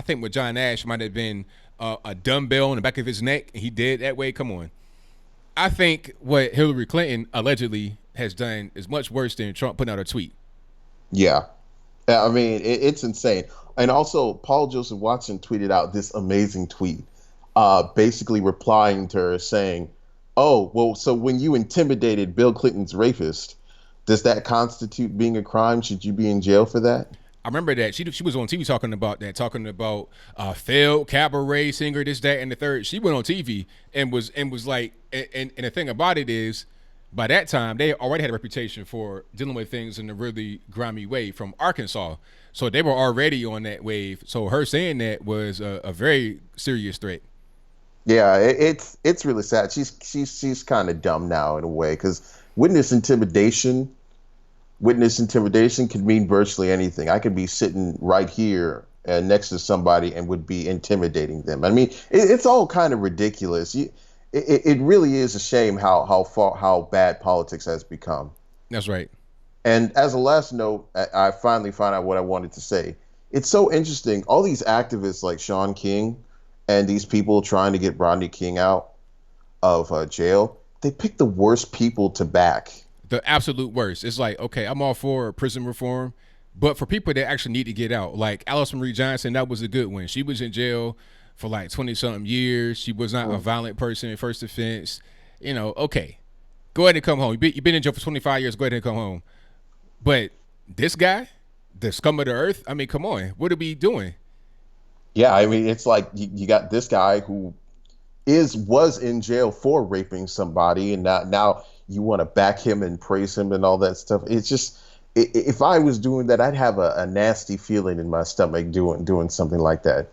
think with John Ash might have been a dumbbell in the back of his neck and he dead that way. Come on. I think what Hillary Clinton allegedly has done is much worse than Trump putting out a tweet. Yeah. It's insane. And also, Paul Joseph Watson tweeted out this amazing tweet, basically replying to her saying, oh, well, so when you intimidated Bill Clinton's rapist, does that constitute being a crime? Should you be in jail for that? I remember that. She was on TV talking about failed cabaret singer, this, that, and the third. She went on TV and was like, and the thing about it is, by that time, they already had a reputation for dealing with things in a really grimy way from Arkansas. So they were already on that wave. So her saying that was a very serious threat. Yeah, it's really sad. She's kind of dumb now in a way, because witness intimidation could mean virtually anything. I could be sitting right here next to somebody and would be intimidating them. I mean, it's all kind of ridiculous. It really is a shame how bad politics has become. That's right. And as a last note, I finally found out what I wanted to say. It's so interesting. All these activists like Sean King and these people trying to get Rodney King out of jail, they pick the worst people to back. The absolute worst. It's like, okay, I'm all for prison reform, but for people that actually need to get out, like Alice Marie Johnson, that was a good one. She was in jail for like 20-something years. She was not a violent person, first offense. You know, okay, go ahead and come home. You've been in jail for 25 years. Go ahead and come home. But this guy, the scum of the earth, I mean, come on. What are we doing? Yeah, I mean, it's like you got this guy who was in jail for raping somebody, and now you want to back him and praise him and all that stuff. It's just, if I was doing that, I'd have a nasty feeling in my stomach doing something like that.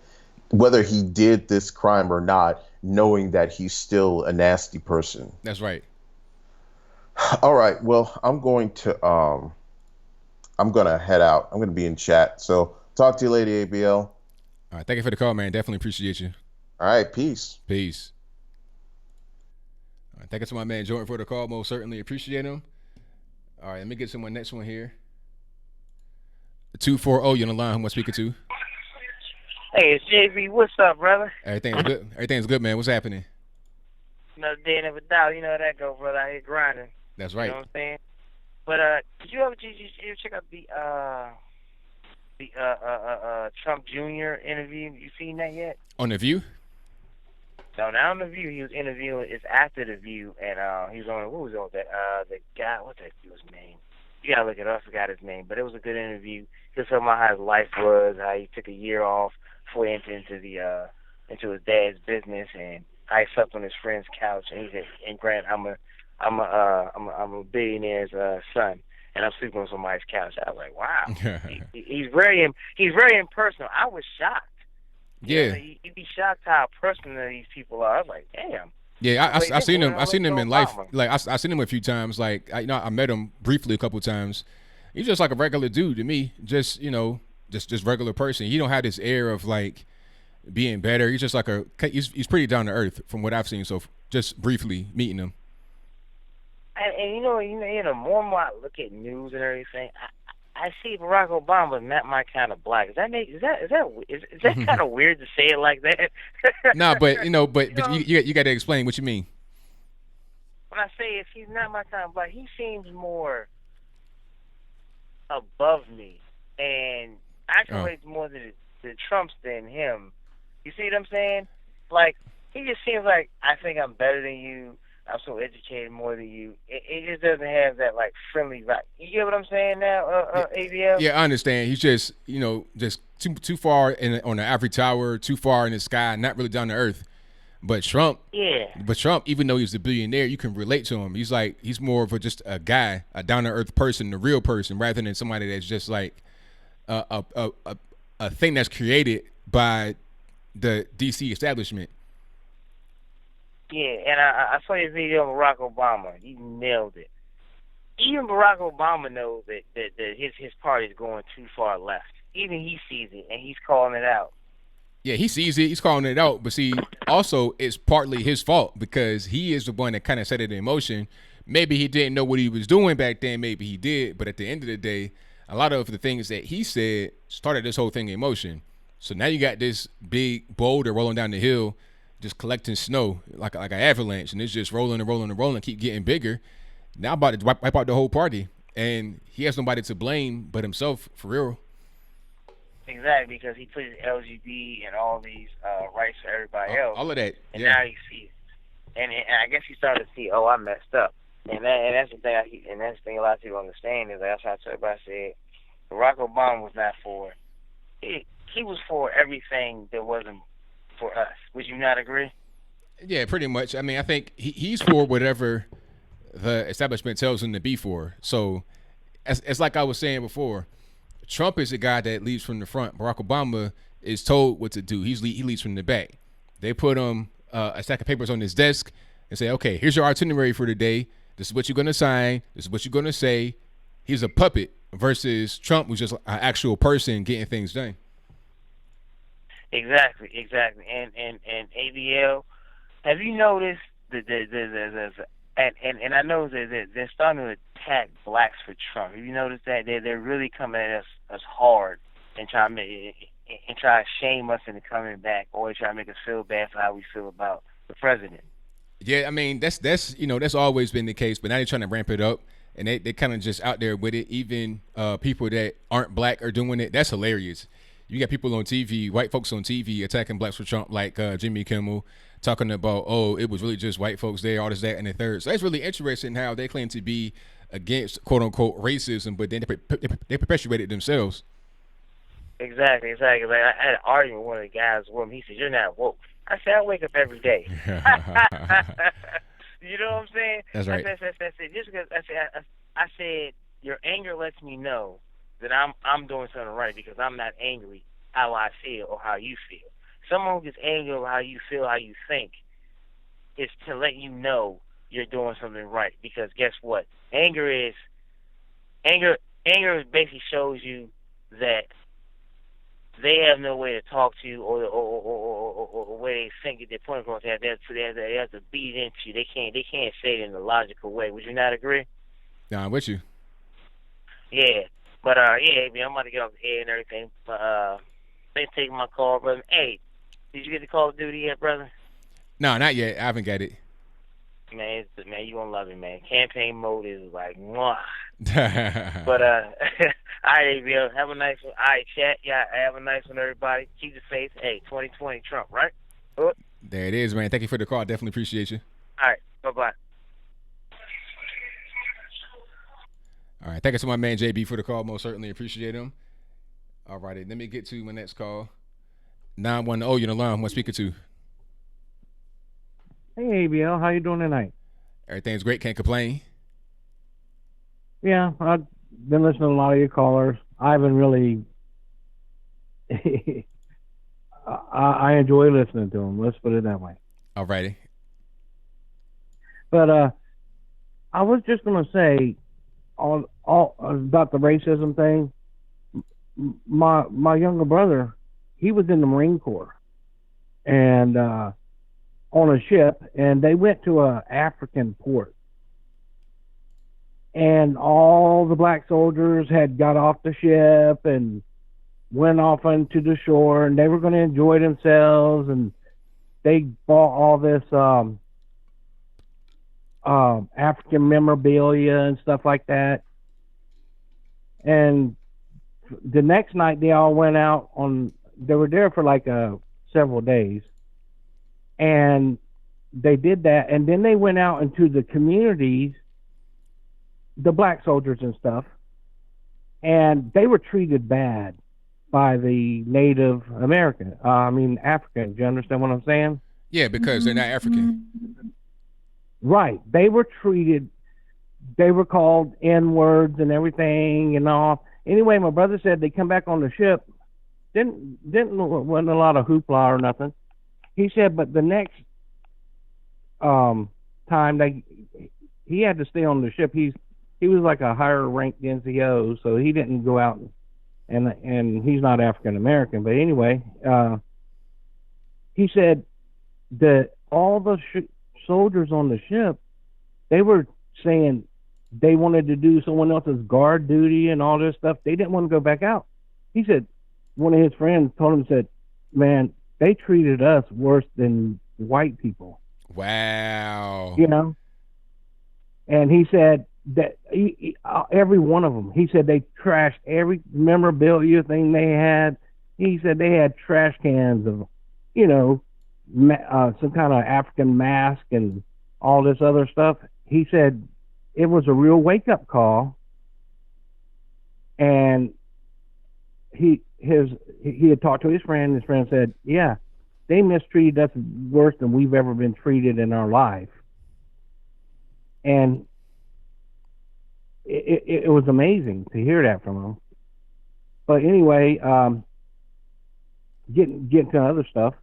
Whether he did this crime or not, knowing that he's still a nasty person. That's right. All right. Well, I'm going to head out. I'm going to be in chat. So talk to you later, ABL. All right. Thank you for the call, man. Definitely appreciate you. All right. Peace. Peace. All right. Thank you to my man Jordan for the call. Most certainly appreciate him. All right. Let me get to my next one here. 240, you on the line. Who am I speaking to? Hey, it's JB. What's up, brother? Everything's good. Everything's good, man. What's happening? Another day, another doubt. You know how that go, brother. Out here grinding. That's right. You know what I'm saying? But did you ever check out the Trump Jr. interview? You seen that yet? On The View? No, not on The View. He was interviewing. It's after The View, and he was on. What was on that? The guy. What's that dude's name? You gotta look it up. I forgot his name, but it was a good interview. He was talking about how his life was, how he took a year off before he entered into his dad's business, and how he slept on his friend's couch. And he said, "And Grant, I'm a billionaire's son, and I'm sleeping on somebody's couch." I was like, "Wow." He's very impersonal. I was shocked. Yeah. You'd be shocked how personal these people are. I was like, "Damn." Yeah, I seen him. I seen him in life. Like I seen him a few times. Like I met him briefly a couple times. He's just like a regular dude to me. Just just regular person. He don't have this air of like being better. He's just like he's pretty down to earth from what I've seen. So just briefly meeting him. And you know, the more and more I look at news and everything, I see Barack Obama not my kind of black. Is that kind of weird to say it like that? No, but you got to explain what you mean. When I say if he's not my kind of black, he seems more above me and accolades more to Trump's than him. You see what I'm saying? Like, he just seems like, I think I'm better than you. I'm so educated more than you. It just doesn't have that like friendly vibe. You get what I'm saying now, ABL? Yeah, I understand. He's just just too far on the ivory tower, too far in the sky, not really down to earth. But Trump, even though he's a billionaire, you can relate to him. He's more of just a guy, a down to earth person, a real person, rather than somebody that's just like a thing that's created by the DC establishment. Yeah, and I saw your video of Barack Obama. He nailed it. Even Barack Obama knows that his party is going too far left. Even he sees it, and he's calling it out. Yeah, he sees it. He's calling it out. But see, also, it's partly his fault because he is the one that kind of set it in motion. Maybe he didn't know what he was doing back then. Maybe he did. But at the end of the day, a lot of the things that he said started this whole thing in motion. So now you got this big boulder rolling down the hill, just collecting snow like an avalanche, and it's just rolling and rolling and rolling, keep getting bigger. Now about to wipe out the whole party, and he has nobody to blame but himself, for real. Exactly, because he put his LGBT and all these rights for everybody else. All of that, and now he sees, and I guess he started to see, I messed up, and that's the thing. That's the thing a lot of people understand is that's how everybody said Barack Obama was not for. He was for everything that wasn't for us. Would you not agree? Yeah, pretty much. I mean, I think he's for whatever the establishment tells him to be for. So it's like I was saying before. Trump is a guy that leads from the front. Barack Obama is told what to do. He leads from the back. They put him a stack of papers on his desk and say, okay, here's your itinerary for today. This is what you're going to sign. This is what you're going to say. He's a puppet versus Trump, who's just an actual person getting things done. Exactly. And ABL, have you noticed and I know that they're starting to attack blacks for Trump. Have you noticed that they're really coming at us hard and trying to shame us into coming back, or try to make us feel bad for how we feel about the president? Yeah, I mean that's always been the case, but now they're trying to ramp it up, and they kind of just out there with it. Even people that aren't black are doing it. That's hilarious. You got people on TV, white folks on TV, attacking blacks for Trump, like Jimmy Kimmel, talking about, oh, it was really just white folks there, all this, that, and the third. So that's really interesting how they claim to be against quote unquote racism, but then they perpetuate it themselves. Exactly. Like I had an argument with one of the guys with him. He said, "You're not woke." I said, "I wake up every day." You know what I'm saying? That's right. I said, just because I said, your anger lets me know that I'm doing something right because I'm not angry how I feel or how you feel. Someone who gets angry over how you feel, how you think, is to let you know you're doing something right. Because guess what? Anger basically shows you that they have no way to talk to you, or the way they think their point across. They have to beat it into you. They can't say it in a logical way. Would you not agree? Nah, I'm with you. Yeah, but I'm about to get off the air and everything. But thanks for taking my call, brother. Hey, did you get the Call of Duty yet, brother? No, not yet. I haven't got it. Man, you gonna love it, man. Campaign mode is like, mwah. But all right, ABL, have a nice one. All right, chat. Yeah, have a nice one, everybody. Keep the faith. Hey, 2020 Trump, right? There it is, man. Thank you for the call. Definitely appreciate you. All right, bye-bye. All right, thank you to my man JB for the call. Most certainly appreciate him. All righty, let me get to my next call. 910, you're on the line. Who am I speaking to? Hey, ABL, how you doing tonight? Everything's great. Can't complain. Yeah, I've been listening to a lot of your callers. I haven't really... I enjoy listening to them. Let's put it that way. All righty. But I was just going to say all about the racism thing. My younger brother, he was in the Marine Corps. And... on a ship, and they went to a African port, and all the black soldiers had got off the ship and went off onto the shore, and they were going to enjoy themselves, and they bought all this African memorabilia and stuff like that. And the next night they all went out they were there for like several days. And they did that, and then they went out into the communities, the black soldiers and stuff, and they were treated bad by the Native Africans. You understand what I'm saying? Yeah, because they're not African. Right. They were called N-words and everything and all. Anyway, my brother said they come back on the ship, wasn't a lot of hoopla or nothing. He said, but the next time he had to stay on the ship. He was like a higher ranked NCO, so he didn't go out and he's not African American. But anyway, he said that all the soldiers on the ship, they were saying they wanted to do someone else's guard duty and all this stuff. They didn't want to go back out. He said one of his friends told him, said, man, they treated us worse than white people. Wow. You know? And he said that every one of them, he said they trashed every memorabilia thing they had. He said they had trash cans of, some kind of African mask and all this other stuff. He said it was a real wake-up call. And he had talked to his friend. His friend said, yeah, they mistreated us worse than we've ever been treated in our life. And it was amazing to hear that from him. But anyway, getting to other stuff.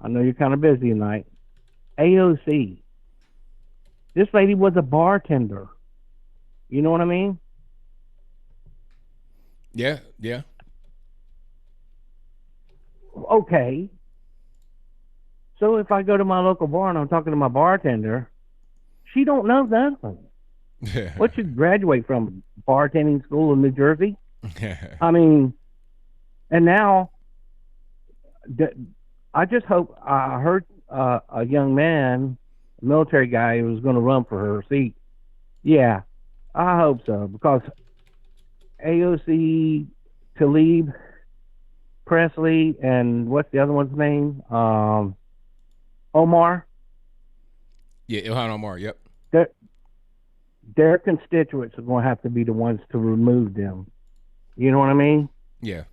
I know you're kind of busy tonight. AOC. This lady was a bartender. You know what I mean? Yeah. Okay. So if I go to my local bar and I'm talking to my bartender, she don't know nothing. What she graduate from? Bartending school in New Jersey? I mean, and now, I just hope, I heard a young man, a military guy, who was going to run for her seat. Yeah, I hope so, because AOC, Talib, Presley, and what's the other one's name? Omar. Yeah, Ilhan Omar. Yep. Their constituents are going to have to be the ones to remove them. You know what I mean? Yeah.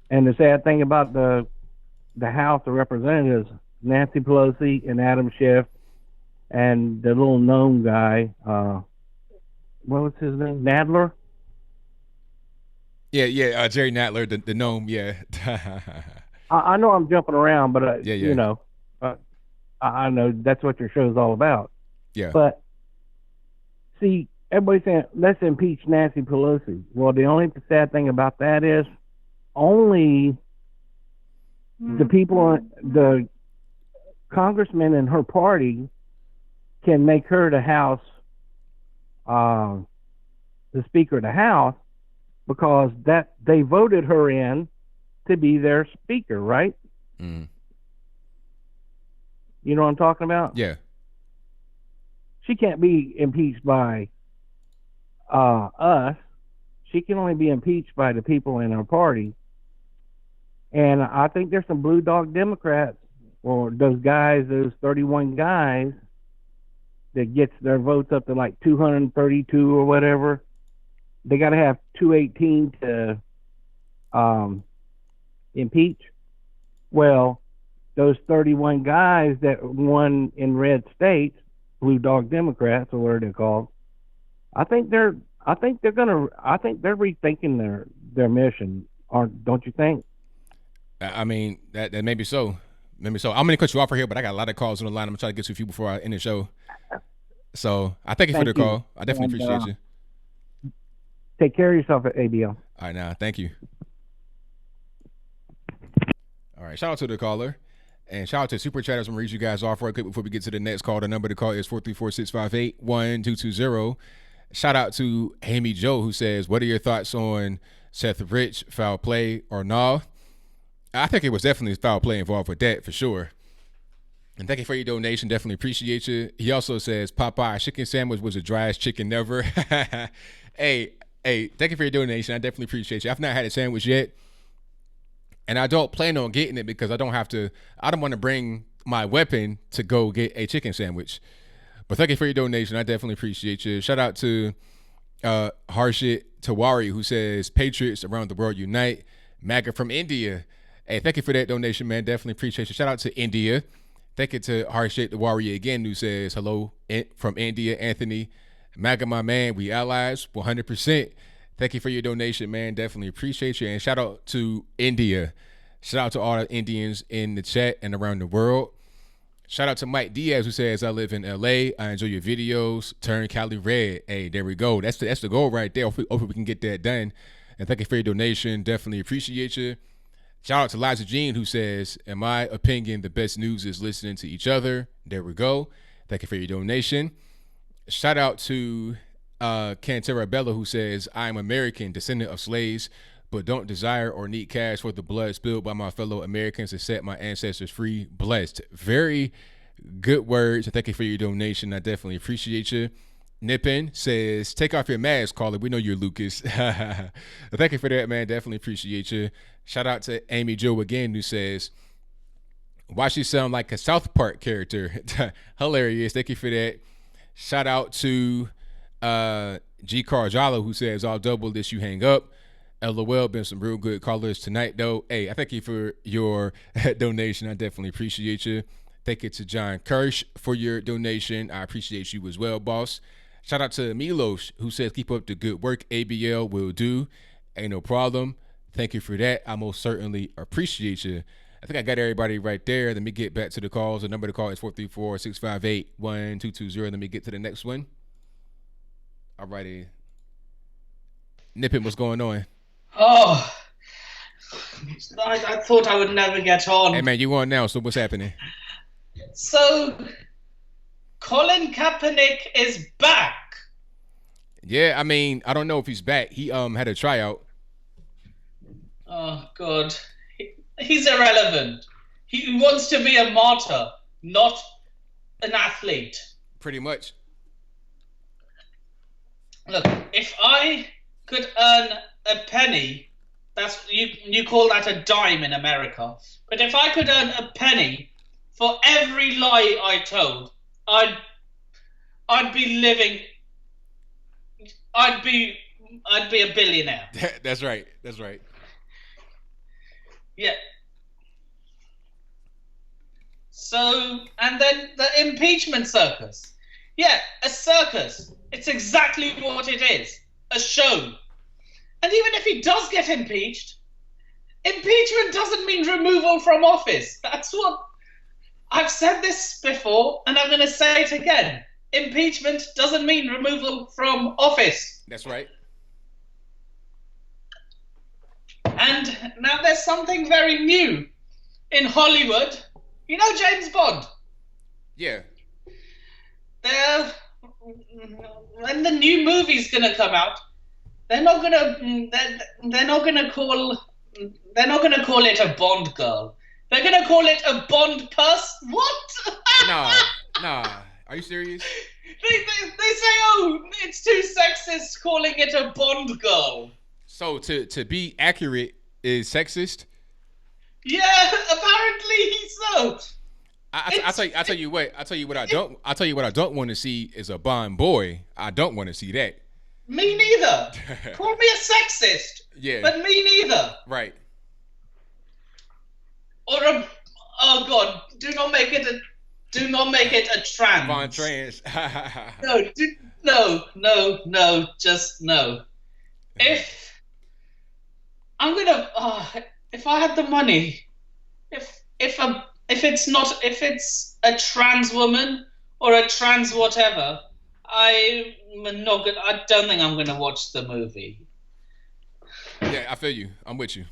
And the sad thing about the House of Representatives, Nancy Pelosi and Adam Schiff, and the little gnome guy, what was his name? Nadler? Yeah, Jerry Nadler, the gnome, yeah. I know I'm jumping around, but yeah. You know, I know that's what your show's all about. Yeah. But see, everybody's saying let's impeach Nancy Pelosi. Well, the only sad thing about that is only the people, the congressmen in her party, can make her the House, the Speaker of the House, because that they voted her in to be their Speaker, right? Mm. You know what I'm talking about? Yeah. She can't be impeached by us. She can only be impeached by the people in her party. And I think there's some blue dog Democrats, or those guys, those 31 guys, that gets their votes up to like 232 or whatever. They got to have 218 to impeach. Well, those 31 guys that won in red states, blue dog Democrats, or what are they called? I think they're rethinking their mission. Don't you think? I mean, that maybe so. Maybe so. I'm gonna cut you off right here, but I got a lot of calls on the line. I'm gonna try to get to a few before I end the show. So I thank you for the call. I definitely appreciate you. Take care of yourself at ABL. All right, now, thank you. All right, shout out to the caller. And shout out to Super Chatters. I'm going to read you guys off right quick before we get to the next call. The number to call is 434-658-1220. Shout out to Amy Joe, who says, what are your thoughts on Seth Rich, foul play or no? I think it was definitely foul play involved with that, for sure. And thank you for your donation. Definitely appreciate you. He also says, Popeye chicken sandwich was the driest chicken ever. Hey, thank you for your donation. I definitely appreciate you. I've not had a sandwich yet. And I don't plan on getting it because I don't want to bring my weapon to go get a chicken sandwich. But thank you for your donation. I definitely appreciate you. Shout out to Harshit Tawari, who says, Patriots around the world unite. MAGA from India. Hey, thank you for that donation, man. Definitely appreciate you. Shout out to India. Thank you to Harshit Tawari again, who says, hello from India, Anthony. MAGA, my man, we allies, 100%. Thank you for your donation, man. Definitely appreciate you. And shout out to India. Shout out to all the Indians in the chat and around the world. Shout out to Mike Diaz, who says, I live in LA. I enjoy your videos. Turn Cali red. Hey, there we go. That's the goal right there. Hopefully we can get that done. And thank you for your donation. Definitely appreciate you. Shout out to Liza Jean, who says, in my opinion, the best news is listening to each other. There we go. Thank you for your donation. Shout out to Cantera Bella, who says, I am American, descendant of slaves, but don't desire or need cash for the blood spilled by my fellow Americans to set my ancestors free. Blessed. Very good words. Thank you for your donation. I definitely appreciate you. Nippin says, take off your mask, caller. We know you're Lucas. Thank you for that, man. Definitely appreciate you. Shout out to Amy Jo again, who says, why she sound like a South Park character? Hilarious. Thank you for that. Shout out to G. Carjala, who says, I'll double this, you hang up. LOL, been some real good callers tonight, though. Hey, I thank you for your donation. I definitely appreciate you. Thank you to John Kirsch for your donation. I appreciate you as well, boss. Shout out to Milos, who says, keep up the good work. ABL will do. Ain't no problem. Thank you for that. I most certainly appreciate you. I think I got everybody right there. Let me get back to the calls. The number to call is 434-658-1220. Let me get to the next one. All righty. Nippin', what's going on? Oh, I thought I would never get on. Hey, man, you on now, so what's happening? So, Colin Kaepernick is back. Yeah, I mean, I don't know if he's back. He had a tryout. Oh, God. He's irrelevant. He wants to be a martyr, not an athlete. Pretty much. Look, if I could earn a penny, that's you call that a dime in America. But if I could earn a penny for every lie I told, I'd be living. I'd be a billionaire. That's right. That's right. Yeah. So, and then the impeachment circus. Yeah, a circus. It's exactly what it is. A show. And even if he does get impeached, impeachment doesn't mean removal from office. That's what... I've said this before, and I'm going to say it again. Impeachment doesn't mean removal from office. That's right. And now there's something very new in Hollywood. You know James Bond? Yeah. When the new movie's gonna come out, they're not gonna call it a Bond girl. They're gonna call it a Bond person. What? Nah. Are you serious? They say, oh, it's too sexist calling it a Bond girl. So to be accurate is sexist? Yeah, apparently so. I tell you what I don't want to see is a Bond boy. I don't want to see that. Me neither. Call me a sexist. Yeah. But me neither. Right. Or a oh God, do not make it a trans. Bond trans. No, just no. If I had the money, if it's a trans woman or a trans whatever, I don't think I'm gonna watch the movie. Yeah, I feel you. I'm with you.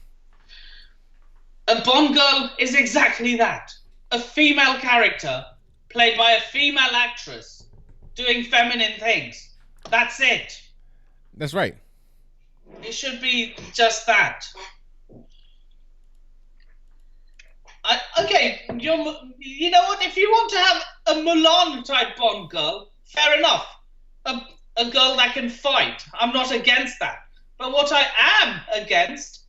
A Bond girl is exactly that. A female character played by a female actress doing feminine things. That's it. That's right. It should be just that. Okay, you know what? If you want to have a Mulan type Bond girl, fair enough. A girl that can fight. I'm not against that. But what I am against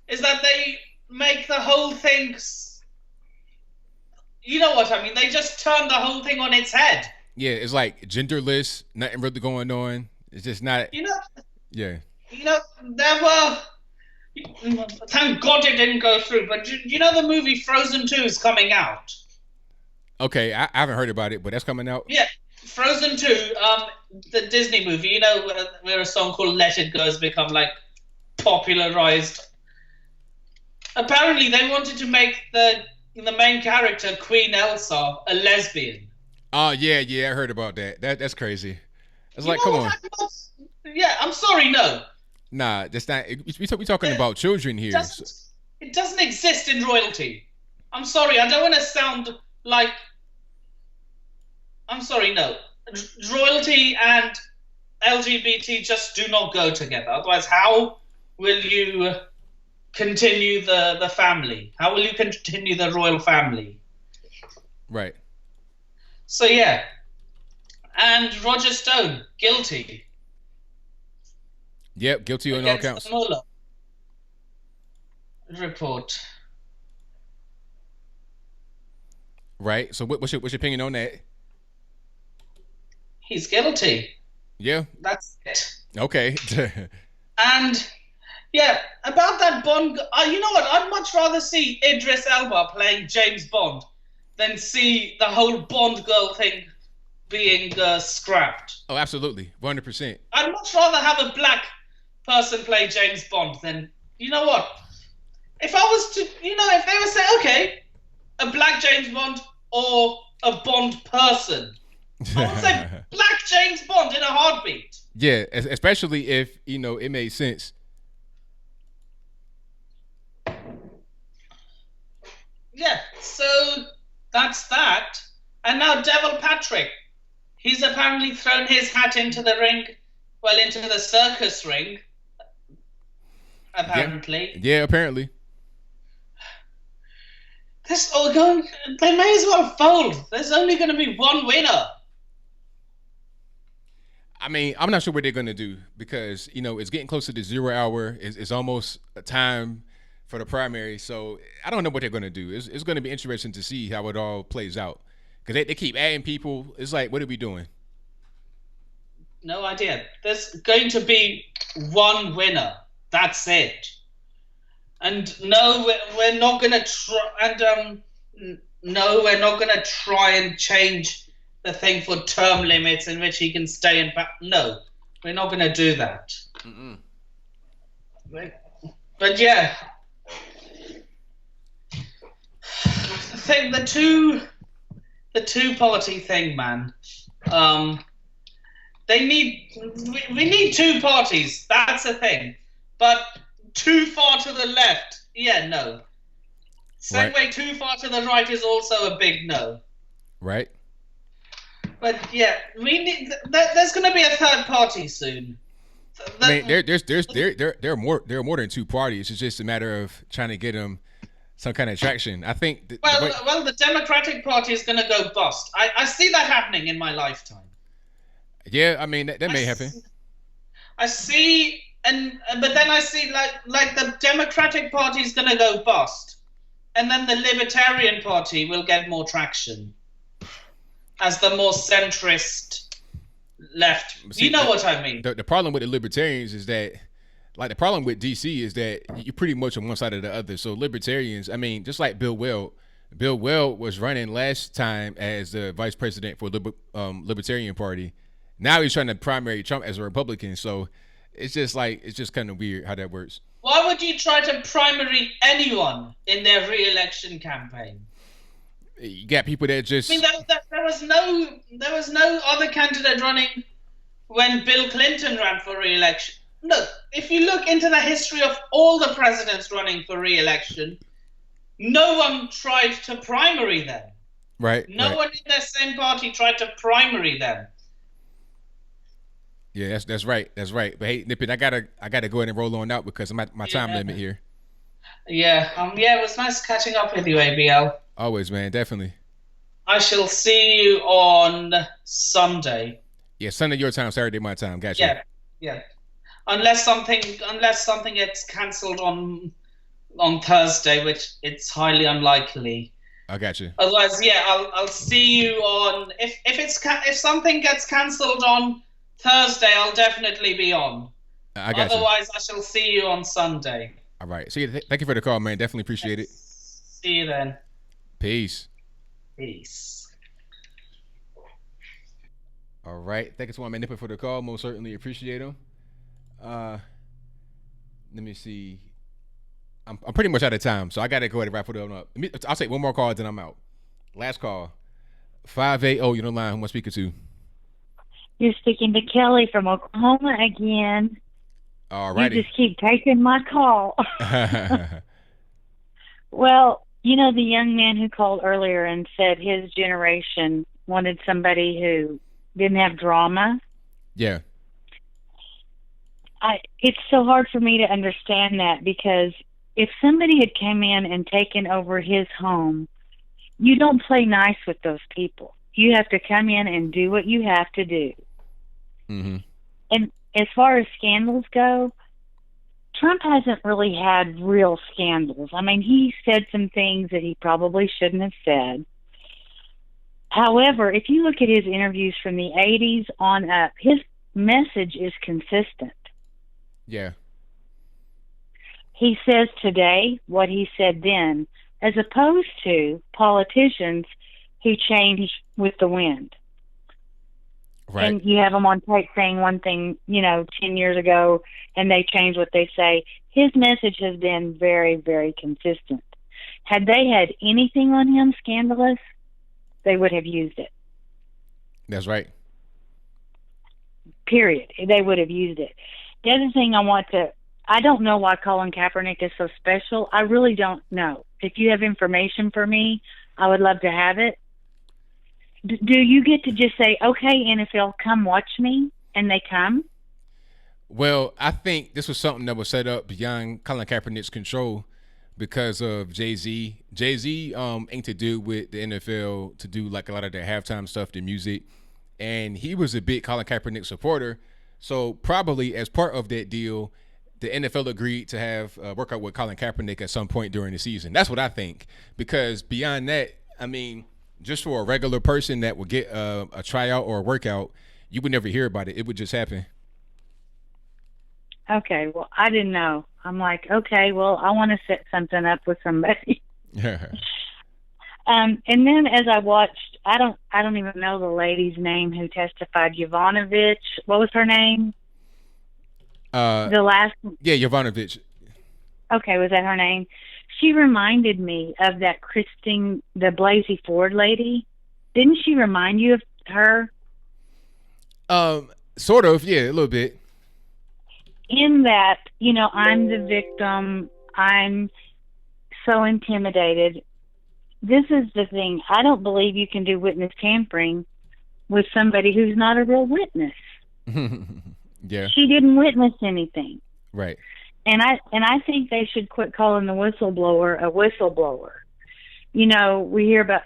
is that they make the whole thing... You know what I mean? They just turn the whole thing on its head. Yeah, it's like genderless, nothing really going on. It's just not... You know... Yeah. You know, there were... Thank God it didn't go through, but you know the movie Frozen 2 is coming out? Okay, I haven't heard about it, but that's coming out? Yeah, Frozen 2, the Disney movie, you know, where a song called Let It Go has become, like, popularized. Apparently, they wanted to make the main character, Queen Elsa, a lesbian. Oh, yeah, I heard about that. That's crazy. It's like, come on. Yeah, I'm sorry, no. Nah, that's not. We talking about children here. It doesn't exist in royalty. I'm sorry, I don't want to sound like... I'm sorry, no. Royalty and LGBT just do not go together. Otherwise, how will you continue the family? How will you continue the royal family? Right. So, yeah. And Roger Stone, guilty. Yep, guilty on all counts. Mueller report. Right. So what's your opinion on that? He's guilty. Yeah. That's it. Okay. And yeah, about that Bond. You know what? I'd much rather see Idris Elba playing James Bond than see the whole Bond girl thing being scrapped. Oh, absolutely, 100%. I'd much rather have a black person play James Bond than, you know what? If I was to, if they were saying, okay, a black James Bond or a Bond person, I would say black James Bond in a heartbeat. Yeah, especially if it made sense. Yeah, so that's that. And now Devil Patrick, he's apparently thrown his hat into the ring, into the circus ring. Apparently. Yeah, apparently. They may as well fold. There's only going to be one winner. I mean, I'm not sure what they're going to do because, it's getting close to the 0 hour. It's almost a time for the primary. So I don't know what they're going to do. It's going to be interesting to see how it all plays out because they keep adding people. It's like, what are we doing? No idea. There's going to be one winner. That's it. And no, we're not going to try. And no, we're not going to try and change the thing for term limits in which he can stay in. No, we're not going to do that. Mm-mm. But yeah, the two-party thing, man. We need two parties. That's the thing. But too far to the left, no. Same way too far to the right is also a big no. Right. But yeah, we need. There's going to be a third party soon. I mean, there are more than two parties. It's just a matter of trying to get them some kind of traction. I think. The Democratic Party is going to go bust. I see that happening in my lifetime. Yeah, I mean that may happen. I see, but then I see like the Democratic Party is going to go bust, and then the Libertarian Party will get more traction as the more centrist left. See, you know what I mean? The problem with the Libertarians is that, like, the problem with DC is that you're pretty much on one side or the other. So Libertarians, I mean, just like Bill Weld was running last time as the vice president for Libertarian Party. Now he's trying to primary Trump as a Republican. So it's just kind of weird how that works. Why would you try to primary anyone in their re-election campaign? You got people that just. I mean, there was no other candidate running when Bill Clinton ran for re-election. Look, if you look into the history of all the presidents running for re-election, no one tried to primary them. Right. No one in their same party tried to primary them. Yeah, that's right. That's right. But hey, Nippin, I gotta go ahead and roll on out because I'm at my time limit here. Yeah. It was nice catching up with you, ABL. Always, man. Definitely. I shall see you on Sunday. Yeah, Sunday your time, Saturday my time. Gotcha. Yeah. Unless something gets cancelled on Thursday, which it's highly unlikely. I got you. Otherwise, I'll see you on. If something gets cancelled on Thursday, I'll definitely be on. I got Otherwise, I shall see you on Sunday. All right. See, thank you for the call, man. Definitely appreciate it. See you then. Peace. All right. Thank you to my man Nipper for the call. Most certainly appreciate him. Let me see. I'm pretty much out of time, so I gotta go ahead and wrap it up. I'll take one more call, then I'm out. Last call. 580. You're on the line. Who am I speaking to? You're speaking to Kelly from Oklahoma again. All righty. You just keep taking my call. Well, the young man who called earlier and said his generation wanted somebody who didn't have drama. Yeah. It's so hard for me to understand that because if somebody had come in and taken over his home, you don't play nice with those people. You have to come in and do what you have to do. Mm-hmm. And as far as scandals go, Trump hasn't really had real scandals. I mean, he said some things that he probably shouldn't have said. However, if you look at his interviews from the 80s on up, his message is consistent. Yeah. He says today what he said then, as opposed to politicians who change with the wind. Right. And you have them on tape saying one thing, 10 years ago, and they change what they say. His message has been very, very consistent. Had they had anything on him scandalous, they would have used it. That's right. Period. They would have used it. The other thing I don't know why Colin Kaepernick is so special. I really don't know. If you have information for me, I would love to have it. Do you get to just say, okay, NFL, come watch me, and they come? Well, I think this was something that was set up beyond Colin Kaepernick's control because of Jay-Z. Jay-Z ain't to do with the NFL to do like a lot of their halftime stuff, the music. And he was a big Colin Kaepernick supporter. So probably as part of that deal, the NFL agreed to have work out with Colin Kaepernick at some point during the season. That's what I think. Because beyond that, I mean, just for a regular person that would get a tryout or a workout, you would never hear about it. It would just happen. Okay, well, I didn't know. I'm like, okay, well, I want to set something up with somebody. And then as I watched, I don't even know the lady's name who testified, Yovanovitch. What was her name? The last. Yeah, Yovanovitch. Okay, was that her name? She reminded me of that Christine, the Blasey Ford lady. Didn't she remind you of her? Sort of, yeah, a little bit. In that, I'm the victim. I'm so intimidated. This is the thing. I don't believe you can do witness tampering with somebody who's not a real witness. Yeah. She didn't witness anything. Right. And I think they should quit calling the whistleblower a whistleblower. We hear about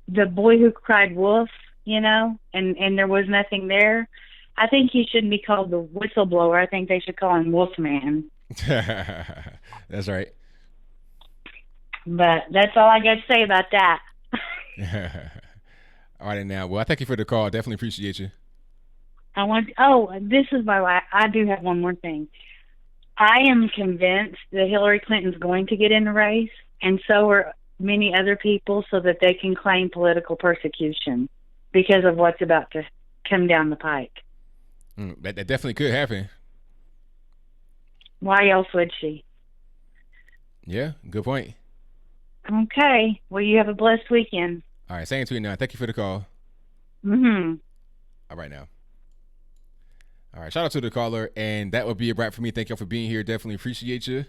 the boy who cried wolf, and there was nothing there. I think he shouldn't be called the whistleblower. I think they should call him Wolfman. That's right. But that's all I got to say about that. All right, now. Well, I thank you for the call. I definitely appreciate you. This is I do have one more thing. I am convinced that Hillary Clinton's going to get in the race, and so are many other people, so that they can claim political persecution because of what's about to come down the pike. That definitely could happen. Why else would she? Yeah, good point. Okay. Well, you have a blessed weekend. All right, same to you now. Thank you for the call. Mm-hmm. All right, now. All right, shout out to the caller, and that would be a wrap for me. Thank y'all for being here. Definitely appreciate you.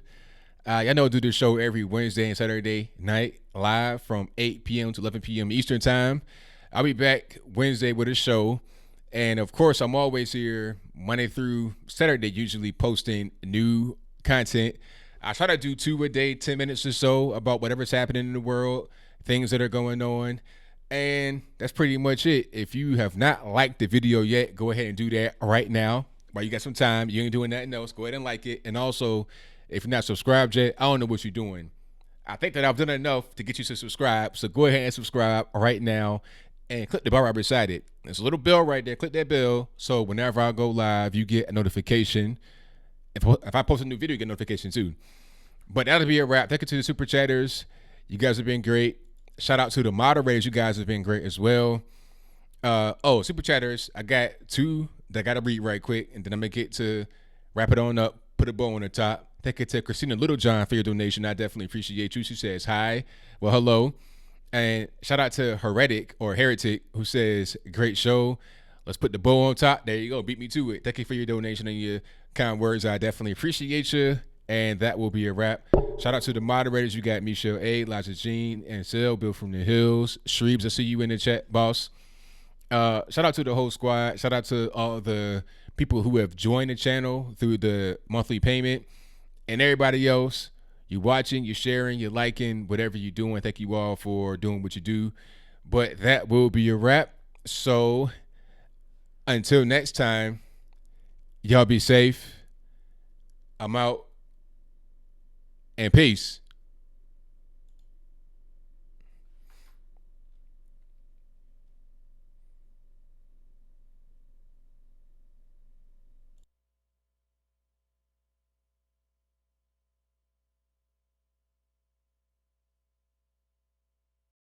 I know I do this show every Wednesday and Saturday night live from 8 p.m. to 11 p.m. Eastern time. I'll be back Wednesday with a show. And, of course, I'm always here Monday through Saturday, usually posting new content. I try to do 2 a day, 10 minutes or so about whatever's happening in the world, things that are going on. And that's pretty much it. If you have not liked the video yet, go ahead and do that right now. While you got some time, you ain't doing nothing else, go ahead and like it. And also, if you're not subscribed yet, I don't know what you're doing. I think that I've done enough to get you to subscribe. So go ahead and subscribe right now and click the bell right beside it. There's a little bell right there. Click that bell. So whenever I go live, you get a notification. If I post a new video, you get a notification too. But that'll be a wrap. Thank you to the super chatters. You guys have been great. Shout out to the moderators. You guys have been great as well. Super chatters. I got 2 that I got to read right quick. And then I'm going to get to wrap it on up. Put a bow on the top. Thank you to Christina Littlejohn for your donation. I definitely appreciate you. She says hi. Well, hello. And shout out to Heretic, who says, great show. Let's put the bow on top. There you go. Beat me to it. Thank you for your donation and your kind words. I definitely appreciate you. And that will be a wrap. Shout out to the moderators. You got Michelle A, Elijah Jean, and Sel, Bill from the Hills. Shreebs, I see you in the chat, boss. Shout out to the whole squad. Shout out to all the people who have joined the channel through the monthly payment. And everybody else. You watching, you sharing, you liking, whatever you're doing. Thank you all for doing what you do. But that will be a wrap. So until next time, y'all be safe. I'm out. And peace.